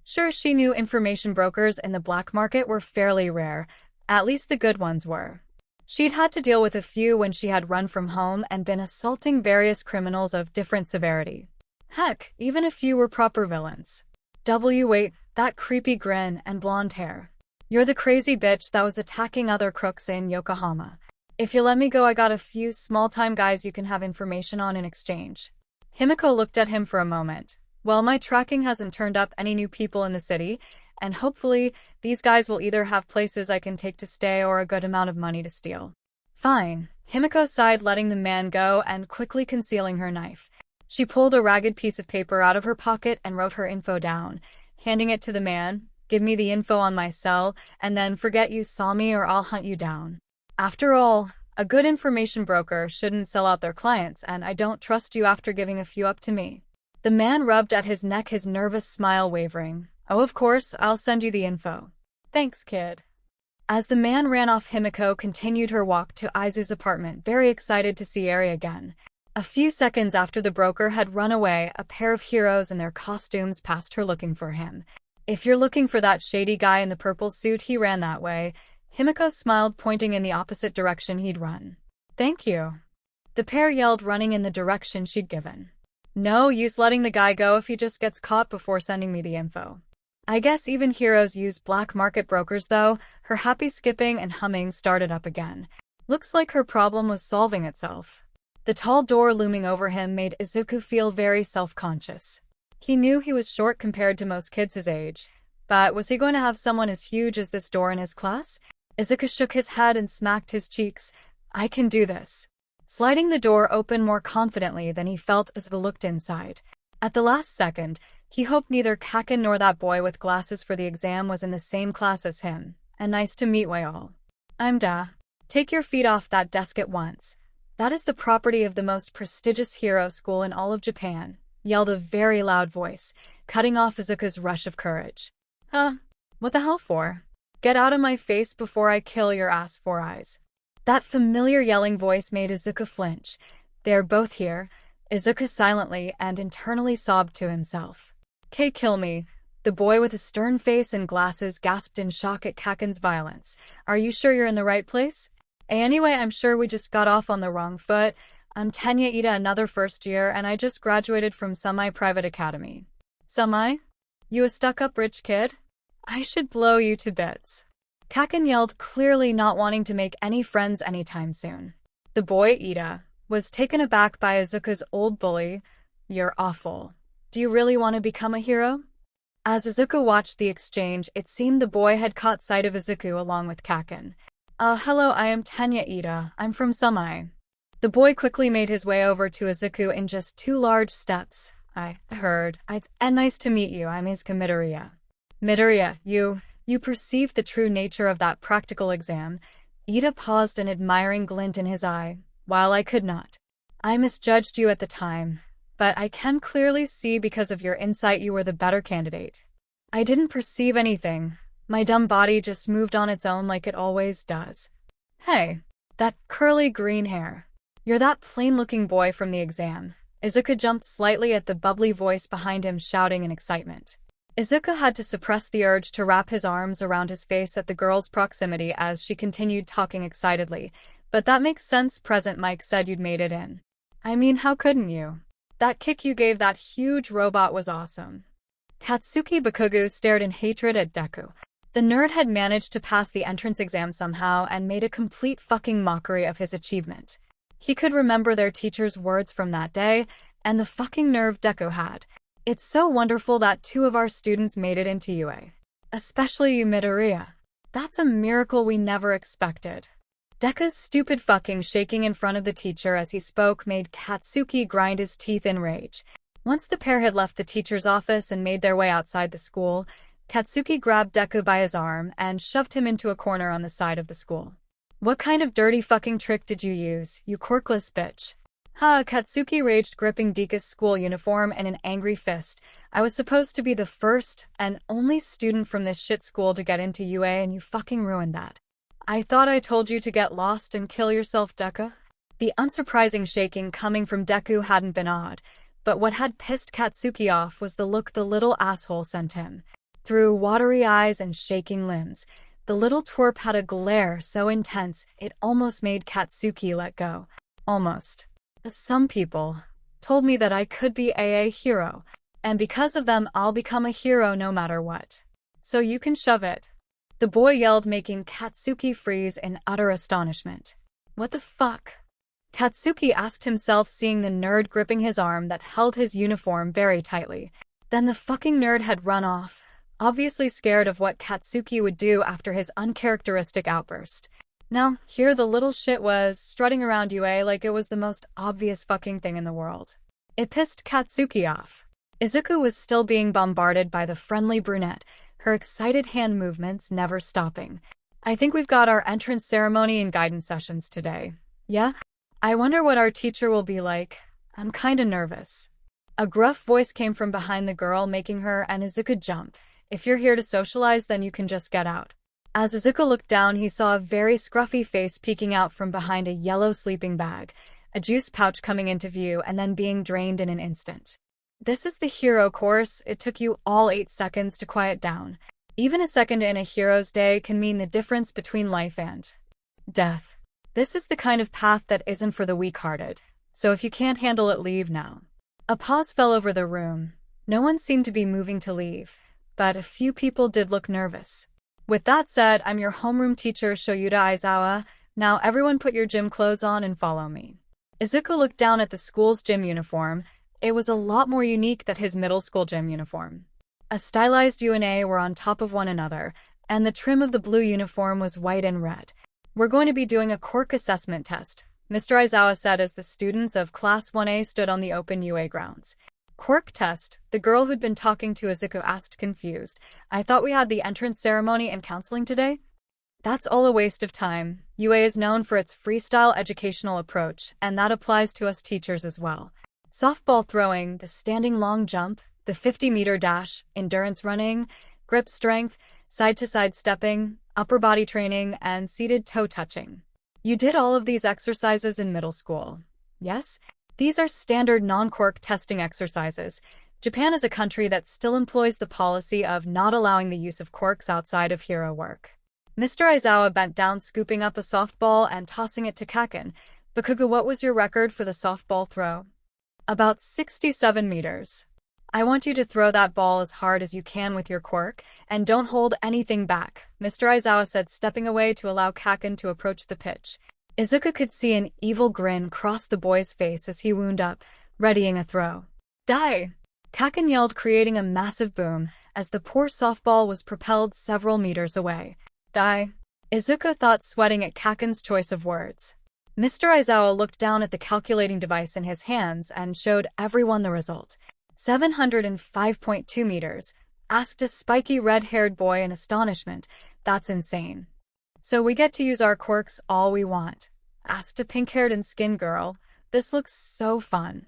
Sure, she knew information brokers in the black market were fairly rare, at least the good ones were. She'd had to deal with a few when she had run from home and been assaulting various criminals of different severity. Heck, even a few were proper villains. Wait, that creepy grin and blonde hair. "You're the crazy bitch that was attacking other crooks in Yokohama. If you let me go, I got a few small-time guys you can have information on in exchange." Himiko looked at him for a moment. "Well, my tracking hasn't turned up any new people in the city, and hopefully these guys will either have places I can take to stay or a good amount of money to steal." "Fine," Himiko sighed, letting the man go and quickly concealing her knife. She pulled a ragged piece of paper out of her pocket and wrote her info down, handing it to the man. "Give me the info on my cell, and then forget you saw me or I'll hunt you down. After all, a good information broker shouldn't sell out their clients, and I don't trust you after giving a few up to me." The man rubbed at his neck, his nervous smile wavering. "Oh, of course, I'll send you the info." "Thanks, kid." As the man ran off, Himiko continued her walk to Izuku's apartment, very excited to see Eri again. A few seconds after the broker had run away, a pair of heroes in their costumes passed her looking for him. "If you're looking for that shady guy in the purple suit, he ran that way." Himiko smiled, pointing in the opposite direction he'd run. "Thank you," the pair yelled, running in the direction she'd given. "No use letting the guy go if he just gets caught before sending me the info." "I guess even heroes use black market brokers, though." Her happy skipping and humming started up again. Looks like her problem was solving itself. The tall door looming over him made Izuku feel very self-conscious. He knew he was short compared to most kids his age, but was he going to have someone as huge as this door in his class? Izuku shook his head and smacked his cheeks. "I can do this." Sliding the door open more confidently than he felt as he looked inside. At the last second, he hoped neither Kaken nor that boy with glasses for the exam was in the same class as him. "And nice to meet you all. I'm Da. Take your feet off that desk at once. That is the property of the most prestigious hero school in all of Japan," yelled a very loud voice, cutting off Izuku's rush of courage. "Huh? What the hell for? Get out of my face before I kill your ass, Four Eyes." That familiar yelling voice made Izuku flinch. "They're both here." Izuku silently and internally sobbed to himself. Kill me." The boy with a stern face and glasses gasped in shock at Kaken's violence. "Are you sure you're in the right place?" "Anyway, I'm sure we just got off on the wrong foot. I'm Tenya Ida, another first year, and I just graduated from semi-private academy." "Semi? You a stuck-up rich kid? I should blow you to bits." Kaken yelled, clearly not wanting to make any friends anytime soon. The boy, Ida, was taken aback by Izuku's old bully. "You're awful. Do you really want to become a hero?" As Izuku watched the exchange, it seemed the boy had caught sight of Izuku along with Kaken. Hello, I am Tenya Ida. I'm from Semi." The boy quickly made his way over to Izuku in just 2 large steps. "I heard. And nice to meet you. I'm Izuku Midoriya." "Midoriya, you You perceived the true nature of that practical exam. Ida paused, an admiring glint in his eye. While I could not. I misjudged you at the time, but I can clearly see because of your insight you were the better candidate. I didn't perceive anything. My dumb body just moved on its own like it always does. Hey, that curly green hair. You're that plain-looking boy from the exam. Izuku jumped slightly at the bubbly voice behind him, shouting in excitement. Izuku had to suppress the urge to wrap his arms around his face at the girl's proximity as she continued talking excitedly. But that makes sense, Present Mike said you'd made it in. I mean, how couldn't you? That kick you gave that huge robot was awesome. Katsuki Bakugo stared in hatred at Deku. The nerd had managed to pass the entrance exam somehow and made a complete fucking mockery of his achievement. He could remember their teacher's words from that day, and the fucking nerve Deku had. It's so wonderful that 2 of our students made it into UA. Especially you, Midoriya. That's a miracle we never expected. Deku's stupid fucking shaking in front of the teacher as he spoke made Katsuki grind his teeth in rage. Once the pair had left the teacher's office and made their way outside the school, Katsuki grabbed Deku by his arm and shoved him into a corner on the side of the school. What kind of dirty fucking trick did you use, you quirkless bitch? Ha, Katsuki raged, gripping Deku's school uniform in an angry fist. I was supposed to be the first and only student from this shit school to get into UA and you fucking ruined that. I thought I told you to get lost and kill yourself, Deku? The unsurprising shaking coming from Deku hadn't been odd, but what had pissed Katsuki off was the look the little asshole sent him. Through watery eyes and shaking limbs, the little twerp had a glare so intense it almost made Katsuki let go. Almost. Some people told me that I could be a hero, and because of them I'll become a hero no matter what. So you can shove it. The boy yelled, making Katsuki freeze in utter astonishment. What the fuck? Katsuki asked himself, seeing the nerd gripping his arm that held his uniform very tightly. Then the fucking nerd had run off, obviously scared of what Katsuki would do after his uncharacteristic outburst. Now, here the little shit was, strutting around UA like it was the most obvious fucking thing in the world. It pissed Katsuki off. Izuku was still being bombarded by the friendly brunette, her excited hand movements never stopping. I think we've got our entrance ceremony and guidance sessions today. Yeah? I wonder what our teacher will be like. I'm kinda nervous. A gruff voice came from behind the girl, making her and Izuku jump. If you're here to socialize, then you can just get out. As Izuku looked down, he saw a very scruffy face peeking out from behind a yellow sleeping bag, a juice pouch coming into view and then being drained in an instant. This is the hero course. It took you all 8 seconds to quiet down. Even a second in a hero's day can mean the difference between life and death. This is the kind of path that isn't for the weak-hearted. So if you can't handle it, leave now. A pause fell over the room. No one seemed to be moving to leave, but a few people did look nervous. With that said, I'm your homeroom teacher, Shoyuta Aizawa. Now everyone put your gym clothes on and follow me. Izuku looked down at the school's gym uniform. It was a lot more unique than his middle school gym uniform. A stylized U and A were on top of one another, and the trim of the blue uniform was white and red. We're going to be doing a quirk assessment test, Mr. Aizawa said as the students of Class 1A stood on the open UA grounds. Quirk test? The girl who'd been talking to Izuku asked, confused. I thought we had the entrance ceremony and counseling today? That's all a waste of time. UA is known for its freestyle educational approach, and that applies to us teachers as well. Softball throwing, the standing long jump, the 50-meter dash, endurance running, grip strength, side-to-side stepping, upper body training, and seated toe touching. You did all of these exercises in middle school. Yes? These are standard non-quirk testing exercises. Japan is a country that still employs the policy of not allowing the use of quirks outside of hero work. Mr. Aizawa bent down, scooping up a softball and tossing it to Kaken. Bakugo, what was your record for the softball throw? About 67 meters. I want you to throw that ball as hard as you can with your quirk, and don't hold anything back, Mr. Aizawa said, stepping away to allow Kaken to approach the pitch. Izuku could see an evil grin cross the boy's face as he wound up, readying a throw. Die! Kaken yelled, creating a massive boom, as the poor softball was propelled several meters away. Die! Izuku thought, sweating at Kaken's choice of words. Mr. Aizawa looked down at the calculating device in his hands and showed everyone the result. 705.2 meters. asked a spiky red-haired boy in astonishment. That's insane. So we get to use our quirks all we want? Asked a pink-haired and skinned girl. This looks so fun.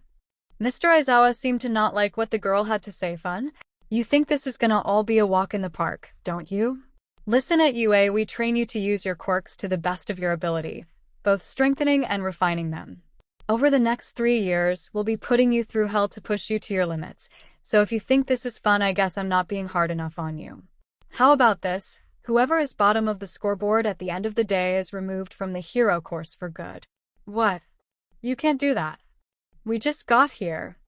Mr. Aizawa seemed to not like what the girl had to say. Fun? You think this is gonna all be a walk in the park, don't you? Listen, at UA we train you to use your quirks to the best of your ability, both strengthening and refining them. Over the next 3 years, we'll be putting you through hell to push you to your limits, so if you think this is fun, I guess I'm not being hard enough on you. How about this? Whoever is bottom of the scoreboard at the end of the day is removed from the hero course for good. What? You can't do that. We just got here.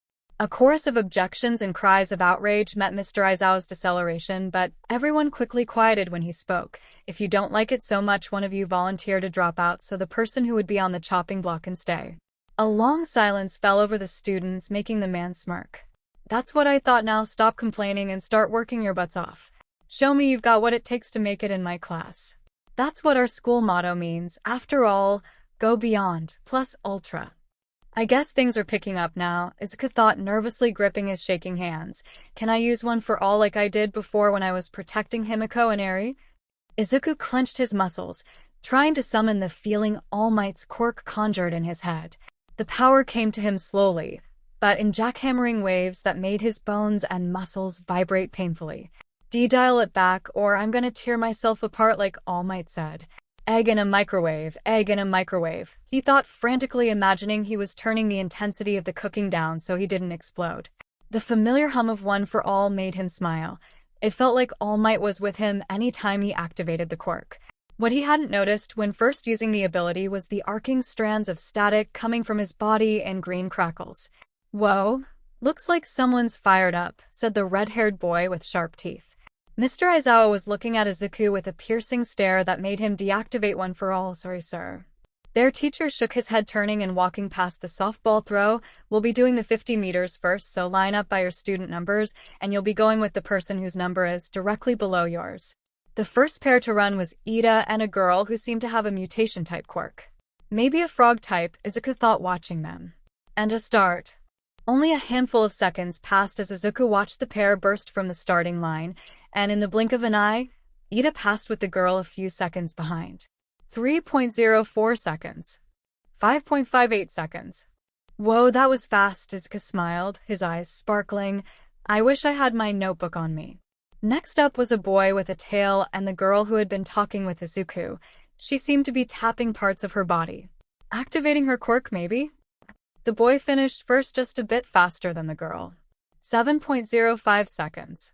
A chorus of objections and cries of outrage met Mr. Aizawa's deceleration, but everyone quickly quieted when he spoke. If you don't like it so much, one of you volunteer to drop out so the person who would be on the chopping block can stay. A long silence fell over the students, making the man smirk. That's what I thought. Now stop complaining and start working your butts off. Show me you've got what it takes to make it in my class. That's what our school motto means. After all, go beyond, plus ultra. I guess things are picking up now, Izuku thought, nervously gripping his shaking hands. Can I use one for all like I did before when I was protecting Himiko and Eri? Izuku clenched his muscles, trying to summon the feeling All Might's quirk conjured in his head. The power came to him slowly, but in jackhammering waves that made his bones and muscles vibrate painfully. Dial it back, or I'm gonna tear myself apart, like All Might said. Egg in a microwave, egg in a microwave, he thought, frantically imagining he was turning the intensity of the cooking down so he didn't explode. The familiar hum of One for All made him smile. It felt like All Might was with him any time he activated the quirk. What he hadn't noticed when first using the ability was the arcing strands of static coming from his body in green crackles. Whoa, looks like someone's fired up, said the red-haired boy with sharp teeth. Mr. Aizawa was looking at Izuku with a piercing stare that made him deactivate One for All. Sorry, sir. Their teacher shook his head, turning and walking past the softball throw. We'll be doing the 50 meters first, so line up by your student numbers, and you'll be going with the person whose number is directly below yours. The first pair to run was Ida and a girl who seemed to have a mutation-type quirk. Maybe a frog type, Izuku thought, watching them. And a start. Only a handful of seconds passed as Izuku watched the pair burst from the starting line, and in the blink of an eye, Ida passed with the girl a few seconds behind. 3.04 seconds. 5.58 seconds. Whoa, that was fast, Izuku smiled, his eyes sparkling. I wish I had my notebook on me. Next up was a boy with a tail and the girl who had been talking with Izuku. She seemed to be tapping parts of her body. Activating her quirk, maybe? The boy finished first, just a bit faster than the girl. 7.05 seconds.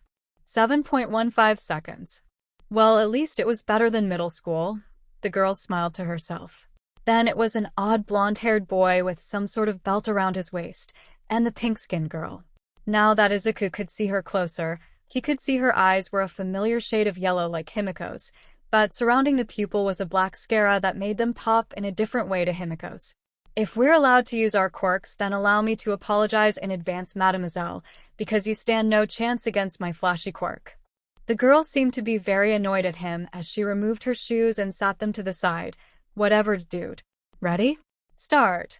7.15 seconds. Well, at least it was better than middle school, the girl smiled to herself. Then it was an odd blonde-haired boy with some sort of belt around his waist, and the pink-skinned girl. Now that Izuku could see her closer, he could see her eyes were a familiar shade of yellow like Himiko's, but surrounding the pupil was a black mascara that made them pop in a different way to Himiko's. If we're allowed to use our quirks, then allow me to apologize in advance, mademoiselle, because you stand no chance against my flashy quirk. The girl seemed to be very annoyed at him as she removed her shoes and sat them to the side. Whatever, dude. Ready? Start.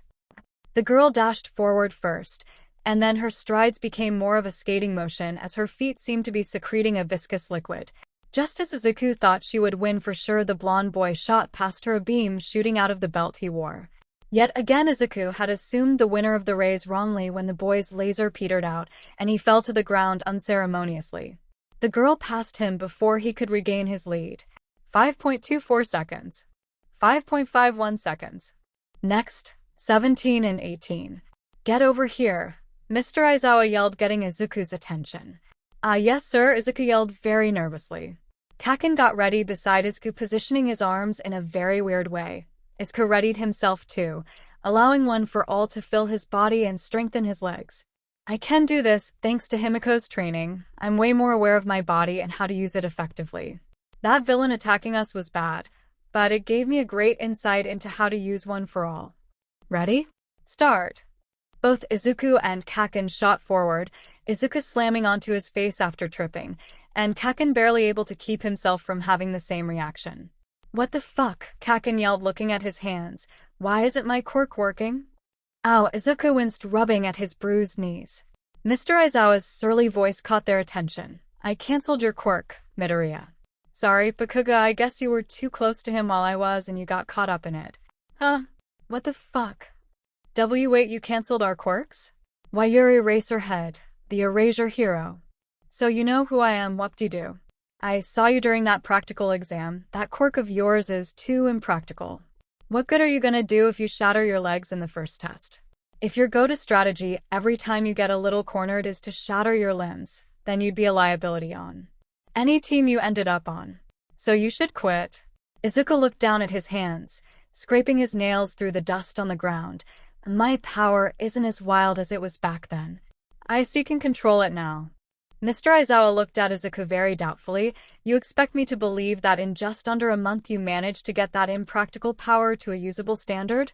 The girl dashed forward first, and then her strides became more of a skating motion as her feet seemed to be secreting a viscous liquid. Just as Izuku thought she would win for sure, the blonde boy shot past her, a beam shooting out of the belt he wore. Yet again Izuku had assumed the winner of the race wrongly when the boy's laser petered out, and he fell to the ground unceremoniously. The girl passed him before he could regain his lead. 5.24 seconds. 5.51 seconds. Next, 17 and 18. Get over here, Mr. Aizawa yelled, getting Izuku's attention. Yes sir, Izuku yelled very nervously. Kaken got ready beside Izuku, positioning his arms in a very weird way. Izuku readied himself too, allowing One for All to fill his body and strengthen his legs. I can do this, thanks to Himiko's training. I'm way more aware of my body and how to use it effectively. That villain attacking us was bad, but it gave me a great insight into how to use One for All. Ready? Start. Both Izuku and Kaken shot forward, Izuku slamming onto his face after tripping, and Kaken barely able to keep himself from having the same reaction. What the fuck? Kaken yelled, looking at his hands. Why isn't my quirk working? Ow, Izuku winced, rubbing at his bruised knees. Mr. Aizawa's surly voice caught their attention. I cancelled your quirk, Midoriya. Sorry, 𝗵𝘃𝗲, I guess you were too close to him while I was and you got caught up in it. Huh? What the fuck? Wait, you cancelled our quirks? Why, you're Eraserhead, the Erasure hero. So you know who I am, 𝗵𝘃𝗧𝗏. I saw you during that practical exam. That quirk of yours is too impractical. What good are you gonna do if you shatter your legs in the first test? If your go-to strategy every time you get a little cornered is to shatter your limbs, then you'd be a liability on any team you ended up on. So you should quit. Izuku looked down at his hands, scraping his nails through the dust on the ground. My power isn't as wild as it was back then. I can control it now. Mr. Aizawa looked at Izuku very doubtfully. You expect me to believe that in just under a month you managed to get that impractical power to a usable standard?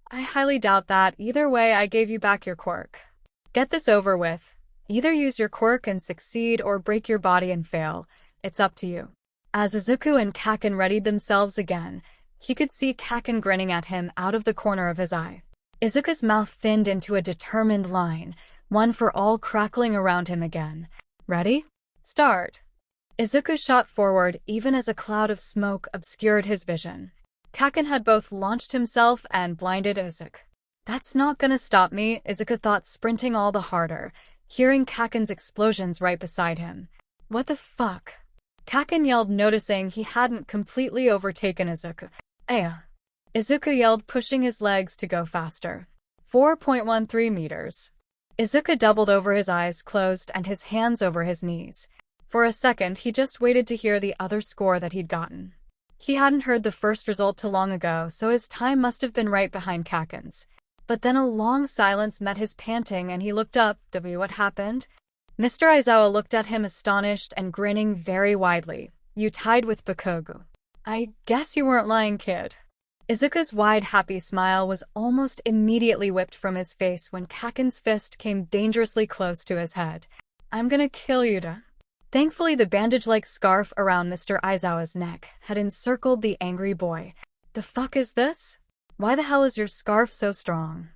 I highly doubt that. Either way, I gave you back your quirk. Get this over with. Either use your quirk and succeed or break your body and fail. It's up to you. As Izuku and Kaken readied themselves again, he could see Kaken grinning at him out of the corner of his eye. Izuku's mouth thinned into a determined line, one for all crackling around him again. Ready? Start. Izuku shot forward even as a cloud of smoke obscured his vision. Kaken had both launched himself and blinded Izuku. That's not gonna stop me, Izuku thought, sprinting all the harder, hearing Kaken's explosions right beside him. What the fuck? Kaken yelled, noticing he hadn't completely overtaken Izuku. Aya! Izuku yelled, pushing his legs to go faster. 4.13 meters. Izuku doubled over, his eyes closed and his hands over his knees. For a second, he just waited to hear the other score that he'd gotten. He hadn't heard the first result too long ago, so his time must have been right behind Kaken's. But then a long silence met his panting and he looked up. What happened? Mr. Aizawa looked at him astonished and grinning very widely. You tied with 𝗵𝘃𝗲. I guess you weren't lying, kid. Izuku's wide, happy smile was almost immediately whipped from his face when Kaken's fist came dangerously close to his head. I'm gonna kill you, da. Thankfully, the bandage-like scarf around Mr. Aizawa's neck had encircled the angry boy. The fuck is this? Why the hell is your scarf so strong?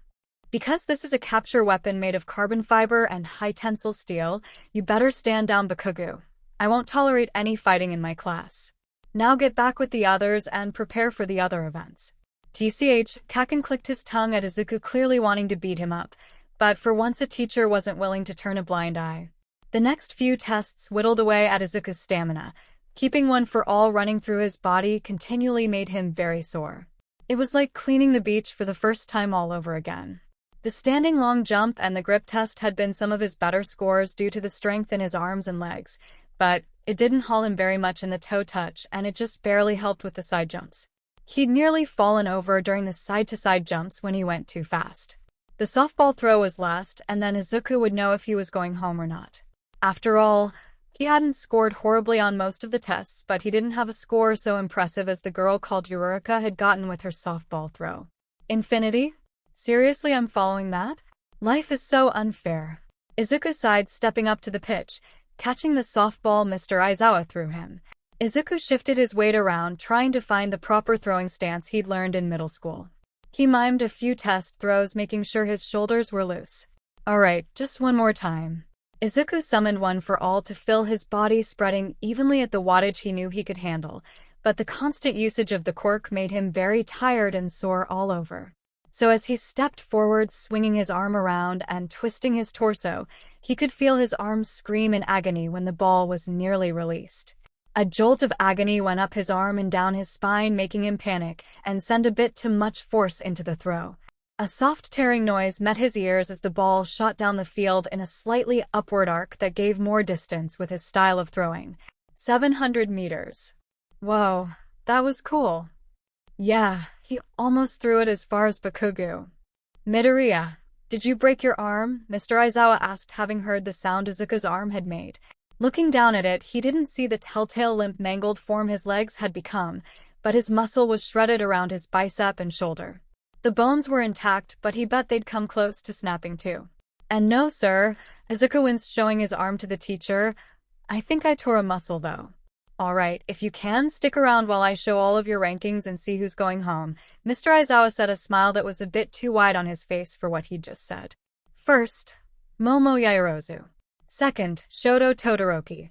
Because this is a capture weapon made of carbon fiber and high-tensile steel, you better stand down, 𝗵𝘃𝗧𝗏. I won't tolerate any fighting in my class. Now get back with the others and prepare for the other events. TCH, Kaken clicked his tongue at Izuku, clearly wanting to beat him up, but for once a teacher wasn't willing to turn a blind eye. The next few tests whittled away at Izuku's stamina. Keeping one for all running through his body continually made him very sore. It was like cleaning the beach for the first time all over again. The standing long jump and the grip test had been some of his better scores due to the strength in his arms and legs, but it didn't haul him very much in the toe touch, and it just barely helped with the side jumps. He'd nearly fallen over during the side-to-side jumps when he went too fast. The softball throw was last, and then Izuku would know if he was going home or not. After all, he hadn't scored horribly on most of the tests, but he didn't have a score so impressive as the girl called Eureka had gotten with her softball throw. Infinity? Seriously, I'm following that? Life is so unfair. Izuku sighed, stepping up to the pitch, catching the softball Mr. Aizawa threw him. Izuku shifted his weight around, trying to find the proper throwing stance he'd learned in middle school. He mimed a few test throws, making sure his shoulders were loose. Alright, just one more time. Izuku summoned one for all to fill his body, spreading evenly at the wattage he knew he could handle, but the constant usage of the quirk made him very tired and sore all over. So as he stepped forward, swinging his arm around and twisting his torso, he could feel his arms scream in agony when the ball was nearly released. A jolt of agony went up his arm and down his spine, making him panic and send a bit too much force into the throw. A soft tearing noise met his ears as the ball shot down the field in a slightly upward arc that gave more distance with his style of throwing. 700 meters. Whoa, that was cool. Yeah, he almost threw it as far as 𝗵𝘃𝗧𝗏. Midoriya, did you break your arm? Mr. Aizawa asked, having heard the sound Izuku's arm had made. Looking down at it, he didn't see the telltale limp, mangled form his legs had become, but his muscle was shredded around his bicep and shoulder. The bones were intact, but he bet they'd come close to snapping too. And no, sir, Izuku winced, showing his arm to the teacher. I think I tore a muscle, though. Alright, if you can, stick around while I show all of your rankings and see who's going home, Mr. Aizawa said, a smile that was a bit too wide on his face for what he'd just said. First, Momo Yaoyorozu. Second, Shoto Todoroki.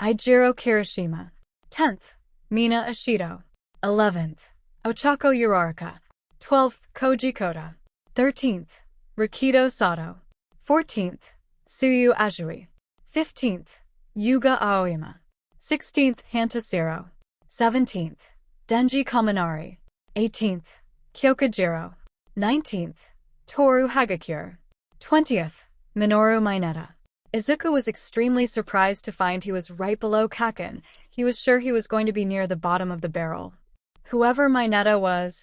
𝐒𝐩𝐢𝐳𝐑. 10th, 𝗵𝐴 𝐴shido. 11th, 𝐬𝐵𝐻𝑎KO Uraraka. 12th, 𝐭𝐽𝐝 𝐸𝐽𝑒. 13th, 𝑅IKIDO SATO. 14th, 𝐬𝐬 𝐴SHUI. 15th, 𝑌uga AOYAMA. 16th, 𝐴NTASIRO. 17th, DENJI KAMINARI. 18th, KYOKUJIRO. 19th, TORU HAGAKURE. 20th, MINORU MINETA. Izuku was extremely surprised to find he was right below Kaken. He was sure he was going to be near the bottom of the barrel. Whoever Mineta was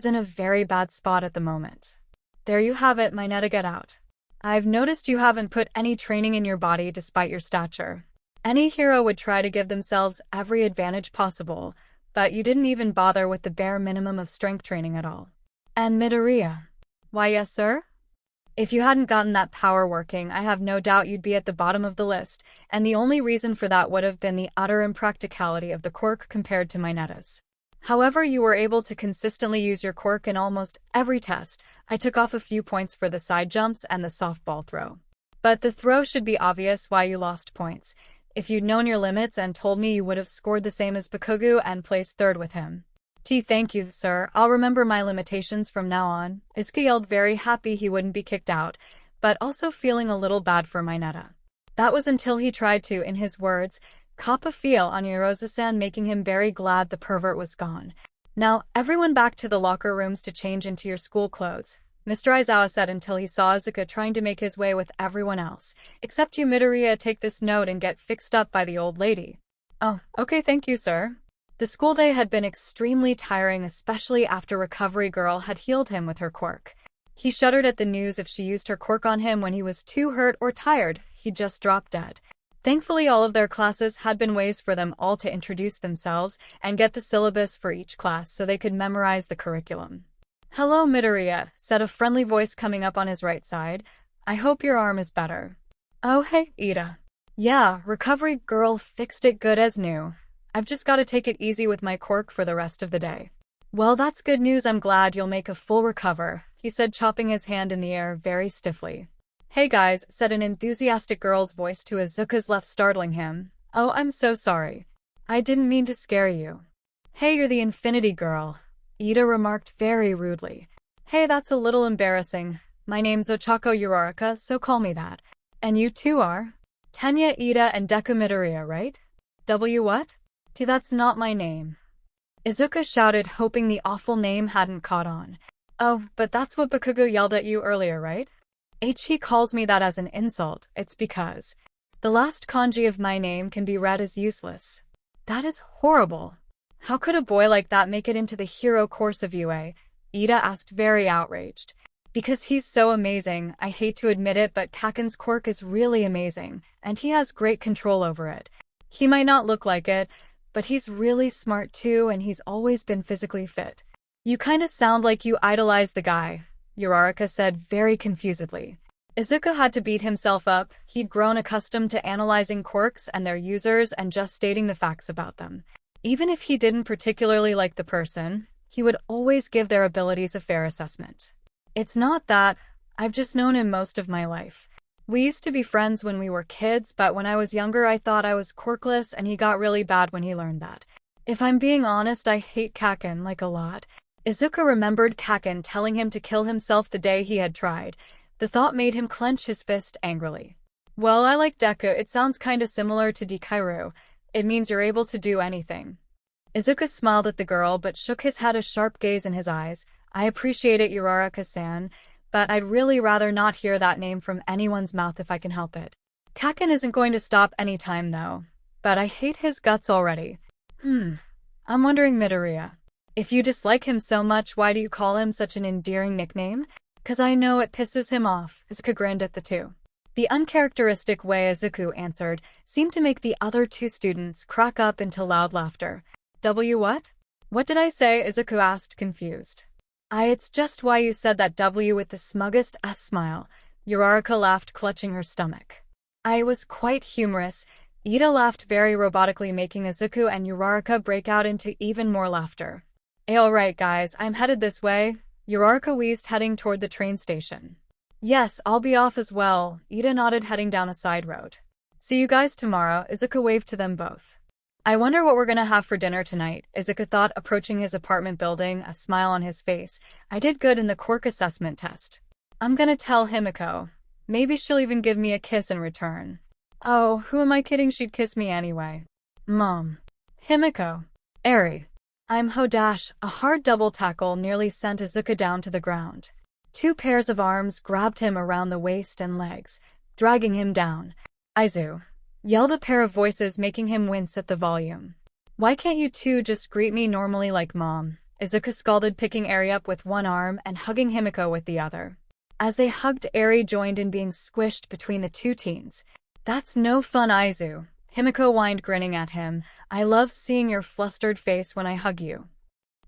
in a very bad spot at the moment. There you have it, Mineta, get out. I've noticed you haven't put any training in your body despite your stature. Any hero would try to give themselves every advantage possible, but you didn't even bother with the bare minimum of strength training at all. And Midoriya. Why, yes, sir? If you hadn't gotten that power working, I have no doubt you'd be at the bottom of the list, and the only reason for that would have been the utter impracticality of the quirk compared to Mineta's. However, you were able to consistently use your quirk in almost every test. I took off a few points for the side jumps and the softball throw. But the throw should be obvious why you lost points. If you'd known your limits and told me, you would have scored the same as Bakugo and placed third with him. Thank you, sir. I'll remember my limitations from now on. Izuku yelled, very happy he wouldn't be kicked out, but also feeling a little bad for Mineta. That was until he tried to, in his words, cop a feel on Yorozu-san, making him very glad the pervert was gone. Now, everyone back to the locker rooms to change into your school clothes, Mr. Aizawa said until he saw Izuku trying to make his way with everyone else. Except you, Midoriya, take this note and get fixed up by the old lady. Oh, okay, thank you, sir. The school day had been extremely tiring, especially after Recovery Girl had healed him with her quirk. He shuddered at the news if she used her quirk on him when he was too hurt or tired, he'd just drop dead. Thankfully, all of their classes had been ways for them all to introduce themselves and get the syllabus for each class so they could memorize the curriculum. Hello, Midoriya, said a friendly voice coming up on his right side. I hope your arm is better. Oh, hey, Ida. Yeah, Recovery Girl fixed it good as new. I've just got to take it easy with my quirk for the rest of the day. Well, that's good news. I'm glad you'll make a full recover, he said, chopping his hand in the air very stiffly. Hey guys, said an enthusiastic girl's voice to Izuku's left, startling him. Oh, I'm so sorry. I didn't mean to scare you. Hey, you're the Infinity Girl, Ida remarked very rudely. Hey, that's a little embarrassing. My name's Ochako Uraraka, so call me that. And you two are? Tenya, Ida, and Deku Midoriya, right? What? That's not my name. Izuku shouted, hoping the awful name hadn't caught on. Oh, but that's what Bakugo yelled at you earlier, right? He calls me that as an insult. It's because the last kanji of my name can be read as useless. That is horrible. How could a boy like that make it into the hero course of UA? Ida asked, very outraged. Because he's so amazing. I hate to admit it, but Kaken's quirk is really amazing, and he has great control over it. He might not look like it, but he's really smart too, and he's always been physically fit. You kinda sound like you idolize the guy, Uraraka said very confusedly. Izuku had to beat himself up. He'd grown accustomed to analyzing quirks and their users and just stating the facts about them. Even if he didn't particularly like the person, he would always give their abilities a fair assessment. It's not that. I've just known him most of my life. We used to be friends when we were kids, but when I was younger I thought I was quirkless, and he got really bad when he learned that. If I'm being honest, I hate Kaken, like, a lot. Izuku remembered Kaken telling him to kill himself the day he had tried. The thought made him clench his fist angrily. Well, I like Deku. It sounds kinda similar to Dikairu. It means you're able to do anything. Izuku smiled at the girl, but shook his head, a sharp gaze in his eyes. I appreciate it, Uraraka-san, but I'd really rather not hear that name from anyone's mouth if I can help it. Kaken isn't going to stop anytime though, but I hate his guts already. I'm wondering, Midoriya, if you dislike him so much, why do you call him such an endearing nickname? 'Cause I know it pisses him off. Izuku grinned at the two. The uncharacteristic way Izuku answered seemed to make the other two students crack up into loud laughter. What? What did I say? Izuku asked, confused. It's just why you said that W with the smuggest smile. Uraraka laughed, clutching her stomach. I was quite humorous. Ida laughed very robotically, making Izuku and Uraraka break out into even more laughter. Alright guys, I'm headed this way. Uraraka wheezed, heading toward the train station. Yes, I'll be off as well, Ida nodded, heading down a side road. See you guys tomorrow, Izuku waved to them both. I wonder what we're gonna have for dinner tonight, Izuku thought, approaching his apartment building, a smile on his face. I did good in the quirk assessment test. I'm gonna tell 𝐒𝐵𝐵𝐼𝐻𝐼. Maybe she'll even give me a kiss in return. Oh, who am I kidding, she'd kiss me anyway. Mom. 𝗵𝐵𝐵𝐼. Eri. I'm 𝗲𝗏. A hard double tackle nearly sent Izuku down to the ground. Two pairs of arms grabbed him around the waist and legs, dragging him down. Aizu. Yelled a pair of voices, making him wince at the volume. Why can't you two just greet me normally like mom? Izuku scalded, picking Eri up with one arm and hugging 𝗵𝐵𝐵𝐼 with the other. As they hugged, Eri joined in being squished between the two teens. That's no fun, Aizu. 𝗵𝐵𝐵𝐼 whined, grinning at him. I love seeing your flustered face when I hug you.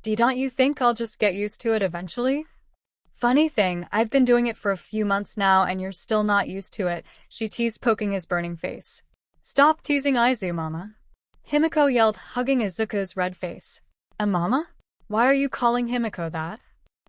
Don't you think I'll just get used to it eventually? Funny thing, I've been doing it for a few months now and you're still not used to it, she teased, poking his burning face. Stop teasing Aizu, mama. 𝗵𝐵𝐵𝐼 yelled, hugging Izuku's red face. A mama? Why are you calling 𝗵𝐵𝐵𝐼 that?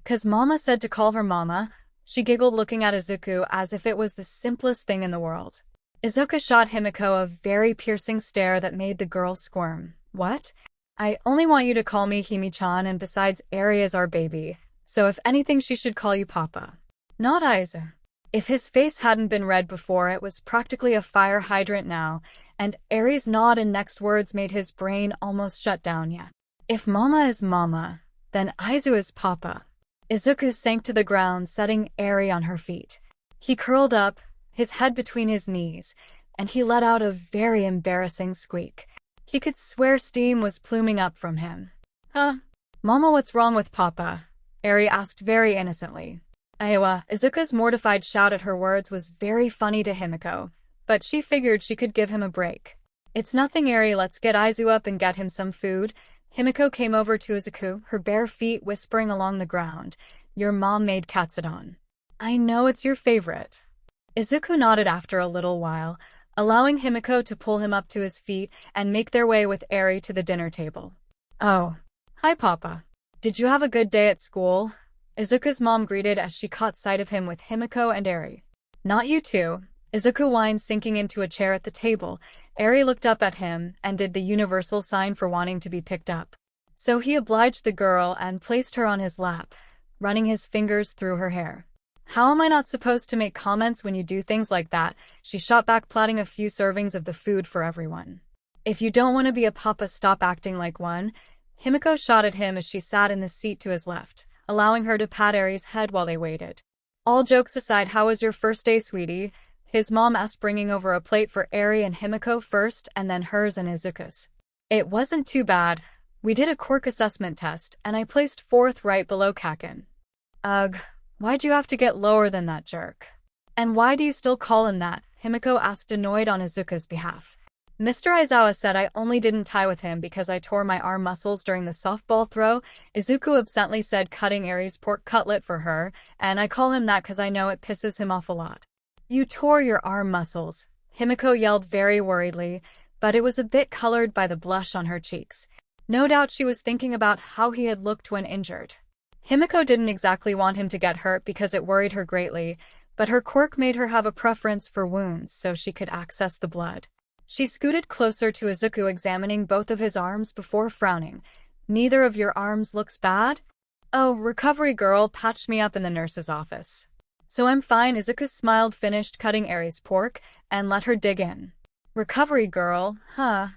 'Cause mama said to call her mama, she giggled, looking at Izuku as if it was the simplest thing in the world. Izuku shot 𝗵𝐵𝐵𝐼 a very piercing stare that made the girl squirm. What? I only want you to call me Himi-chan, and besides, Eri is our baby, so if anything she should call you Papa. Not Aizu. If his face hadn't been red before, it was practically a fire hydrant now, and Eri's nod and next words made his brain almost shut down. Yeah. If mama is mama, then Aizu is papa. Izuku sank to the ground, setting Eri on her feet. He curled up, his head between his knees, and he let out a very embarrassing squeak. He could swear steam was pluming up from him. Huh? Mama, what's wrong with papa? Eri asked very innocently. Aiwa. Izuku's mortified shout at her words was very funny to 𝗵𝐵𝐵𝐼, but she figured she could give him a break. It's nothing, Eri, let's get Aizu up and get him some food. 𝗵𝐵𝐵𝐼 came over to Izuku, her bare feet whispering along the ground. Your mom made 𝗬𝗓𝗏. I know, it's your favorite. Izuku nodded after a little while, allowing 𝗵𝐵𝐵𝐼 to pull him up to his feet and make their way with Eri to the dinner table. Oh. Hi, Papa. Did you have a good day at school? Izuku's mom greeted as she caught sight of him with 𝗵𝐵𝐼 and Eri. Not you two. Izuku whined, sinking into a chair at the table. Eri looked up at him and did the universal sign for wanting to be picked up. So he obliged the girl and placed her on his lap, running his fingers through her hair. How am I not supposed to make comments when you do things like that? She shot back, plotting a few servings of the food for everyone. If you don't want to be a papa, stop acting like one. 𝗵𝐵𝐼 shot at him as she sat in the seat to his left, allowing her to pat Eri's head while they waited. All jokes aside, how was your first day, sweetie? His mom asked, bringing over a plate for Eri and 𝗵𝐵𝐼 first, and then hers and Izuku's. It wasn't too bad. We did a quirk assessment test, and I placed 4th right below 𝐒𝐽𝐻𝐼. Ugh, why'd you have to get lower than that jerk? And why do you still call him that? 𝗵𝐵𝐼 asked, annoyed on Izuku's behalf. Mr. Aizawa said I only didn't tie with him because I tore my arm muscles during the softball throw, Izuku absently said, cutting Eri's pork cutlet for her, and I call him that because I know it pisses him off a lot. You tore your arm muscles, 𝗵𝐵𝐼 yelled very worriedly, but it was a bit colored by the blush on her cheeks. No doubt she was thinking about how he had looked when injured. 𝗵𝐵𝐼 didn't exactly want him to get hurt because it worried her greatly, but her quirk made her have a preference for wounds so she could access the blood. She scooted closer to Izuku, examining both of his arms before frowning. Neither of your arms looks bad? Oh, recovery girl patched me up in the nurse's office. So I'm fine. Izuku smiled, finished cutting Eri's pork, and let her dig in. Recovery girl, huh?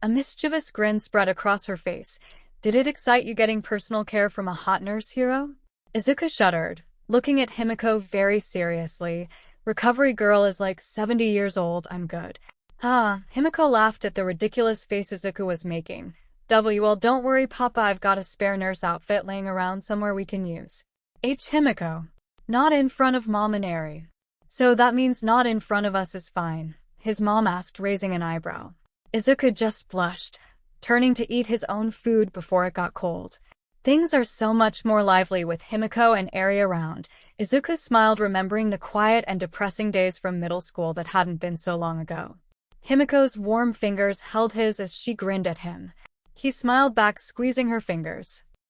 A mischievous grin spread across her face. Did it excite you getting personal care from a hot nurse hero? Izuku shuddered, looking at 𝗵𝐵𝐼 very seriously. Recovery girl is like 70 years old, I'm good. 𝗵𝐵𝐼 laughed at the ridiculous face Izuku was making. Well, don't worry, Papa, I've got a spare nurse outfit laying around somewhere we can use. 𝗵𝐵𝐼. Not in front of Mom and Eri. So that means not in front of us is fine, his mom asked, raising an eyebrow. Izuku just blushed, turning to eat his own food before it got cold. Things are so much more lively with 𝗵𝐵𝐼 and Eri around. Izuku smiled, remembering the quiet and depressing days from middle school that hadn't been so long ago. Himiko's warm fingers held his as she grinned at him. He smiled back, squeezing her fingers.